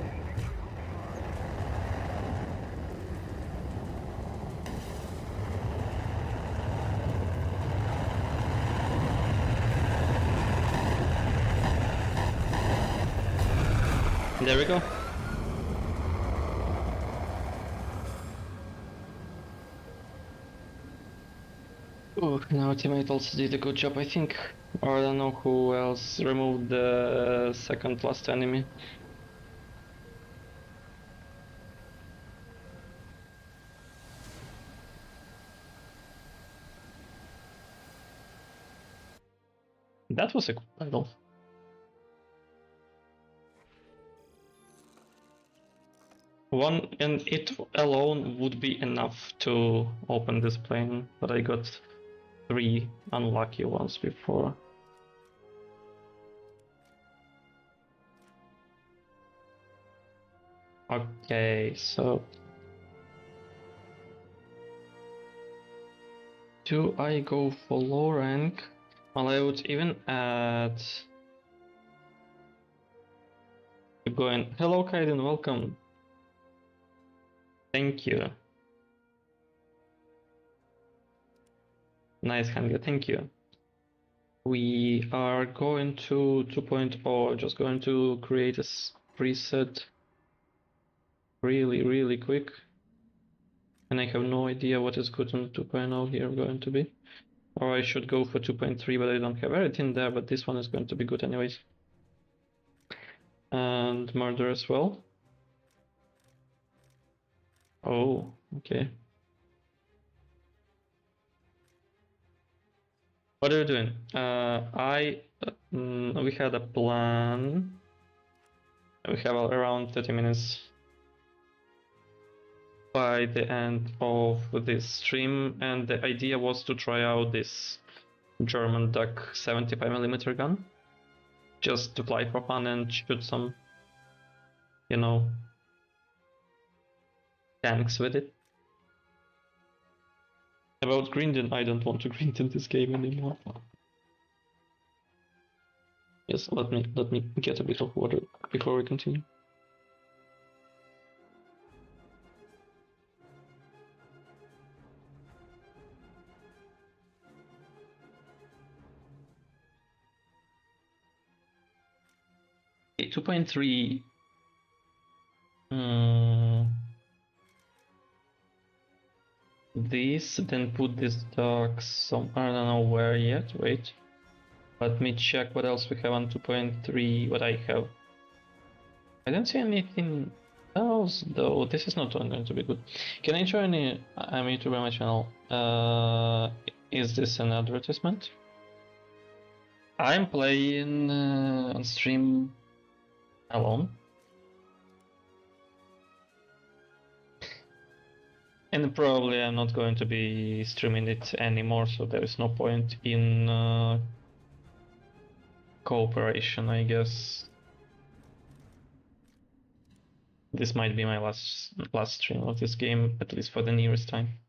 A: There we go. Oh, now teammate also did a good job, I think. Or I don't know who else removed the second last enemy. That was a good battle. One and it alone would be enough to open this plane, but I got 3 unlucky ones before. Okay, so do I go for low rank? Well, I would even add going. Hello, Kaiden, welcome. Thank you. Nice, Hanga, thank you. We are going to 2.0, just going to create a preset really quick. And I have no idea what is good on 2.0 here going to be. Or I should go for 2.3, but I don't have everything there, but this one is going to be good anyways. And murder as well. Oh, okay. What are you doing? We had a plan. We have around 30 minutes by the end of this stream, and the idea was to try out this German duck 75mm gun. Just to fly for fun and shoot some, you know, tanks with it. About Grindin, I don't want to grind in this game anymore. Yes, let me get a bit of water before we continue. Okay, 2.3. This, then put this dog some, I don't know where yet, wait. Let me check what else we have on 2.3, what I have. I don't see anything else though, this is not going to be good. Can I join a YouTuber on my channel? Is this an advertisement? I'm playing on stream alone. And probably I'm not going to be streaming it anymore, so there is no point in cooperation, I guess. This might be my last stream of this game, at least for the nearest time.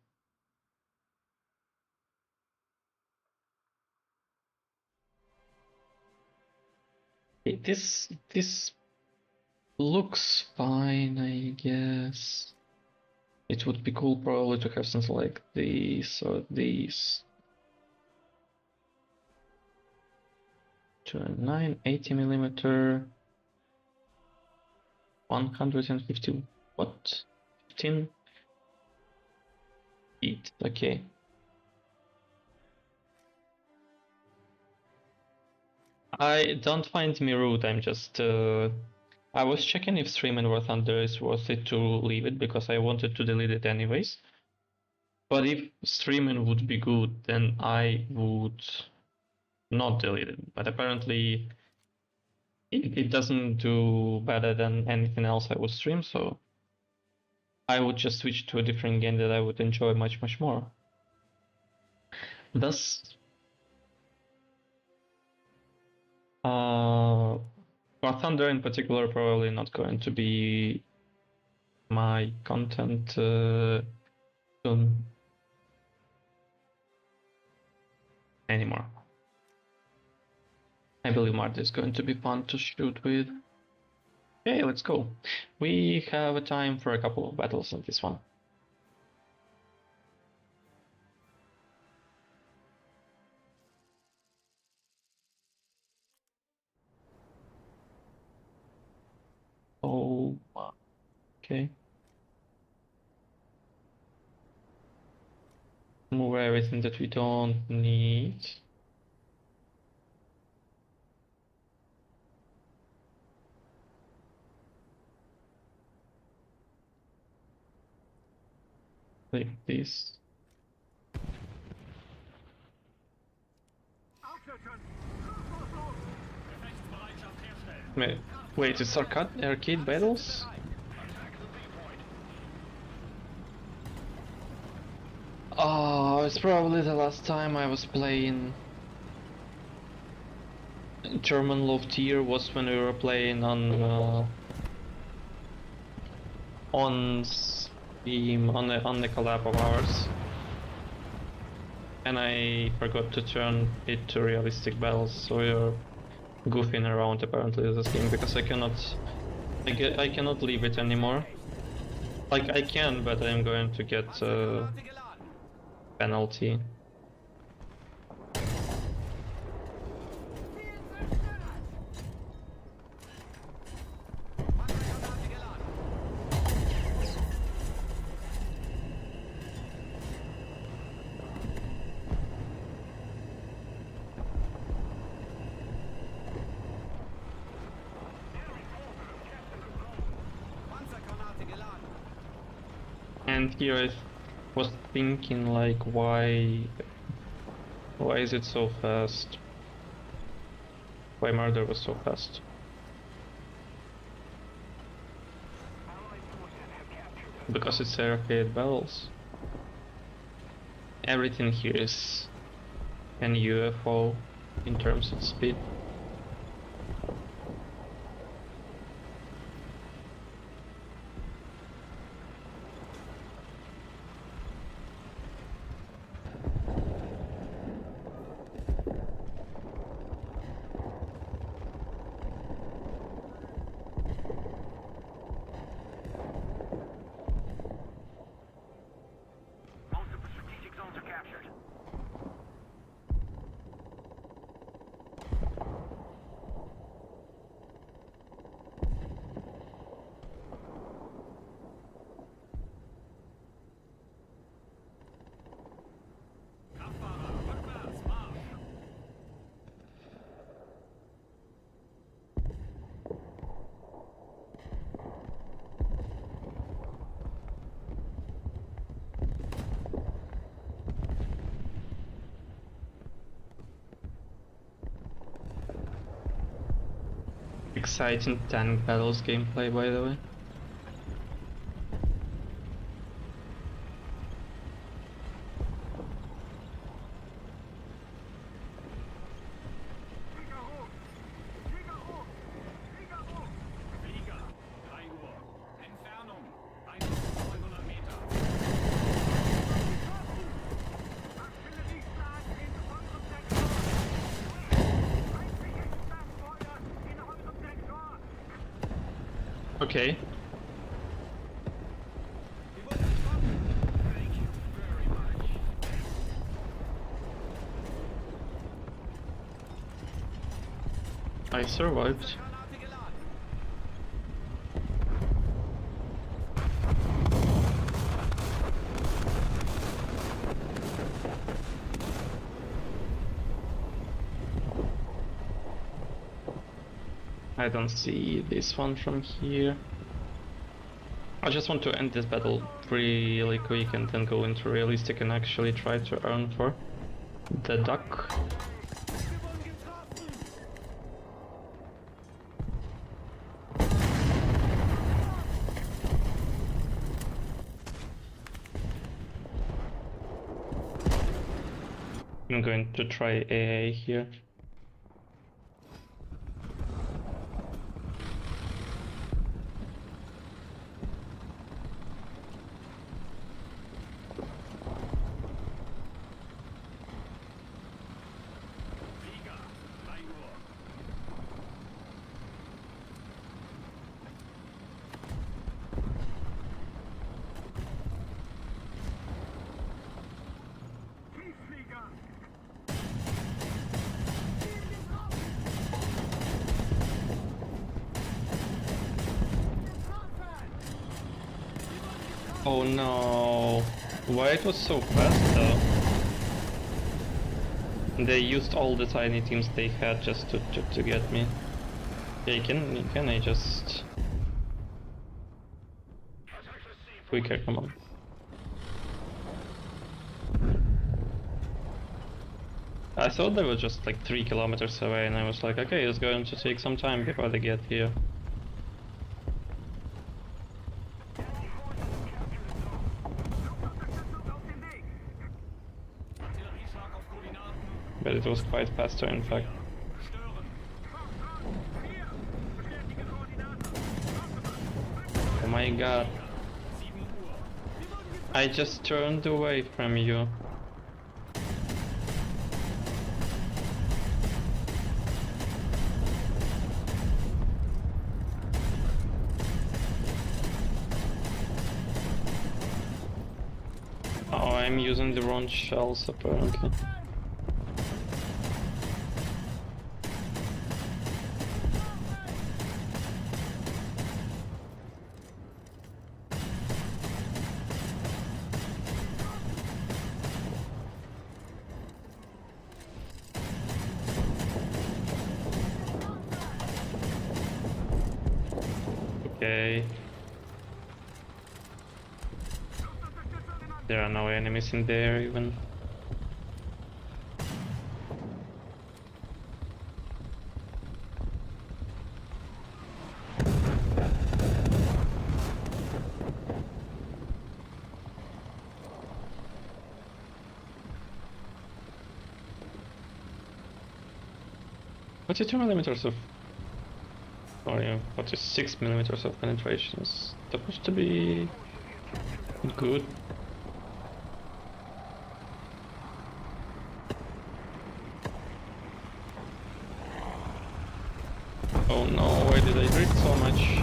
A: This looks fine, I guess. It would be cool probably to have something like this or this. 209, 80 millimeter, 150. What? 15 feet. Okay. I don't find me rude. I'm just. I was checking if streaming War Thunder is worth it to leave it because I wanted to delete it anyways. But if streaming would be good, then I would not delete it. But apparently, it doesn't do better than anything else I would stream, so I would just switch to a different game that I would enjoy much, much more. Thus, War Thunder in particular probably not going to be my content soon anymore. I believe Marty is going to be fun to shoot with. Okay, let's go. We have a time for a couple of battles on this one. Oh, okay. Move everything that we don't need. Like this. Wait, it's arcade battles? Oh, it's probably the last time I was playing German Love Tier was when we were playing on Steam on the collab of ours, and I forgot to turn it to realistic battles, so we are goofing around apparently this game because I cannot leave it anymore. Like I can, but I'm going to get penalty. And here I was thinking like why is it so fast? Why murder was so fast? Because it's arcade battles. Everything here is an UFO in terms of speed.
D: Most of the strategic zones are captured.
B: Kraftfahrer, rückwärts, Marsch!
A: Exciting tank battles gameplay, by the way.
B: Flieger, 3 Uhr. Entfernung, 1900 Meter.
A: Okay.
B: Thank you very much.
A: survived.
B: Granate geladen.
A: I don't see this one from here. I just want to end this battle really quick and then go into realistic and actually try to earn for the duck.
B: Gewonnen getroffen.
A: I'm going to try AA here.
B: Flieger, 3 Uhr.
D: Tiefflieger!
A: Oh no! Why it was so fast though? They used all the tiny teams they had just to get me. Okay, can I just... Quicker, come on. I thought they were just like 3 kilometers away and I was like, okay, it's going to take some time before they get here.
B: Artillerieschlag auf Koordinaten.
A: But it was quite faster in fact.
B: Stören.
D: Hier! Bestätige Koordinaten!
A: Oh my god.
B: 7 Uhr.
A: I just turned away from you. Oh, I'm using the wrong shells apparently. Okay. There are no enemies in there even. What's 2 millimeters of... Oh yeah, 46 millimeters of penetration is supposed to be good. Oh no, why did I drift so much?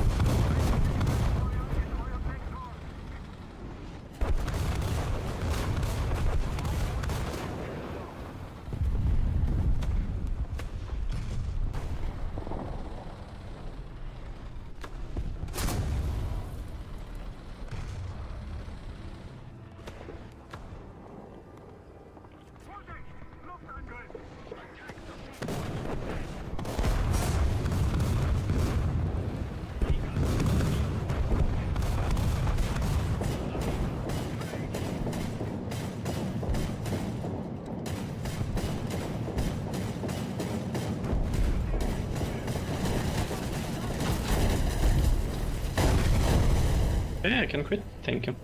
D: Vorsicht! Luftangriff!
A: Yeah, I can quit, thank you.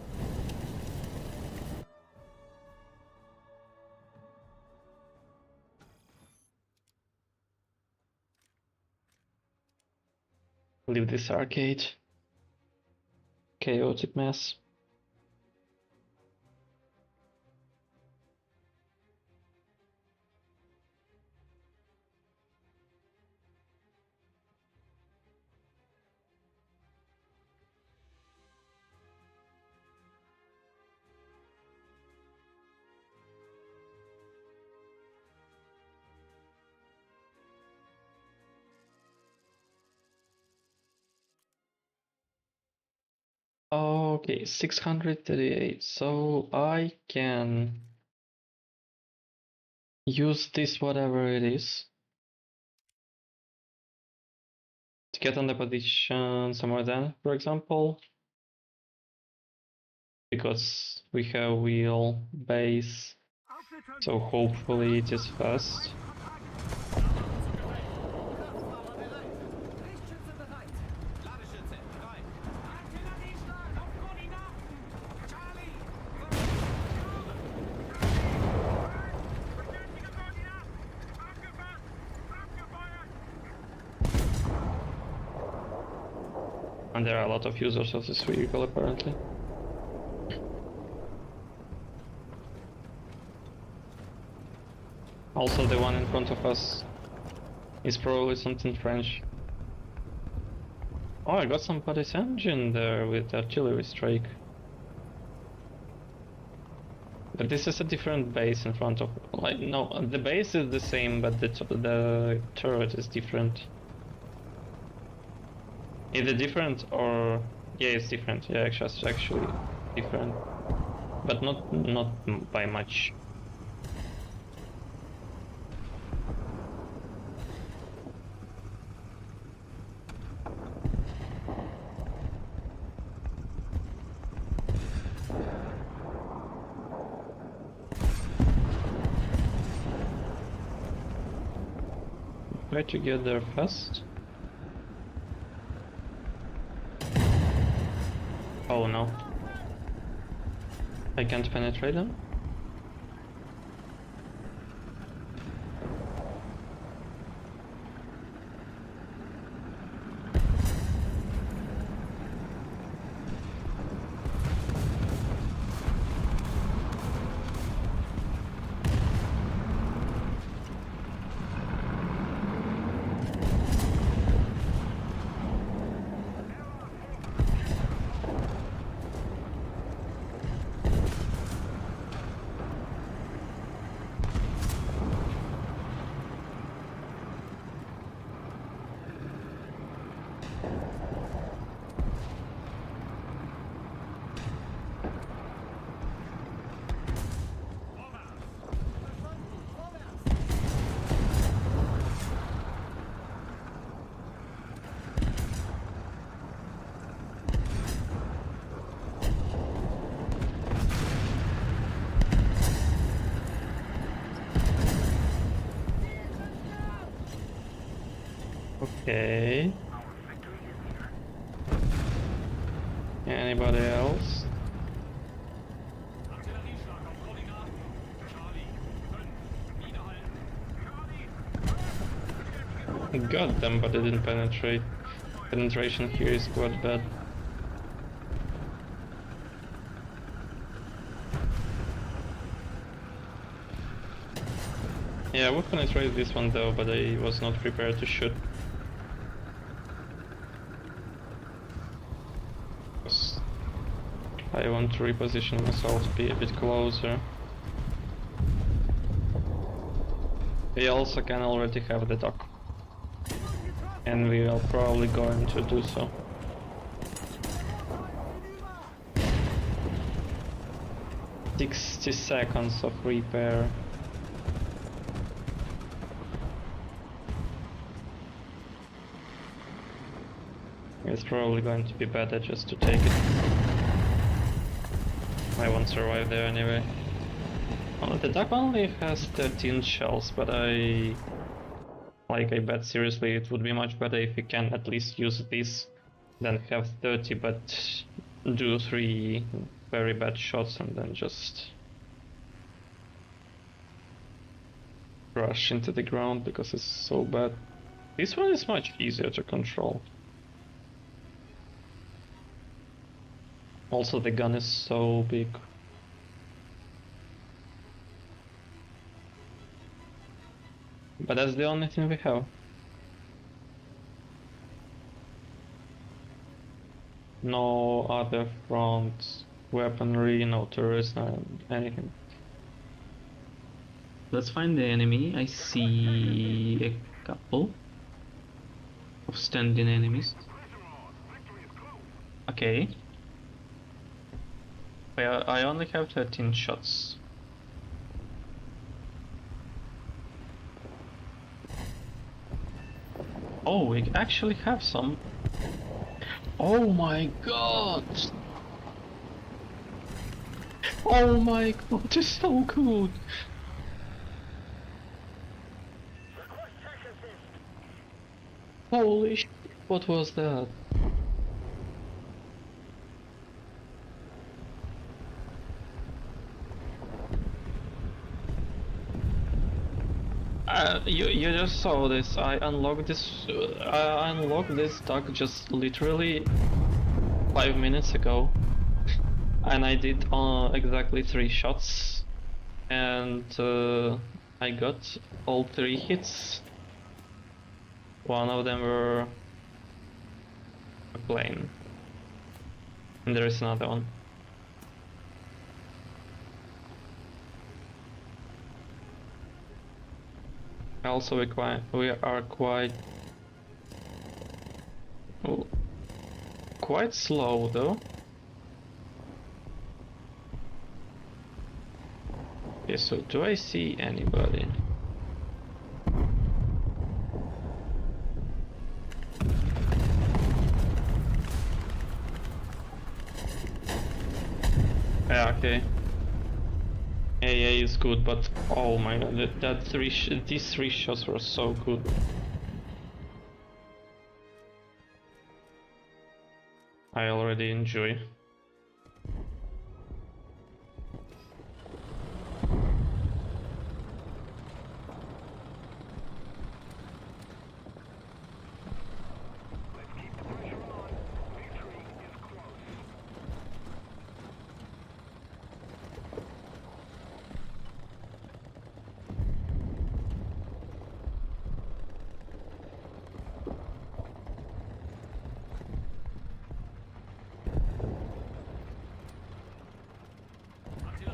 A: Leave this arcade. Chaotic mess. Okay, 638. So I can use this whatever it is to get on the position somewhere then, for example, because we have wheel base, so hopefully it is fast.
B: Kraftfahrer bereit. Richtschütze bereit. Ladeschütze bereit. Artillerieschlag auf Koordinaten. Charlie.
D: Bestätige Koordinaten! Abgefasst! Abgefeuert!
A: And there are a lot of users of this vehicle apparently. Also, the one in front of us is probably something French. Oh, I got somebody's engine there with artillery strike. But this is a different base in front of... Like, no, the base is the same, but the turret is different. Either different or... Yeah, it's different. Yeah, it's actually different. But not by much. Try to get there fast. Oh no. I can't penetrate them? Okay. Anybody else?
B: Artillerieschlag auf Koordinaten. Charlie. 5. Niederhalten.
A: I got them, but they didn't penetrate. Penetration here is quite bad. Yeah, I would penetrate this one though, but I was not prepared to shoot. I want to reposition myself to be a bit closer. We also can already have the dock. And we are probably going to do so. $60 of repair. It's probably going to be better just to take it. I won't survive there anyway. Well, the duck only has 13 shells, but I bet seriously it would be much better if we can at least use this than have 30 but do 3 very bad shots and then just crash into the ground because it's so bad. This one is much easier to control. Also, the gun is so big. But that's the only thing we have. No other front weaponry, no turrets, no anything.
C: Let's find the enemy. I see a couple of standing enemies. Okay. I only have 13 shots. Oh, we actually have some. Oh my god! Oh my god, it's so good! Holy shit, what was that? You just saw this. I unlocked this duck just literally 5 minutes ago, and I did exactly 3 shots, and I got all 3 hits. One of them were a plane, and there is another one. Also, we are quite slow though. Okay, so do I see anybody? Yeah, okay. AA is good, but oh my god, these 3 shots were so good. I already enjoy.
D: Let's keep the pressure on. Victory is close.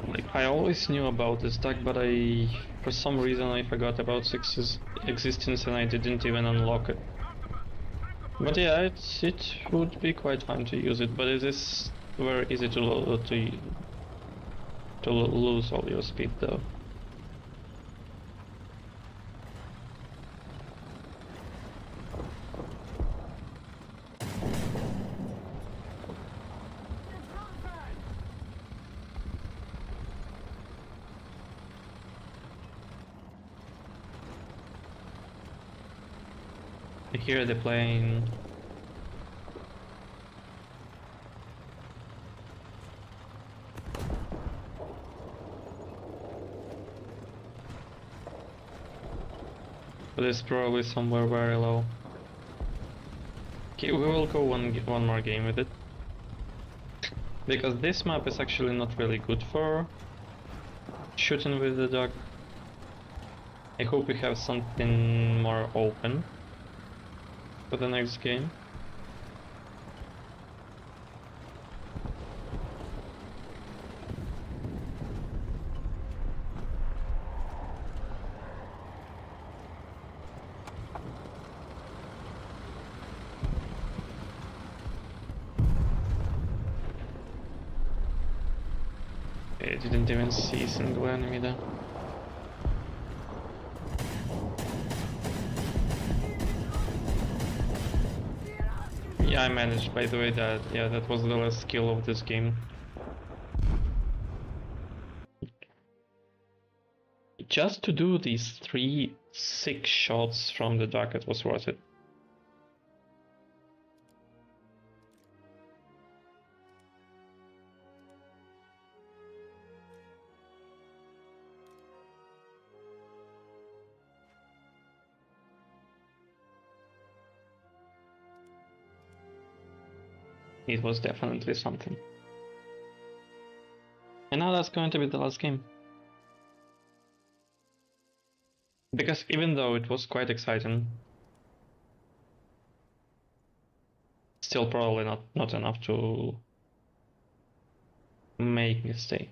A: Like, I always knew about this duck, but for some reason I forgot about its existence and I didn't even unlock it. But yeah, it would be quite fun to use it, but it is very easy to lose all your speed though. I hear the plane. But it's probably somewhere very low. Okay, we will go one more game with it. Because this map is actually not really good for shooting with the duck. I hope we have something more open for the next game. I didn't even see a single enemy there. Yeah, I managed, by the way, that, yeah, that was the last skill of this game. Just to do these 6 shots from the duck, it was worth it. It was definitely something. And now that's going to be the last game. Because even though it was quite exciting, still probably not enough to make me stay.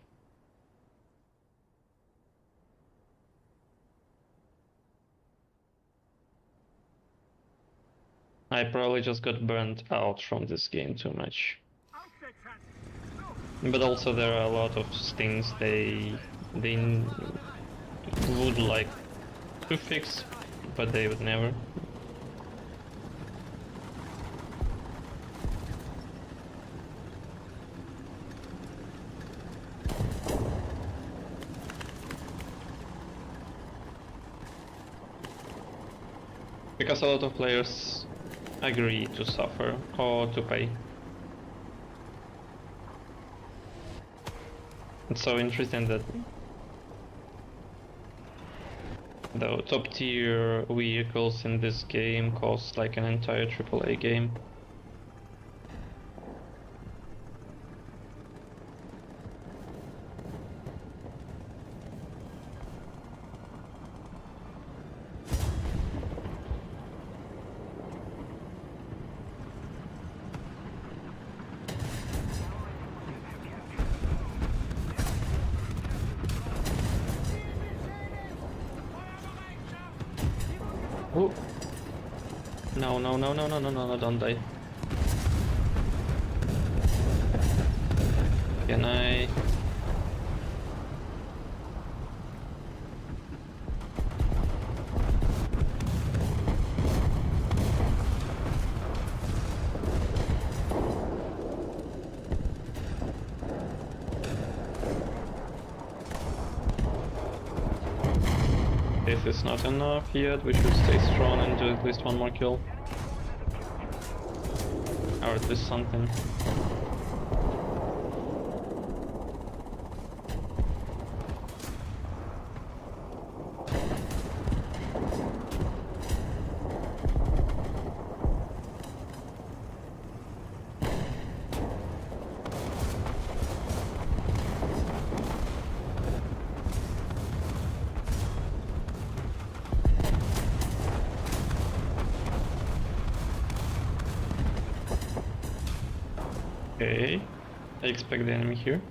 A: I probably just got burnt out from this game too much.
D: Outset, Hansen. Look,
A: But also there are a lot of things they would like to fix, but they would never. Because a lot of players agree to suffer or to pay. It's so interesting that the top tier vehicles in this game cost like an entire AAA game. Oh. No, no, no, no, no, no, no, no, don't die. Can I? This is not enough yet, we should stay strong and do at least one more kill. Or at least something. Okay, I expect the enemy here.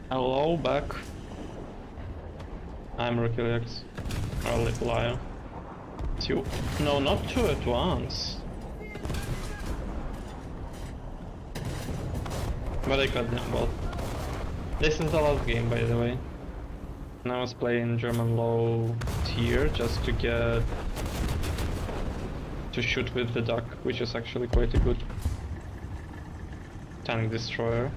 A: Hello, back. I'm Rookie Lex. Or Little Liar. Two. No, not two at once. But I got them both. This is the last game, by the way. And I was playing German low tier just to get to shoot with the duck, which is actually quite a good tank destroyer.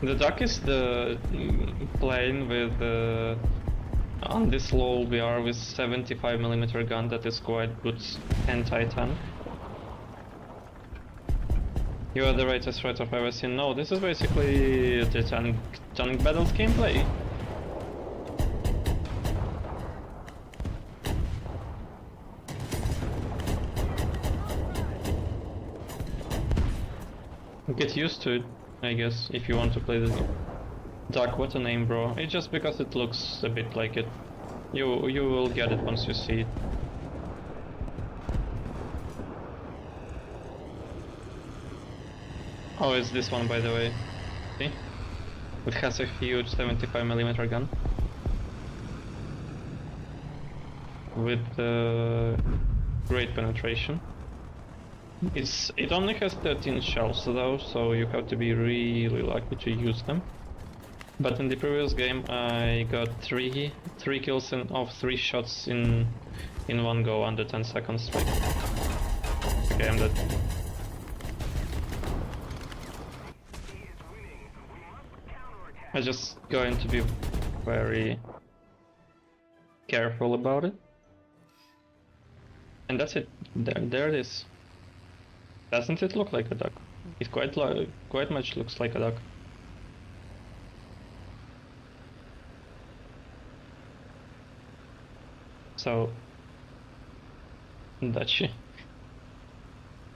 A: The duck is the plane with on this low VR with 75mm gun that is quite good anti-tank. You are the greatest threat I've ever seen. No, this is basically the tank battles gameplay. Get used to it, I guess, if you want to play this game. Duck, what a name, bro. It's just because it looks a bit like it. You will get it once you see it. Oh, it's this one, by the way. See? It has a huge 75mm gun. With great penetration. It only has 13 shells though, so you have to be really lucky to use them. But in the previous game I got three kills of 3 shots in one go under 10 seconds. Okay, I'm dead. I'm just going to be very careful about it. And that's it. There it is. Doesn't it look like a duck? It quite much looks like a duck.
C: So, Dutchy.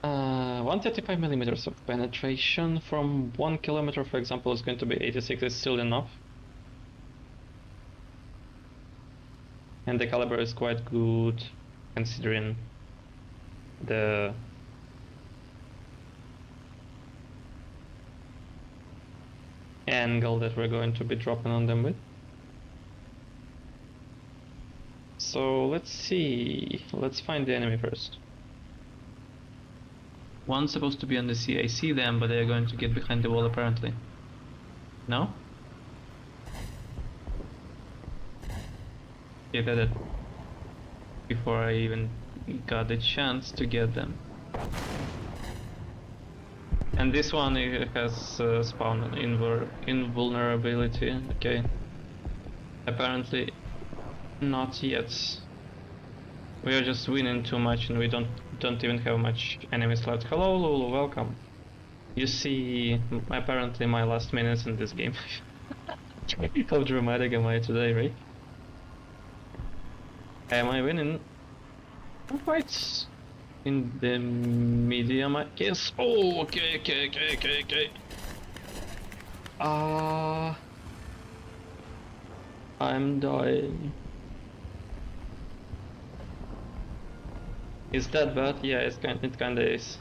C: 135 millimeters of penetration from 1 kilometer, for example, is going to be 86. Is still enough. And the caliber is quite good considering the angle that we're going to be dropping on them with. So let's see. Let's find the enemy first. One's supposed to be on the sea. I see them, but they're going to get behind the wall apparently. No? Yeah, got it. Before I even got the chance to get them. And this one has spawn invulnerability. Okay. Apparently not yet. We are just winning too much and we don't even have much enemies left. Hello Lulu, welcome. You see apparently my last minutes in this game. How dramatic am I today, right? Am I winning? Not quite in the medium, I guess. Oh, okay. I'm dying. Is that bad? Yeah, it kinda is.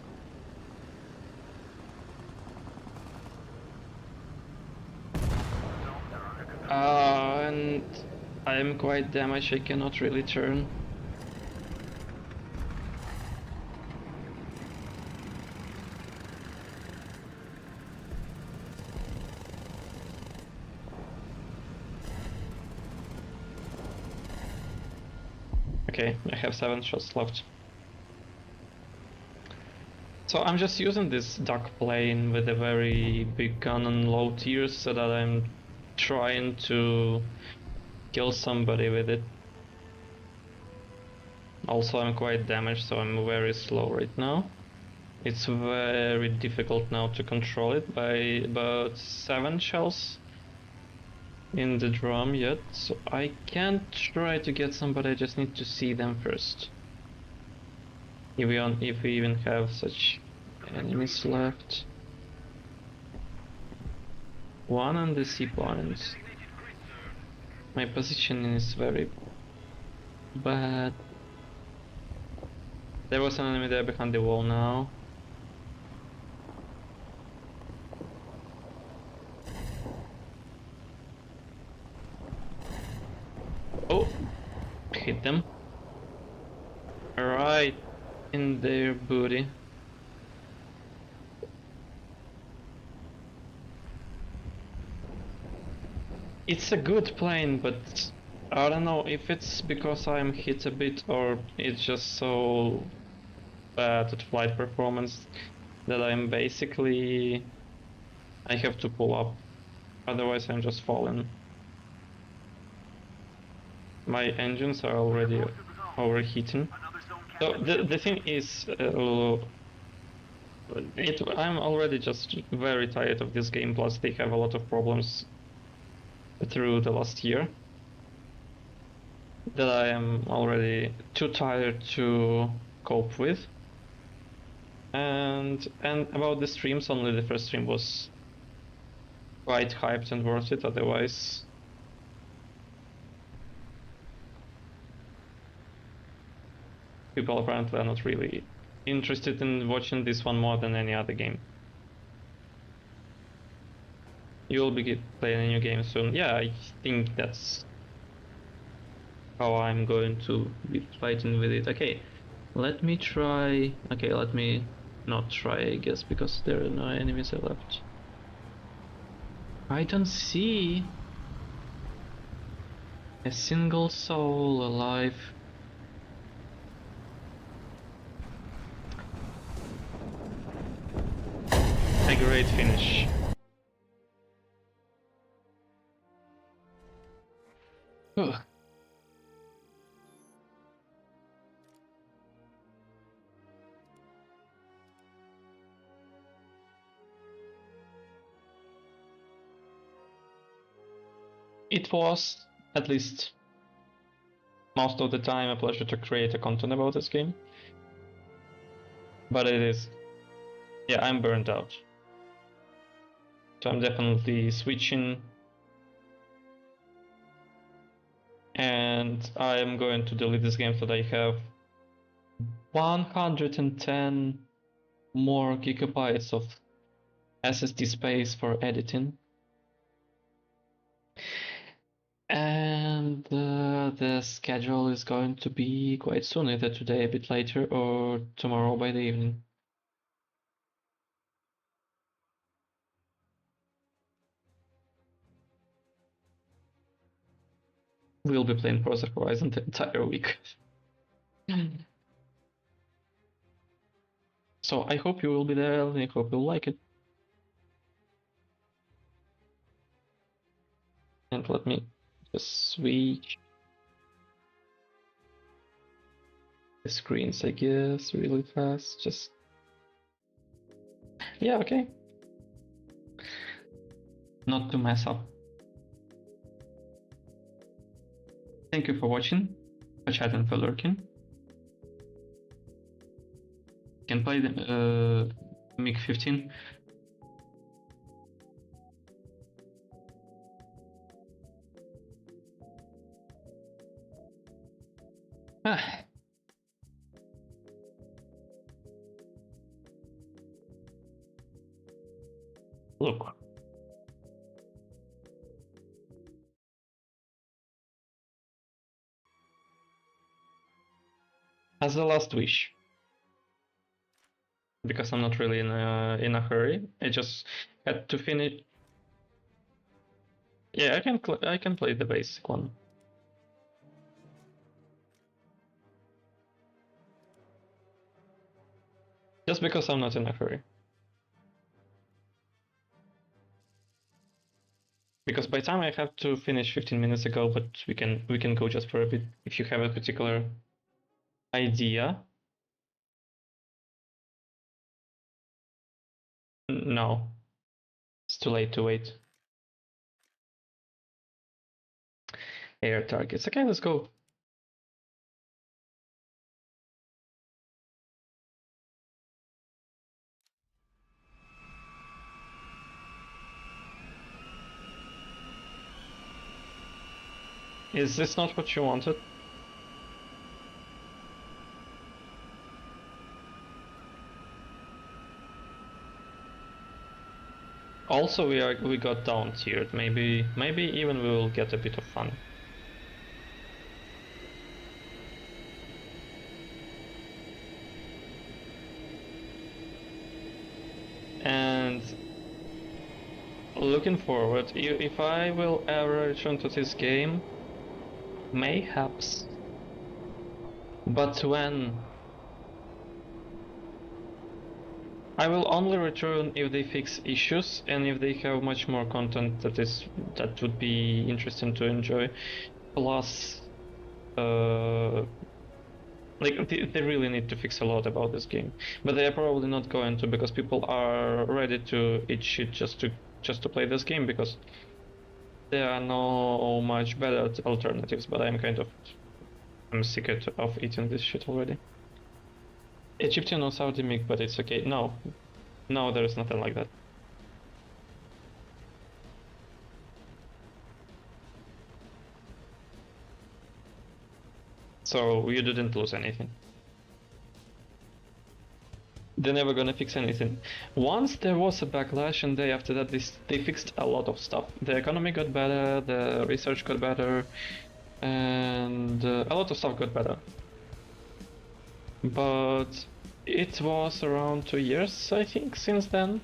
C: And I'm quite damaged, I cannot really turn. Okay, I have 7 shots left. So I'm just using this duck plane with a very big gun on low tiers so that I'm trying to kill somebody with it. Also I'm quite damaged, so I'm very slow right now. It's very difficult now to control it by about 7 shells in the drum yet, so I can try to get somebody, I just need to see them first. If we even have such enemies left. One on the seapoint. My position is very bad. There was an enemy there behind the wall now. Oh, hit them. Right in their booty. It's a good plane, but I don't know if it's because I'm hit a bit or it's just so bad at flight performance that I'm basically... I have to pull up, otherwise I'm just falling. My engines are already overheating. So the thing is, I'm already just very tired of this game, plus they have a lot of problems through the last year that I am already too tired to cope with. And about the streams, only the first stream was quite hyped and worth it, otherwise people apparently are not really interested in watching this one more than any other game. You'll be playing a new game soon. Yeah, I think that's how I'm going to be fighting with it. Okay, let me try... Okay, let me not try, I guess, because there are no enemies left. I don't see a single soul alive. A great finish. Ugh. It was, at least most of the time a pleasure to create a content about this game. But it is, yeah, I'm burnt out. So I'm definitely switching. And I'm going to delete this game so that I have 110 more gigabytes of SSD space for editing. And the schedule is going to be quite soon, either today a bit later or tomorrow by the evening. We'll be playing Forza Horizon the entire week. So I hope you will be there and I hope you'll like it. And let me just switch the screens, I guess, really fast. Just, yeah, okay. Not to mess up. Thank you for watching, for chatting, for lurking. You can play the MiG-15. Ah. Look. As a last wish, because I'm not really in a hurry, I just had to finish. Yeah, I can play the basic one. Just because I'm not in a hurry. Because by time I have to finish 15 minutes ago, but we can go just for a bit if you have a particular idea. No, it's too late to wait. Air targets. Okay, let's go. Is this not what you wanted? Also, we got down tiered. Maybe even we will get a bit of fun. And looking forward, if I will ever return to this game, mayhaps. But when? I will only return if they fix issues and if they have much more content that would be interesting to enjoy. Plus, like they really need to fix a lot about this game, but they are probably not going to, because people are ready to eat shit just to play this game, because there are no much better alternatives. But I'm sick of eating this shit already. Egyptian or Saudi MiG, but it's okay. No, there is nothing like that. So you didn't lose anything. They're never gonna fix anything. Once there was a backlash, and day after that they fixed a lot of stuff. The economy got better, the research got better, and a lot of stuff got better. But it was around 2 years, I think, since then.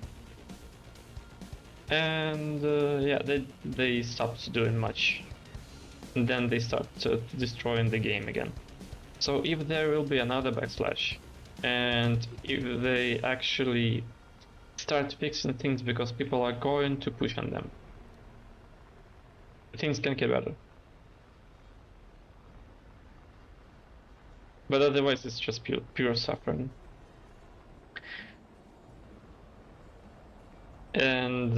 C: And yeah, they stopped doing much. And then they started destroying the game again. So if there will be another backslash, and if they actually start fixing things because people are going to push on them, things can get better. But otherwise it's just pure suffering. And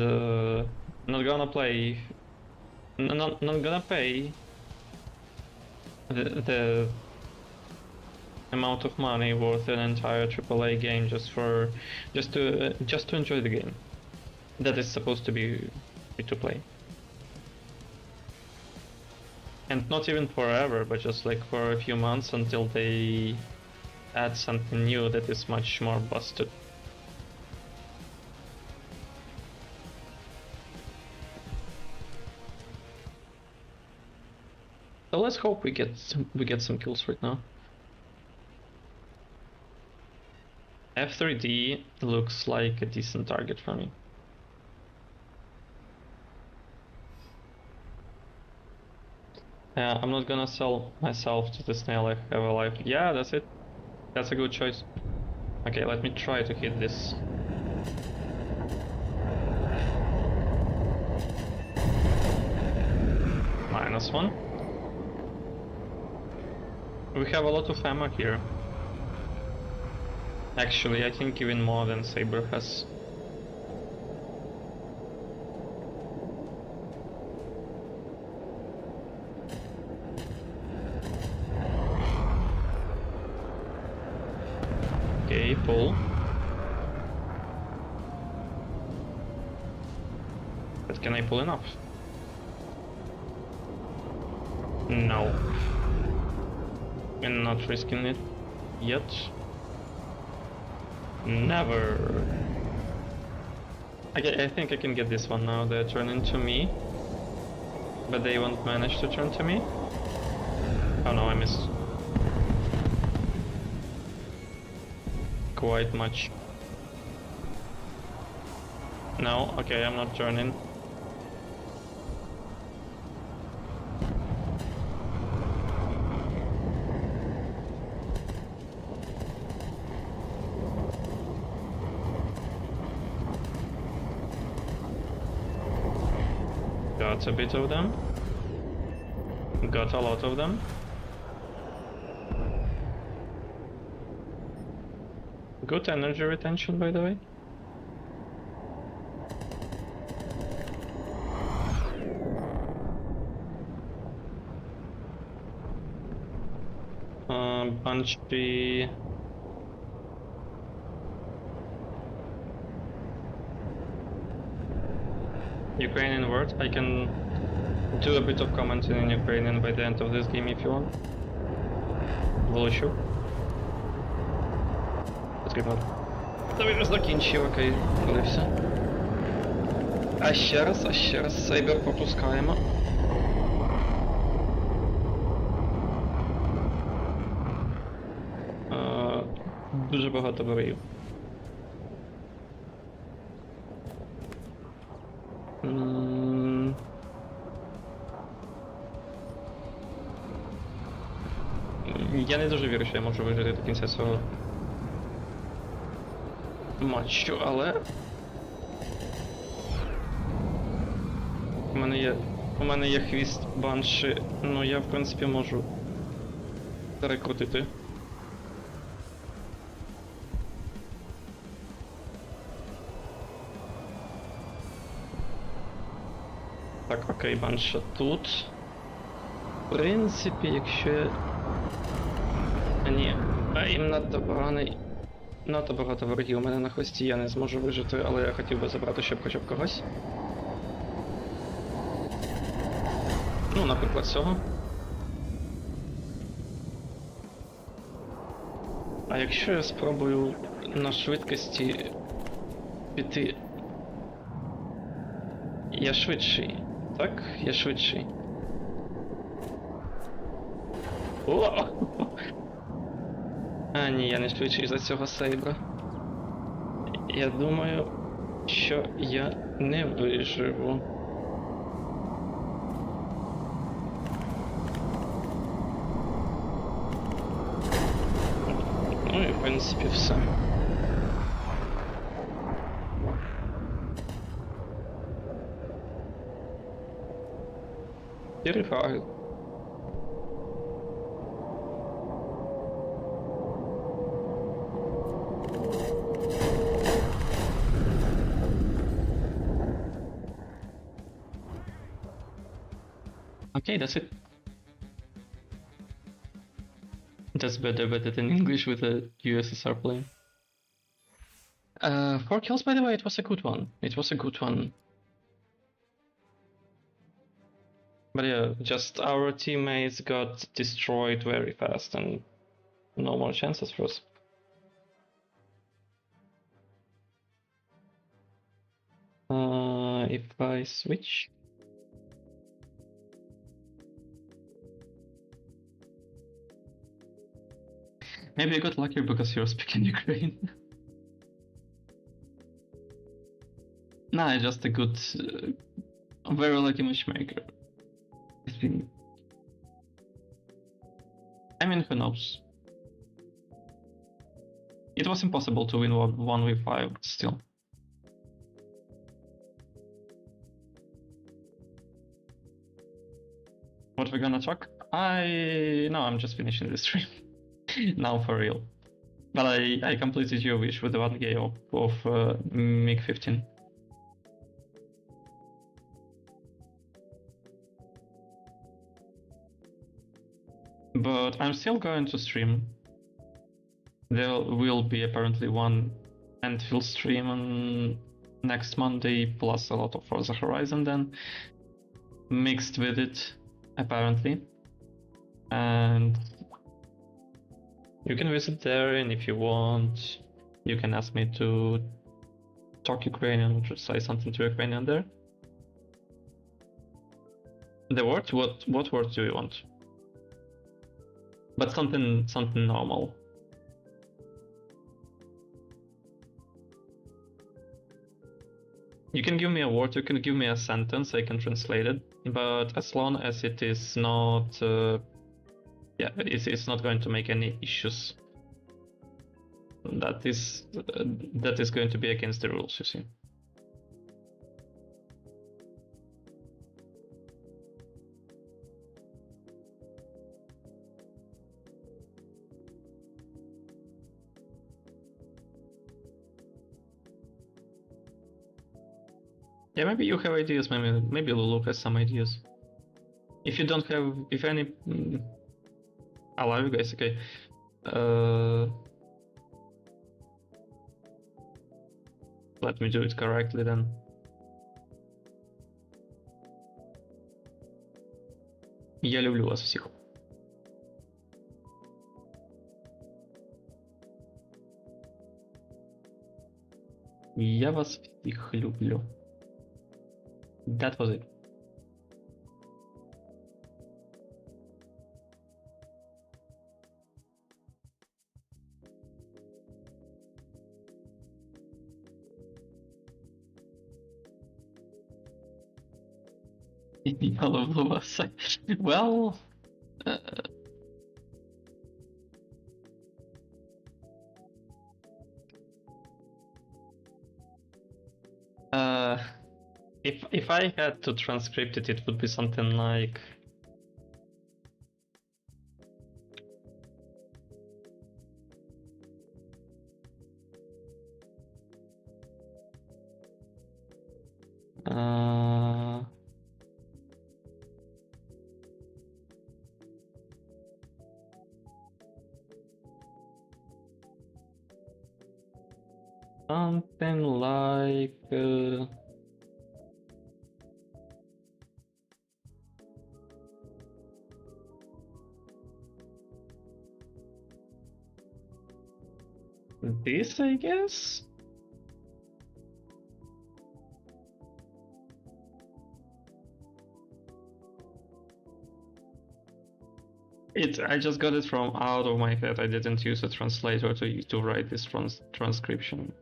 C: not gonna pay the amount of money worth an entire AAA game just to enjoy the game that is supposed to be free to play. And not even forever, but just like for a few months until they add something new that is much more busted. So let's hope we get some kills right now. F3D looks like a decent target for me. I'm not gonna sell myself to the snail I have alive. Yeah, that's it. That's a good choice. Okay, let me try to hit this. -1. We have a lot of ammo here. Actually, I think even more than Saber has. Okay, pull. But can I pull enough? No. I'm not risking it yet. Never. I think I can get this one now. They're turning to me, but they won't manage to turn to me. Oh no, I missed. Quite much. No, okay, I'm not turning. Got a bit of them. Got a lot of them. Good energy retention, by the way. Bunchy. Ukrainian word. I can do a bit of commenting in Ukrainian by the end of this game if you want. Волощу. Потрібно. Та він закінчив, окей, подивився. А ще раз, Сайбер пропускаємо. Дуже багато ворів. Я не дуже вірю, що я можу вижити до кінця цього матчу, але у мене є хвіст банші, ну я в принципі можу перекрутити. Так, окей, банша тут. В принципі, якщо я... Ні, їм надто поганий. Надто багато ворогів у мене на хвості, я не зможу вижити, але я хотів би забрати ще б хоча б когось. Ну, наприклад, цього. А якщо я спробую на швидкості піти... Я швидший, так? Я швидший. О! А, ні, я не швидший за цього Сейбра. Я думаю, що я не виживу. Ну і в принципі все. Перефаги. Okay, that's it. That's better, but it in English with a USSR plane. 4 kills, by the way, it was a good one. It was a good one. But yeah, just our teammates got destroyed very fast and no more chances for us. If I switch. Maybe I got luckier because you're speaking Ukraine. Nah, just a good, very lucky matchmaker. I mean, who knows? It was impossible to win 1v5, but still. What we're gonna talk? No, I'm just finishing the stream. Now for real. But I completed your wish with the 1K of MiG-15. But I'm still going to stream. There will be apparently one Antfield stream on next Monday, plus a lot of Forza Horizon then, mixed with it, apparently. And you can visit there, and if you want, you can ask me to talk Ukrainian, to say something to Ukrainian there. The word? What word do you want? But something normal. You can give me a word, you can give me a sentence, I can translate it, but as long as it is not, it's not going to make any issues. That is going to be against the rules, you see. Yeah, maybe you have ideas, maybe Lulu has some ideas. If you don't have, if any... I love you guys, okay. Let me do it correctly then. Я люблю вас всех. Я вас всех люблю. That was it. All of us. Well, if I had to transcript it, it would be something like something like this, I guess? I just got it from out of my head. I didn't use a translator to write this transcription.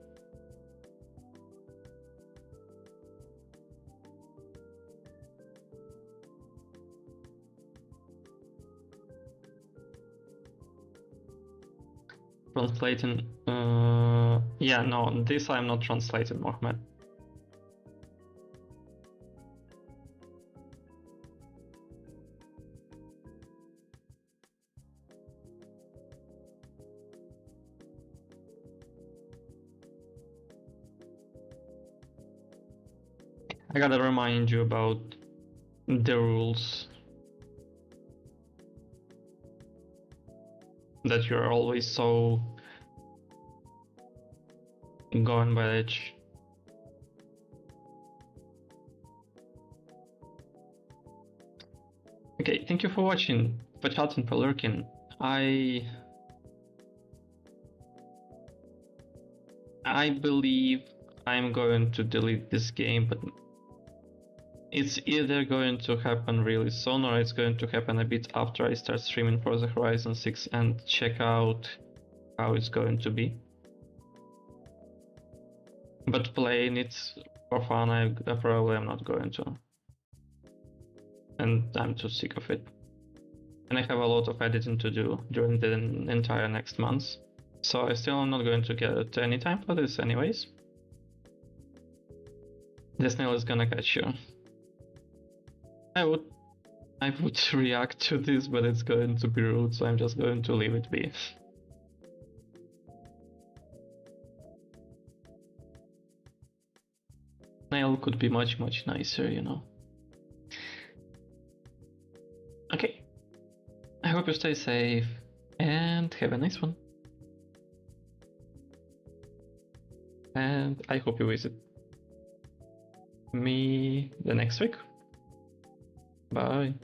C: Translating, yeah, no, this I'm not translating, Mohammed. I gotta remind you about the rules. that you're always so going by edge. Okay, thank you for watching, for chatting, for lurking. I believe I'm going to delete this game, but it's either going to happen really soon or it's going to happen a bit after I start streaming Forza Horizon 6 and check out how it's going to be. But playing it for fun, I probably am not going to. And I'm too sick of it. And I have a lot of editing to do during the entire next month. So I still am not going to get any time for this anyways. The snail is gonna catch you. I would react to this, but it's going to be rude, so I'm just going to leave it be. Snail could be much nicer, you know. Okay. I hope you stay safe and have a nice one. And I hope you visit me the next week. Bye.